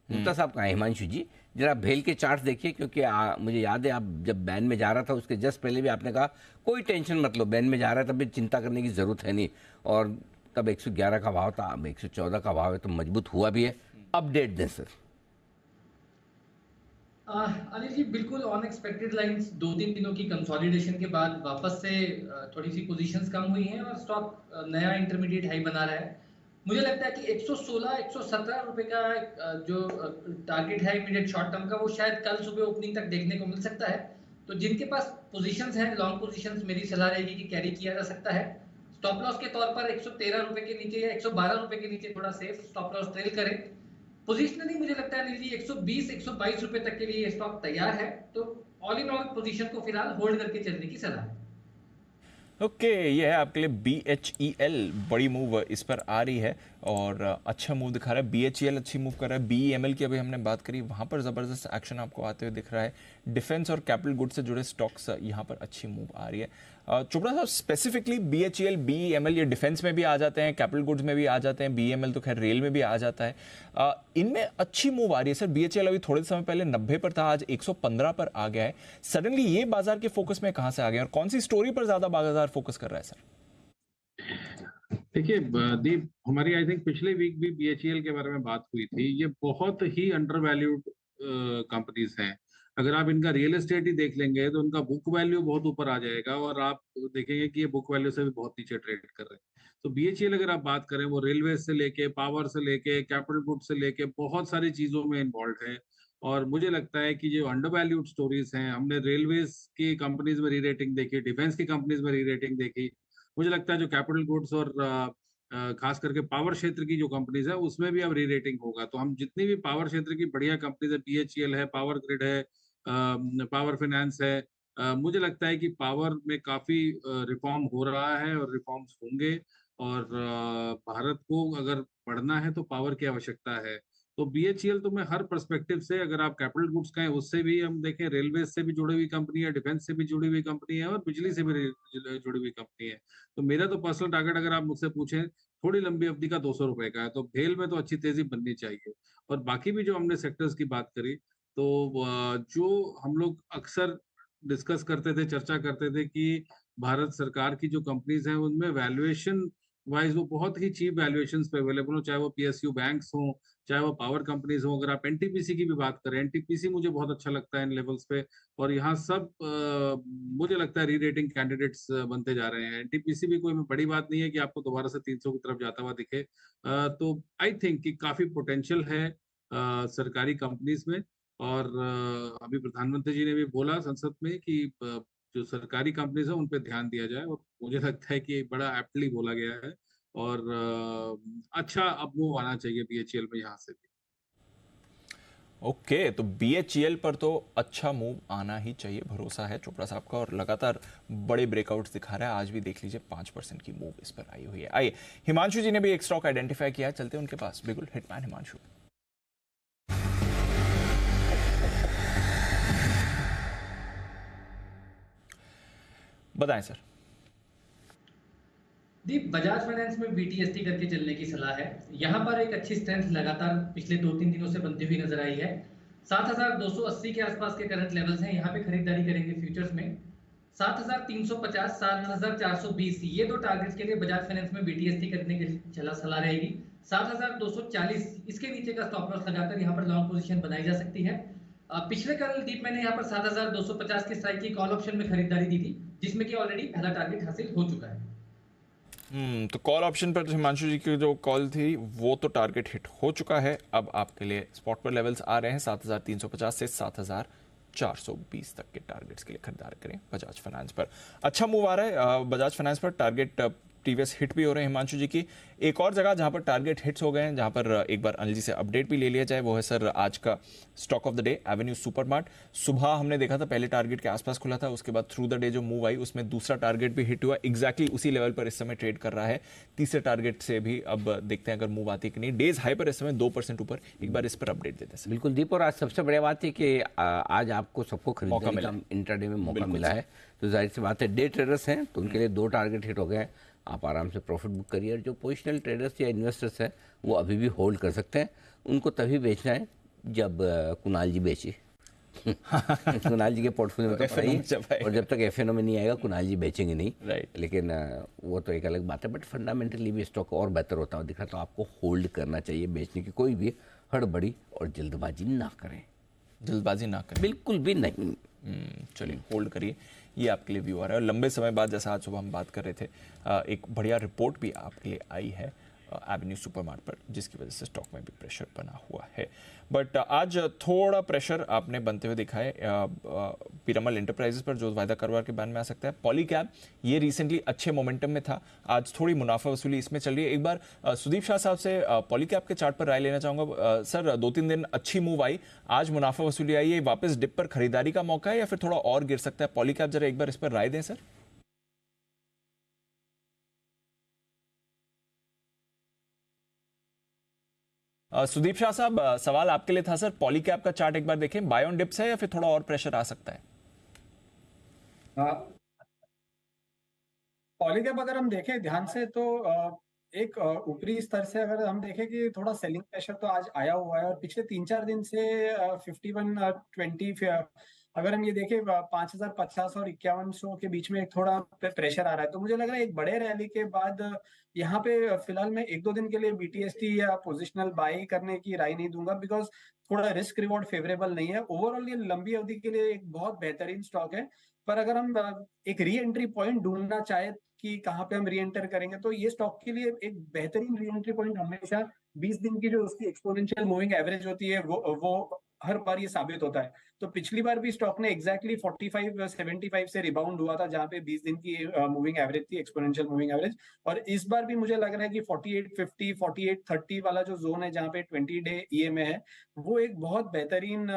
कहाँ है? हिमांशु जी जरा भेल के चार्ट्स देखिए, क्योंकि मुझे याद है आप जब बैन में जा रहा था उसके जस्ट पहले भी आपने कहा कोई टेंशन मत लो, बैन में जा रहा है तब भी चिंता करने की जरूरत है नहीं। और तब 111 का भाव था, अब 114 का भाव है, तो मजबूत हुआ भी है। अपडेट दें सर। अनिल जी बिल्कुल अनएक्सपेक्टेड लाइंस, 2-3 दिनों की कंसोलिडेशन के बाद वापस से थोड़ी सी पोजीशंस कम हुई हैं और स्टॉक नया इंटरमीडिएट हाई बना रहा है। मुझे लगता है कि 116-117 रुपए का जो टारगेट है इमीडिएट शॉर्ट टर्म का, वो शायद कल सुबह ओपनिंग तक देखने को मिल सकता है। तो जिनके पास पोजीशंस हैं, लॉन्ग पोजीशंस, मेरी सलाह रहेगी कि कैरी किया जा सकता है। स्टॉप लॉस के तौर पर 113 रुपए के नीचे या 112 रुपए के नीचे थोड़ा सेफ स्टॉप लॉस ट्रेल करें। पोजीशनली मुझे लगता है नीली 120-122 रुपए तक के लिए स्टॉक तैयार है, तो ऑल इन ऑल पोजीशन को फिलहाल होल्ड करके चलने की सलाह है। ओके, ये है आपके लिए BHEL, बड़ी मूव इस पर आ रही है और अच्छा मूव दिखा रहा है। BHEL अच्छी मूव कर रहा है। BEML की अभी हमने बात करी, वहाँ पर ज़बरदस्त एक्शन आपको आते हुए दिख रहा है। डिफेंस और कैपिटल गुड्स से जुड़े स्टॉक्स यहाँ पर अच्छी मूव आ रही है। चोपड़ा साहब स्पेसिफिकली BHEL, BEML ये डिफेंस में भी आ जाते हैं, कैपिटल गुड्स में भी आ जाते हैं, BEML तो खैर रेल में भी आ जाता है। इनमें अच्छी मूव आ रही है सर। BHEL अभी थोड़े समय पहले 90 पर था, आज 115 पर आ गया है। सडनली ये बाजार के फोकस में कहाँ से आ गया और कौन सी स्टोरी पर ज्यादा बाजार फोकस कर रहा है सर? देखिए दीप, हमारी आई थिंक पिछले वीक भी BHEL के बारे में बात हुई थी। ये बहुत ही अंडर वैल्यूड कंपनीज हैं। अगर आप इनका रियल एस्टेट ही देख लेंगे तो उनका बुक वैल्यू बहुत ऊपर आ जाएगा और आप देखेंगे कि ये बुक वैल्यू से भी बहुत नीचे ट्रेड कर रहे हैं। तो BHEL अगर आप बात करें, वो रेलवे से लेके, पावर से लेके, कैपिटल गुड्स से लेके बहुत सारी चीजों में इन्वॉल्व है। और मुझे लगता है कि जो अंडर वैल्यूड स्टोरीज हैं, हमने रेलवेज की कंपनीज में री रेटिंग देखी, डिफेंस की कंपनीज में री रेटिंग देखी। मुझे लगता है जो कैपिटल गुड्स और खास करके पावर क्षेत्र की जो कंपनीज है उसमें भी अब री रेटिंग होगा। तो हम जितनी भी पावर क्षेत्र की बढ़िया कंपनीज है, BHEL है, पावर ग्रिड है, पावर फाइनेंस है, मुझे लगता है कि पावर में काफी रिफॉर्म हो रहा है और रिफॉर्म्स होंगे। और भारत को अगर बढ़ना है तो पावर की आवश्यकता है। तो BHEL तो मैं हर पर्सपेक्टिव से, अगर आप कैपिटल गुड्स कहें उससे भी हम देखें, रेलवे से भी जुड़ी हुई कंपनी है, डिफेंस से भी जुड़ी हुई कंपनी है और बिजली से भी जुड़ी हुई कंपनी है। तो मेरा तो पर्सनल टारगेट अगर आप मुझसे पूछें थोड़ी लंबी अवधि का 200 रुपए का है। तो भेल में तो अच्छी तेजी बननी चाहिए। और बाकी भी जो हमने सेक्टर्स की बात करी, तो जो हम लोग अक्सर डिस्कस करते थे, चर्चा करते थे कि भारत सरकार की जो कंपनीज हैं उनमें वैल्यूएशन वाइज वो बहुत ही चीप वैल्यूएशंस पे अवेलेबल हो, चाहे वो PSU बैंक्स हों, चाहे वो पावर कंपनीज हों। अगर आप NTPC की भी बात करें, NTPC मुझे बहुत अच्छा लगता है इन लेवल्स पे। और यहाँ सब मुझे लगता है री रेटिंग कैंडिडेट्स बनते जा रहे हैं। NTPC भी कोई बड़ी बात नहीं है कि आपको दोबारा से 300 की तरफ जाता हुआ दिखे। तो आई थिंक कि काफी पोटेंशियल है सरकारी कंपनीज में। और अभी प्रधानमंत्री जी ने भी बोला संसद में कि जो सरकारी कंपनीज है उन पे ध्यान दिया जाए। और मुझे लगता है कि बड़ा एप्टली बोला गया है। और अच्छा अब मूव आना चाहिए BHEL में यहाँ से भी। ओके, तो BHEL पर तो अच्छा मूव आना ही चाहिए, भरोसा है चोपड़ा साहब का। और लगातार बड़े ब्रेकआउट्स दिखा रहा है। आज भी देख लीजिए 5% की मूव इस पर आई हुई है। आइए, हिमांशु जी ने भी एक स्टॉक आइडेंटिफाई किया है, चलते हैं उनके पास। बिल्कुल, हिटमैन हिमांशु। बताएं सर। दीप, बजाज फाइनेंस में BTST करके चलने की सलाह है। यहाँ पर एक अच्छी स्ट्रेंथ लगातार पिछले 2-3 दिनों से बनती हुई नजर आई है। 7,280 के आसपास के करंट लेवल्स हैं, यहाँ पे खरीदारी करेंगे फ्यूचर्स में। 7,350, 7,420 ये दो टारगेट्स के लिए बजाज फाइनेंस में BTST करने की सलाह रहेगी। 7,240 इसके नीचे का स्टॉप लॉस लगाकर यहाँ पर लॉन्ग पोजीशन बनाई जा सकती है। पिछले कल दीप मैंने यहाँ पर 7,250 के स्ट्राइक की कॉल ऑप्शन में खरीदारी दी थी, जिसमें कि ऑलरेडी पहला टारगेट हासिल हो चुका है। तो कॉल ऑप्शन पर हिमांशु जी की जो कॉल थी वो तो टारगेट हिट हो चुका है। अब आपके लिए स्पॉट पर लेवल्स आ रहे हैं 7,350 से 7,420 तक के टारगेट्स के लिए खरीदारी करें बजाज फाइनेंस पर। अच्छा मूव आ रहा है बजाज फाइनेंस पर, टारगेट प्रीवियस हिट भी हो रहे हैं हिमांशु जी की। एक और जगह जहां पर टारगेट हिट्स हो गए हैं, जहां पर एक बार अनिल जी से अपडेट भी ले लिया जाए, वो है सर आज का stock of the day Avenue supermart. सुबह हमने देखा था पहले टारगेट के आसपास खुला था, उसके बाद थ्रू द डे जो मूव आई उसमें दूसरा टारगेट भी हिट हुआ, एग्जैक्टली उसी लेवल पर इस समय ट्रेड कर रहा है। तीसरे टारगेट से भी अब देखते हैं अगर मूव आती है कि नहीं। डेज हाई पर इस समय 2% ऊपर, एक बार इस पर अपडेट देते हैं। बिल्कुल दीप, और आज सबसे बढ़िया बात है कि आज आपको सबको खरीदने का इंट्राडे में मौका मिला है, तो जाहिर सी बात है डे ट्रेडर्स हैं तो उनके लिए 2 टारगेट हिट हो गए। आप आराम से प्रॉफिट बुक करिए। और जो पोजिशनल ट्रेडर्स या इन्वेस्टर्स हैं वो अभी भी होल्ड कर सकते हैं, उनको तभी बेचना है जब कुणाल जी बेचे। कुणाल जी के पोर्टफोलियो में तो पड़ा, और जब तक FNO में नहीं आएगा कुणाल जी बेचेंगे नहीं। लेकिन वो तो एक अलग बात है, बट फंडामेंटली भी स्टॉक और बेहतर होता हुआ दिख रहा, तो आपको होल्ड करना चाहिए, बेचने की कोई भी हड़बड़ी और जल्दबाजी ना करें। जल्दबाजी ना करें, बिल्कुल भी नहीं। चलिए होल्ड करिए, ये आपके लिए व्यू आ रहा है। और लंबे समय बाद, जैसा आज सुबह हम बात कर रहे थे, एक बढ़िया रिपोर्ट भी आपके लिए आई है एवेन्यू सुपरमार्ट पर, जिसकी वजह से स्टॉक में भी प्रेशर बना हुआ है। बट आज थोड़ा प्रेशर आपने बनते हुए दिखा है पीरामल एंटरप्राइजेस पर, जो वायदा कारोबार के बैन में आ सकता है। पॉलीकैब ये रिसेंटली अच्छे मोमेंटम में था, आज थोड़ी मुनाफा वसूली इसमें चल रही है। एक बार सुदीप शाह साहब से पॉलीकैब के चार्ट पर राय लेना चाहूंगा। सर 2-3 दिन अच्छी मूव आई, आज मुनाफा वसूली आई है, वापस डिप पर खरीदारी का मौका है या फिर थोड़ा और गिर सकता है पॉलीकैब? जरा एक बार इस पर राय दें सर। सुदीप शाह साहब, सवाल आपके लिए था सर। पॉलीकैब का चार्ट एक बार देखें, बाय ऑन डिप्स है या फिर थोड़ा और प्रेशर आ सकता है? पॉलीकैब अगर हम देखें ध्यान से तो एक ऊपरी स्तर से अगर हम देखें कि थोड़ा सेलिंग प्रेशर तो आज आया हुआ है, और पिछले 3-4 दिन से 51-20 अगर हम ये देखें 5,050 और 5,100 के बीच में एक थोड़ा प्रेशर आ रहा है। तो मुझे लग रहा है एक बड़े रैली के बाद यहाँ पे फिलहाल मैं 1-2 दिन के लिए BTST या पोजिशनल बाई करने की राय नहीं दूंगा, बिकॉज थोड़ा रिस्क रिवॉर्ड फेवरेबल नहीं है। ओवरऑल ये लंबी अवधि के लिए एक बहुत बेहतरीन स्टॉक है, पर अगर हम एक री एंट्री पॉइंट ढूंढना चाहे कि कहाँ पे हम री एंटर करेंगे, तो ये स्टॉक के लिए एक बेहतरीन री एंट्री पॉइंट हमेशा 20 दिन की जो उसकी एक्सपोनेंशियल मूविंग एवरेज होती है वो हर बार ये साबित होता है। तो पिछली बार भी स्टॉक ने एग्जैक्टली 45-75 से रिबाउंड हुआ था, जहां पे 20 दिन की मूविंग एवरेज थी, एक्सपोनेंशियल मूविंग एवरेज। और इस बार भी मुझे लग रहा है कि 4850 4830 वाला जो जोन है जहां पे 20 डे EMA है, वो एक बहुत बेहतरीन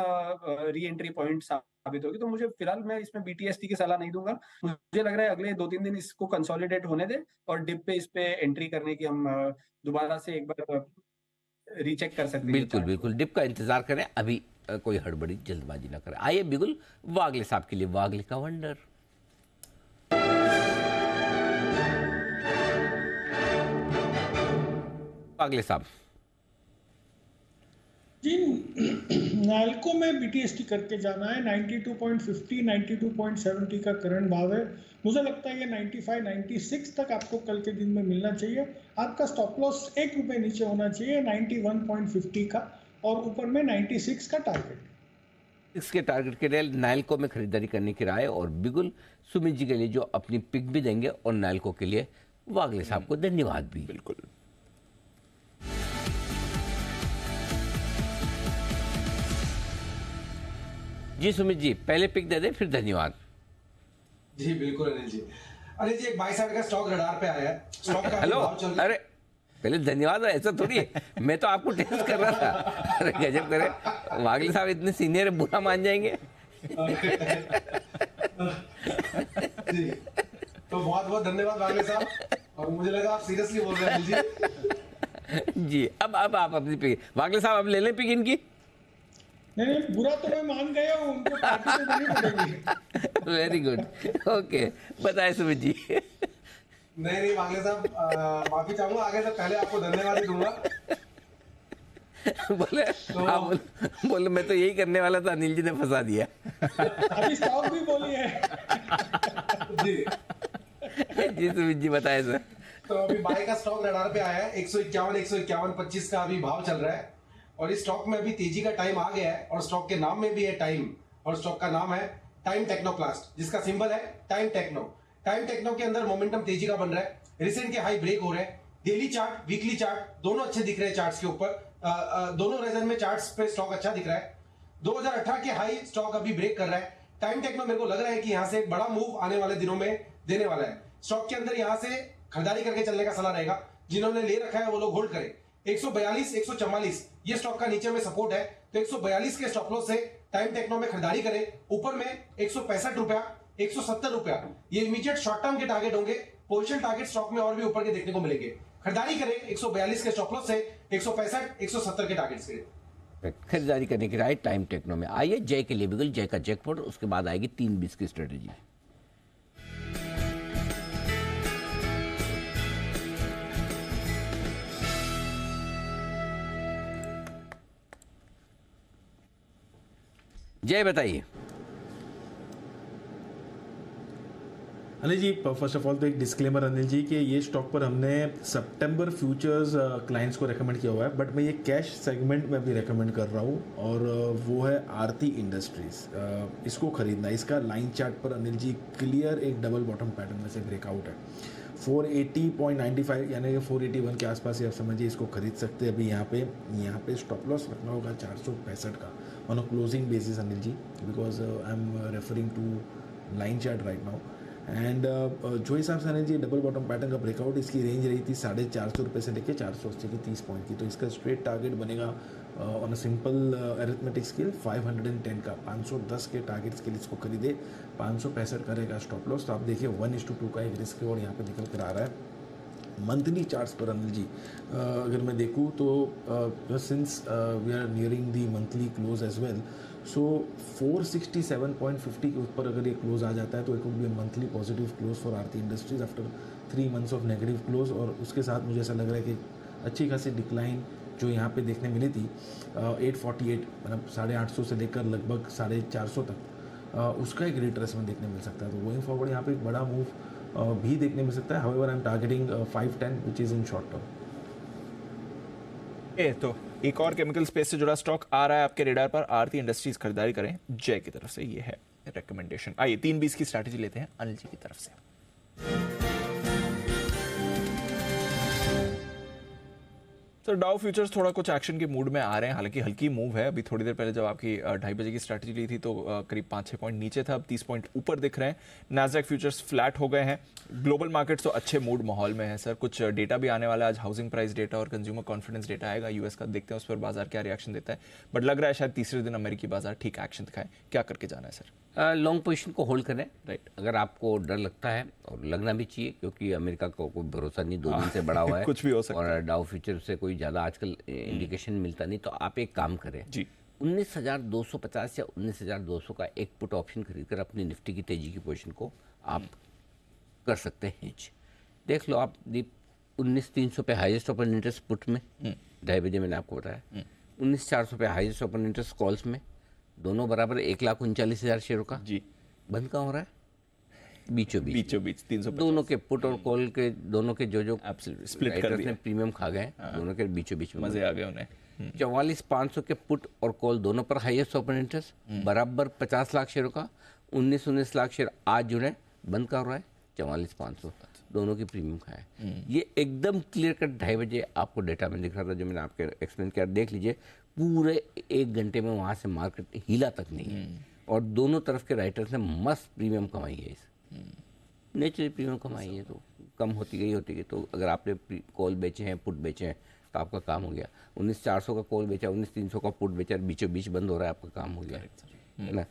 री एंट्री पॉइंट साबित होगी। तो मुझे फिलहाल मैं इसमें BTST की सलाह नहीं दूंगा। मुझे लग रहा है अगले 2-3 दिन इसको कंसोलिडेट होने दे और डिप पे इस पे एंट्री करने की हम दोबारा से एक बार रीचेक कर सकते हैं। बिल्कुल बिल्कुल, डिप का इंतजार करें, अभी कोई हड़बड़ी जल्दबाजी ना करें। आइए बिल्कुल वागले साहब के लिए वागले का वंडर। वागले साहब जी, नाल्को में BTST करके जाना है। 92.50 92.70 का करंट भाव है। मुझे लगता है ये 95-96 तक आपको कल के दिन में मिलना चाहिए। आपका स्टॉप लॉस ₹1 नीचे होना चाहिए 91.50 का, और ऊपर में 96 का टारगेट। इसके टारगेट के लिए नाल्को में खरीदारी करने की राय, और बिगुल सुमित जी के लिए जो अपनी पिक भी देंगे, और नाल्को के लिए वागले साहब को धन्यवाद भी। बिल्कुल। जी सुमित जी, पहले पिक दे दे फिर धन्यवाद। जी बिल्कुल अनिल जी। अनिल जी, एक 22 का स्टॉक रडार पे आया है। स्टॉक का हेलो, भाव चल रहा है। अरे पहले धन्यवाद, ऐसा थोड़ी है, मैं तो आपको टेस्ट कर रहा था। अरे गजब करे, वागले साहब इतने सीनियर है, बुरा मान जाएंगे। जी, तो बहुत बहुत धन्यवाद वागले साहब, और मुझे लगा आप सीरियसली बोल रहे हैं जी। जी, अब आप अपनी पिक, वागले साहब अब ले लें पिक इनकी। नहीं, बुरा तो मैं मान गया हूँ, उनको पार्टी तो देनी पड़ेगी। वेरी गुड, ओके, बताए सुमित जी। नहीं वागले साहब, माफी चाहूंगा, आगे से पहले आपको धन्यवाद ही दूंगा। बोले बोले मैं तो यही करने वाला था, अनिल जी ने फंसा दिया। अभी स्टॉक भी बोली है। जी सुमित जी बताए सर। तो अभी बाय का स्टॉक रडार पे आया है, 151-151-25 का अभी भाव चल रहा है और इस स्टॉक में अभी तेजी का टाइम आ गया है और स्टॉक के नाम में भी है टाइम, और स्टॉक का नाम है टाइम टेक्नोप्लास्ट, जिसका सिंबल है टाइम टेक्नो। टाइम टेक्नो के अंदर मोमेंटम तेजी का बन रहा है, रिसेंट के हाई ब्रेक हो रहे हैं, डेली चार्ट वीकली चार्ट दोनों अच्छे दिख रहे हैं चार्ट्स के ऊपर, दोनों रीजन में चार्ट्स पे स्टॉक अच्छा दिख रहा है। 2018 के हाई स्टॉक अभी ब्रेक कर रहा है। टाइम टेक्नो मेरे को लग रहा है कि यहाँ से एक बड़ा मूव आने वाले दिनों में देने वाला है। स्टॉक के अंदर यहाँ से खरीदारी करके चलने का सलाह रहेगा, जिन्होंने ले रखा है वो लोग होल्ड करें। 142 144 ये स्टॉक का नीचे में सपोर्ट है, तो 142 के स्टॉप लॉस से टाइम टेक्नो में खरीदारी करें। ऊपर में 165 रुपया, 170 रुपया ये इमीडिएट शॉर्ट टर्म के टारगेट होंगे। पोजीशन टारगेट स्टॉक में और भी ऊपर के देखने को मिलेंगे। खरीदारी करें 142 के स्टॉप लॉस से 165 170 के टारगेट्स के। खरीदारी करने के राइट टाइम टेक्नो में आइए। जय के लिए बिगुल, जय का जैकपॉट, उसके बाद आएगी 3-20 की स्ट्रेटेजी। जय बताइए। Anil ji first of all तो एक डिस्क्लेमर अनिल जी कि ये स्टॉक पर हमने सितंबर फ्यूचर्स क्लाइंट्स को रेकमेंड किया हुआ है, बट मैं ये कैश सेगमेंट में भी रेकमेंड कर रहा हूँ और वो है आरती इंडस्ट्रीज। इसको खरीदना, इसका लाइन चार्ट पर अनिल जी क्लियर एक डबल बॉटम पैटर्न में से ब्रेकआउट है। 480.95 यानी कि 481 के आसपास ही आप समझिए इसको खरीद सकते हैं। अभी यहाँ पे स्टॉप लॉस रखना होगा 465 का on a closing basis Anil ji, because I am referring to line chart right now. And जो हिसाब से Anil ji double bottom pattern का ब्रेकआउट, इसकी रेंज रही थी 450 रुपये से लेकर 480 की 30 पॉइंट की, तो इसका स्ट्रेट टारगेट बनेगा on a simple arithmetic scale 510 का। 510 के टारगेट्स के लिए इसको खरीदे, 565 करेगा स्टॉप लॉस। तो आप देखिए 1:2 का एक रिस्क और यहाँ पे निकल कर आ रहा है। मंथली चार्ट्स पर अनिल जी अगर मैं देखूँ तो since we are nearing the monthly close as well, so 467.50 के ऊपर अगर ये क्लोज आ जाता है तो it would be monthly positive close for Aarti industries after 3 months of negative close. और उसके साथ मुझे ऐसा लग रहा है कि अच्छी खासी डिक्लाइन जो यहाँ पे देखने मिली थी 848 मतलब 850 से लेकर लगभग 450 तक, उसका एक रिट्रेसमेंट देखने मिल सकता है। तो गोइंग फॉरवर्ड यहाँ पे एक बड़ा मूव भी देखने मिल सकता है। However I am targeting 510 which is in short term. तो एक और केमिकल स्पेस से जुड़ा स्टॉक आ रहा है आपके रेडार पर, आरती इंडस्ट्रीज खरीदारी करें जय की तरफ से, ये है रिकमेंडेशन। आइए 3-20 की स्ट्रैटेजी लेते हैं अनिल जी की तरफ से। तो डाउ फ्यूचर्स थोड़ा कुछ एक्शन के मूड में आ रहे हैं, हालांकि हल्की मूव है। अभी थोड़ी देर पहले जब आपकी 2:30 बजे की स्ट्रैटेजी ली थी तो करीब 5-6 पॉइंट नीचे था, अब 30 पॉइंट ऊपर दिख रहे हैं। नैस्डैक फ्यूचर्स फ्लैट हो गए हैं। ग्लोबल मार्केट्स तो अच्छे मूड माहौल में है सर। कुछ डेटा भी आने वाला है आज, हाउसिंग प्राइस डेटा और कंज्यूमर कॉन्फिडेंस डेटा आएगा यूएस का, देखते हैं उस पर बाजार क्या रिएक्शन देता है। बट लग रहा है शायद तीसरे दिन अमेरिकी बाजार ठीक एक्शन दिखाए। क्या करके जाना है सर? लॉन्ग पोजीशन को होल्ड करें राइट। अगर आपको डर लगता है, और लगना भी चाहिए क्योंकि अमेरिका को कोई भरोसा नहीं, 2 दिन से बड़ा हुआ है कुछ भी हो सकता और डाउ फ्यूचर से कोई ज़्यादा आजकल इंडिकेशन मिलता नहीं। तो आप एक काम करें जी, 19,250 या 19,200 का एक पुट ऑप्शन खरीद कर अपनी निफ्टी की तेजी की पोजीशन को आप कर सकते हैं। देख लो आप दीप, 19,300 पे हाईएस्ट ओपन इंटरेस्ट पुट में 2:30 बजे मैंने आपको बताया, 19,400 पे हाईएस्ट ओपन इंटरेस्ट कॉल्स में, दोनों बराबर 1,39,000 शेयरों का जी बंद कहाँ हो रहा है? बीचों बीच 350 दोनों के पुट और कॉल के दोनों के जो स्प्लिट कर दिया, प्रीमियम खा गए दोनों के बीचों बीच में, मजे आ गए उन्हें। 44,500 के पुट और कॉल दोनों पर हाईएस्ट ओपन इंटरेस्ट बराबर 50 लाख शेयरों का, 19 लाख शेयर आज जुड़े, बंद का हो रहा है 44,500, दोनों की प्रीमियम खाया। ये एकदम क्लियर कट 2:30 बजे आपको डेटा में दिख रहा था जो मैंने आपके एक्सप्लेन किया। देख लीजिए पूरे 1 घंटे में वहाँ से मार्केट हिला तक नहीं है और दोनों तरफ के राइटर्स ने मस्त प्रीमियम कमाई है। इस नेचुरल प्रीमियम कमाई है तो कम होती गई। तो अगर आपने कॉल बेचे हैं, पुट बेचे हैं, तो आपका काम हो गया। 19,400 का कॉल बेचा, 19,300 का पुट बेचा, बीचों बीच बंद हो रहा है, आपका काम हो गया है ना।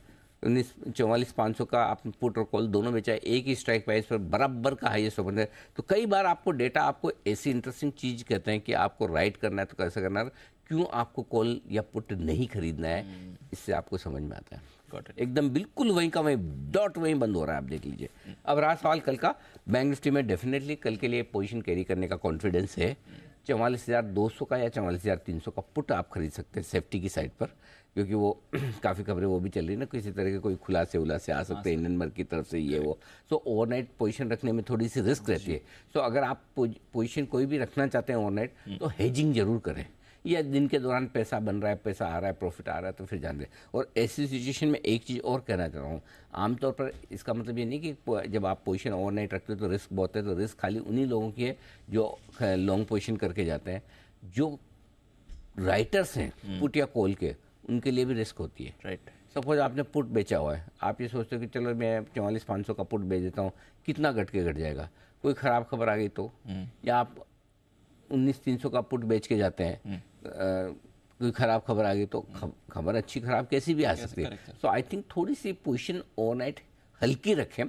44,500 का आपने पुट और कॉल दोनों बेचा, एक ही स्ट्राइक प्राइस पर बराबर का हाईएस्ट ओपन है। तो कई बार आपको डेटा आपको ऐसी इंटरेस्टिंग चीज़ कहते हैं कि आपको राइट करना है तो कैसे करना है, क्यों आपको कॉल या पुट नहीं खरीदना है, इससे आपको समझ में आता है। एकदम बिल्कुल वहीं का वहीं डॉट वहीं बंद हो रहा है, आप देख लीजिए। अब रहा सवाल कल का, बैंक निफ्टी में डेफिनेटली कल के लिए पोजीशन कैरी करने का कॉन्फिडेंस है। 44,200 का या 44,300 का पुट आप खरीद सकते हैं सेफ्टी की साइड पर, क्योंकि वो काफ़ी खबरें वो भी चल रही ना, किसी तरह के कोई खुलासे उलासे आ सकते हैं इंडियन मार्केट की तरफ से ये वो। सो ओवरनाइट पोजीशन रखने में थोड़ी सी रिस्क रहती है। सो अगर आप पोजीशन कोई भी रखना चाहते हैं ओवरनाइट तो हेजिंग जरूर करें, या दिन के दौरान पैसा बन रहा है, पैसा आ रहा है, प्रॉफिट आ रहा है तो फिर जान दें। और ऐसी सिचुएशन में एक चीज़ और कहना चाह रहा हूँ, आमतौर पर इसका मतलब ये नहीं कि जब आप पोजीशन ओवरनाइट रखते हो तो रिस्क बहुत है, तो रिस्क खाली उन्हीं लोगों की है जो लॉन्ग पोजीशन करके जाते हैं। जो राइटर्स हैं पुट या कॉल के, उनके लिए भी रिस्क होती है। राइट। सपोज आपने पुट बेचा हुआ है, आप ये सोचते हो कि चलो मैं 44,500 का पुट बेच देता हूँ, कितना घट जाएगा, कोई ख़राब खबर आ गई तो, या आप 19,300 का पुट बेच के जाते हैं, कोई ख़राब खबर आ गई तो, खबर अच्छी ख़राब कैसी भी आ सकती है। सो आई थिंक थोड़ी सी पोजीशन ओवरनाइट हल्की रखें,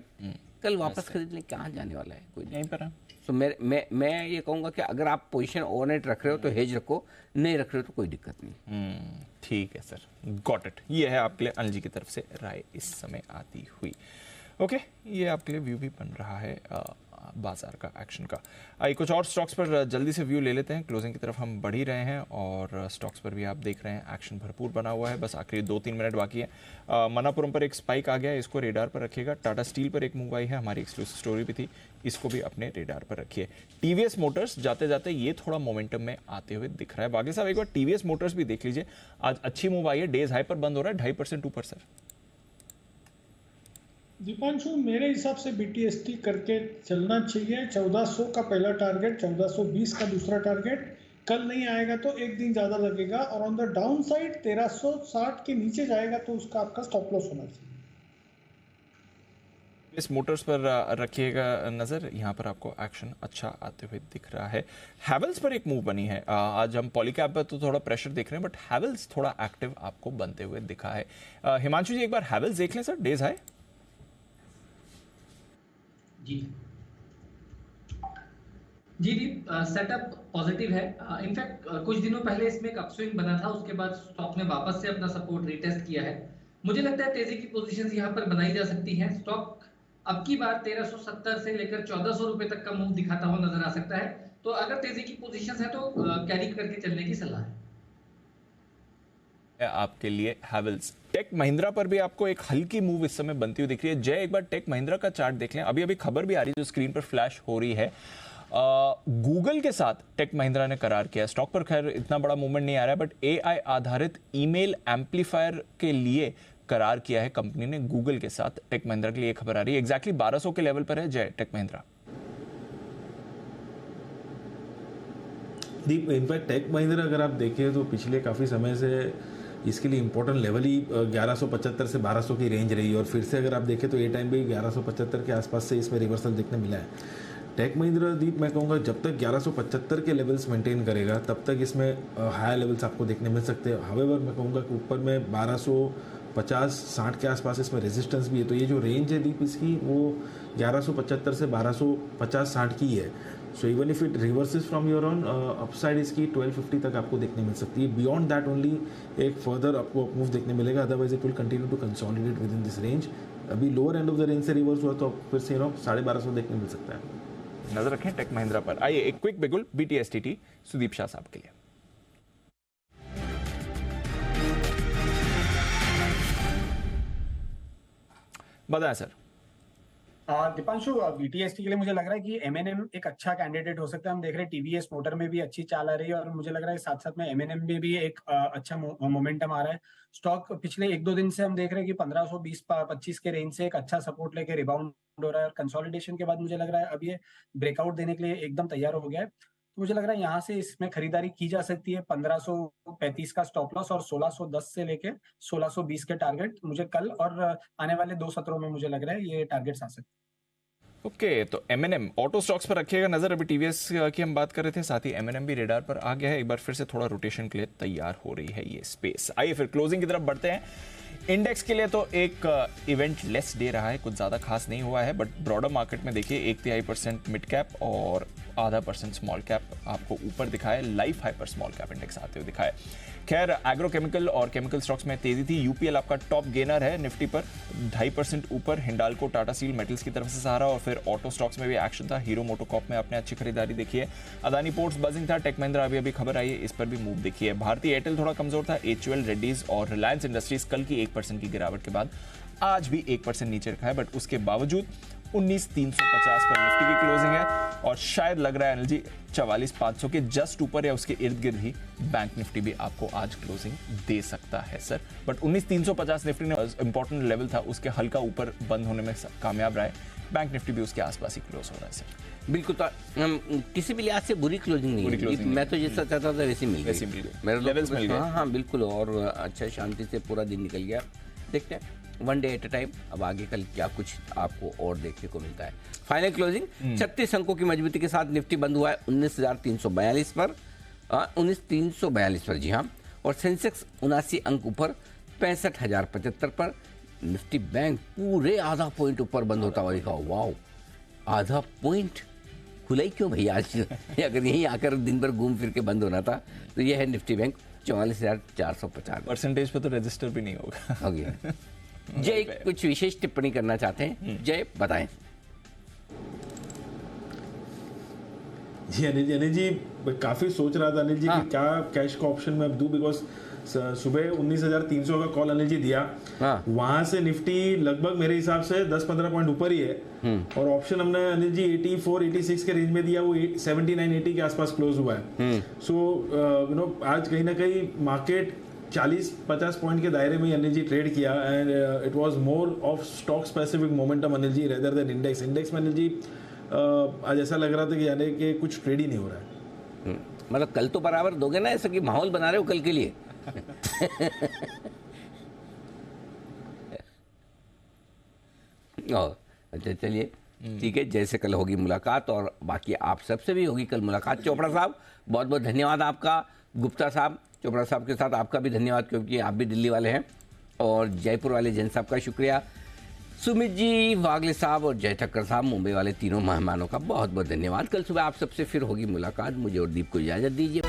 कल वापस खरीद लें, कहाँ जाने वाला है, कोई यहीं पर है। तो मैं ये कहूँगा कि अगर आप पोजीशन ओवरनाइट रख रहे हो तो हेज रखो, नहीं रख रहे हो तो कोई दिक्कत नहीं। ठीक है सर, गॉट इट। ये है आपके लिए अनिल जी की तरफ से राय इस समय आती हुई। ओके, ये आपके लिए व्यू भी बन रहा है बाजार का, एक्शन का। आइए कुछ और स्टॉक्स पर जल्दी से व्यू ले लेते हैं। क्लोजिंग की तरफ हम बढ़ ही रहे हैं और स्टॉक्स पर भी आप देख रहे हैं एक्शन भरपूर बना हुआ है। बस आखिरी 2-3 मिनट बाकी है। मनापुरम पर एक स्पाइक आ गया है, इसको रेडार पर रखिएगा। टाटा स्टील पर एक मूव आई है, हमारी एक्सक्लूसिव स्टोरी भी थी, इसको भी अपने रेडार पर रखिए। टीवीएस मोटर्स जाते जाते ये थोड़ा मोमेंटम में आते हुए दिख रहा है। बाकी साहब एक बार टीवीएस मोटर्स भी देख लीजिए, आज अच्छी मूव आई है, डेज हाई पर बंद हो रहा है, 2.5% ऊपर सर। दीपांशु, मेरे हिसाब से BTST करके चलना चाहिए। 1400 का पहला टारगेट, 1420 का दूसरा टारगेट, कल नहीं आएगा तो एक दिन ज़्यादा लगेगा, और ऑन द डाउन साइड 1360 के नीचे जाएगा तो उसका आपका स्टॉप लॉस होना चाहिए। इस मोटर्स पर रखिएगा नज़र, यहाँ पर आपको एक्शन अच्छा आते हुए दिख रहा है। हैवेल्स पर एक मूव बनी है, आज हम पॉलीकैप पर तो थोड़ा प्रेशर देख रहे हैं, बट हैवेल्स थोड़ा एक्टिव आपको बनते हुए दिखा है। हिमांशु जी एक बार हैवेल्स देख लें सर, डेज हाई। जी सेटअप पॉजिटिव है। इनफैक्ट कुछ दिनों पहले इसमें एक अपस्विंग बना था, उसके बाद स्टॉक ने वापस से अपना सपोर्ट रिटेस्ट किया है। मुझे लगता है तेजी की पोजीशंस यहां पर बनाई जा सकती हैं। स्टॉक अब की बार 1370 से लेकर 1400 रुपए तक का मूव दिखाता हुआ नजर आ सकता है, तो अगर तेजी की पोजीशंस है तो कैरी करके चलने की सलाह है आपके लिए हैवेल्स। टेक महिंद्रा पर भी आपको एक हल्की मूव इस समय बनती हुई दिख रही है। जय एक बार टेक महिंद्रा का चार्ट देख लें, अभी अभी खबर भी आ रही है जो स्क्रीन पर फ्लैश हो रही है। गूगल के साथ टेक महिंद्रा ने करार किया। स्टॉक पर खैर इतना बड़ा मूवमेंट नहीं आ रहा है, बट AI आधारित ईमेल एम्पलीफायर के लिए करार किया है कंपनी ने गूगल के साथ। टेक महिंद्रा के लिए खबर आ रही है, एग्जैक्टली 1200 के लेवल पर है जय टेक महिंद्रा। दीप, इनफैक्ट टेक महिंद्रा अगर आप देखें तो पिछले काफ़ी समय से इसके लिए इंपॉर्टेंट लेवल ही 1175 से 1200 की रेंज रही, और फिर से अगर आप देखें तो ये टाइम भी 1175 के आसपास से इसमें रिवर्सल देखने मिला है। टेक महिंद्रा दीप, मैं कहूँगा जब तक 1175 के लेवल्स मेंटेन करेगा तब तक इसमें हाई लेवल्स आपको देखने मिल सकते हैं। हावेवर मैं कहूँगा कि ऊपर में 1250-60 के आसपास इसमें रेजिस्टेंस भी है, तो ये जो रेंज है दीप इसकी वो 1175 से 1250-60 की है। So even if it reverses from here on upside इसकी 1250 तक आपको देखने मिल सकती है। बियॉन्ड दैट ओनली एक फर्दर आपको मूव देखने मिलेगा, otherwise it will continue to consolidate within this range. अभी lower end of the range से रिवर्स हुआ तो फिर से 1250 देखने मिल सकता है। नजर रखें टेक महिंद्रा पर। आइए एक क्विक बिगुल BTSTT सुदीप शाह साहब के लिए। बताएं सर। दीपांशु, BTST के लिए मुझे लग रहा है कि M&M एक अच्छा कैंडिडेट हो सकता है। हम देख रहे हैं TVS मोटर में भी अच्छी चाल आ रही है, और मुझे लग रहा है साथ साथ में M&M में भी एक अच्छा मोमेंटम आ रहा है। स्टॉक पिछले 1-2 दिन से हम देख रहे हैं कि 1520-25 के रेंज से एक अच्छा सपोर्ट लेके रिबाउंड हो रहा है, और कंसोलिडेशन के बाद मुझे लग रहा है अब ये ब्रेकआउट देने के लिए एकदम तैयार हो गया है। तो मुझे लग रहा है यहाँ से इसमें खरीदारी की जा सकती है। 1535 का स्टॉप लॉस और 1610 से लेके 1620 के टारगेट मुझे कल और आने वाले 2 सत्रों में मुझे लग रहा है ये टारगेट्स आ सकते हैं। ओके, तो M&M ऑटो स्टॉक्स पर रखिएगा नजर। अभी TVS की हम बात कर रहे थे, साथ ही M&M भी रेडार पर आ गया है। एक बार फिर से थोड़ा रोटेशन के लिए तैयार हो रही है ये स्पेस। आइए फिर क्लोजिंग की तरफ बढ़ते हैं। इंडेक्स के लिए तो एक इवेंट लेस डे रहा है, कुछ ज्यादा खास नहीं हुआ है, बट ब्रॉडर मार्केट में देखिए 1/3% मिड कैप और 0.5% स्मॉल कैप आपको ऊपर दिखाए, लाइफ हाई पर स्मॉल कैप इंडेक्स आते हुए दिखाए। खैर एग्रोकेमिकल और केमिकल स्टॉक्स में तेजी थी। यूपीएल आपका टॉप गेनर है निफ्टी पर 2.5% ऊपर, हिंडाल्को टाटा स्टील मेटल्स की तरफ से सहारा, और फिर ऑटो स्टॉक्स में भी एक्शन था। हीरो मोटोकॉर्प में आपने अच्छी खरीदारी देखी है। अदानी पोर्ट्स बजिंग था। टेक महिंद्रा अभी खबर आई है, इस पर भी मूव देखी है। भारतीय एयरटेल थोड़ा कमजोर था। एचयूएल, रेड्डीज और रिलायंस इंडस्ट्रीज कल की 1% की गिरावट के बाद आज भी 1% नीचे रखा है, बट उसके बावजूद 19,350 पर निफ्टी की क्लोजिंग है, और शायद लग रहा है अनिल जी 44,500 के जस्ट ऊपर या उसके इर्द गिर्द ही बैंक निफ्टी भी आपको आज क्लोजिंग दे सकता है सर। बट 19,350 निफ्टी ने इंपॉर्टेंट लेवल था, उसके हल्का ऊपर बंद होने में कामयाब रहा है। बैंक निफ्टी भी उसके आसपास ही क्लोज हो रहा है सर। बिल्कुल, तो किसी भी लिहाज से बुरी क्लोजिंग नहीं है। मैं तो जैसा चाहता था वैसे मिल गई, मेरे लेवल्स मिल गए। हाँ बिल्कुल, और अच्छा शांति से पूरा दिन निकल गया। देखते हैं one day at a time, अब आगे कल क्या कुछ आपको और देखने को मिलता है। फाइनल क्लोजिंग 36 अंकों की मजबूती के साथ निफ्टी बंद हुआ है 19,342 पर, 19,342 पर, जी हाँ, और सेंसेक्स 79 अंक ऊपर 65,075 पर। निफ्टी बैंक पूरे आधा पॉइंट ऊपर बंद होता हुआ दिखा। वाओ, आधा पॉइंट खुला ही क्यों भैया आज? अगर यहीं आकर दिन भर घूम फिर के बंद होना था तो यह है निफ्टी बैंक 44,450 परसेंटेज पे तो रजिस्टर भी नहीं होगा। हो गया। जय कुछ विशेष टिप्पणी करना चाहते हैं? जय बताएं। जी अनिल जी काफ़ी सोच रहा था अनिल जी कि क्या कैश का ऑप्शन में अब दूं, बिकॉज सुबह 19,300 का कॉल अनिल जी दिया, वहां से निफ्टी लगभग मेरे हिसाब से 10-15 पॉइंट ऊपर ही है, और ऑप्शन हमने अनिल जी 84-86 के रेंज में दिया, वो 79-80 के आसपास क्लोज हुआ है। सो आज कहीं ना कहीं मार्केट 40-50 पॉइंट के दायरे में अनिल जी ट्रेड किया, and it was more of stock specific momentum Anil ji rather than index में अनिल जी आज ऐसा लग रहा था कि यानी कि कुछ ट्रेड ही नहीं हो रहा है। मतलब कल तो बराबर दोगे ना, ऐसा कि माहौल बना रहे हो कल के लिए? अच्छा चलिए ठीक है, जैसे कल होगी मुलाकात, और बाकी आप सबसे भी होगी कल मुलाकात। चोपड़ा साहब बहुत बहुत धन्यवाद आपका। गुप्ता साहब, चोपड़ा साहब के साथ आपका भी धन्यवाद, क्योंकि आप भी दिल्ली वाले हैं, और जयपुर वाले जैन साहब का शुक्रिया। सुमित जी, वागले साहब और जय ठक्कर साहब, मुंबई वाले तीनों मेहमानों का बहुत बहुत धन्यवाद। कल सुबह आप सबसे फिर होगी मुलाकात। मुझे और दीप को इजाजत दीजिए।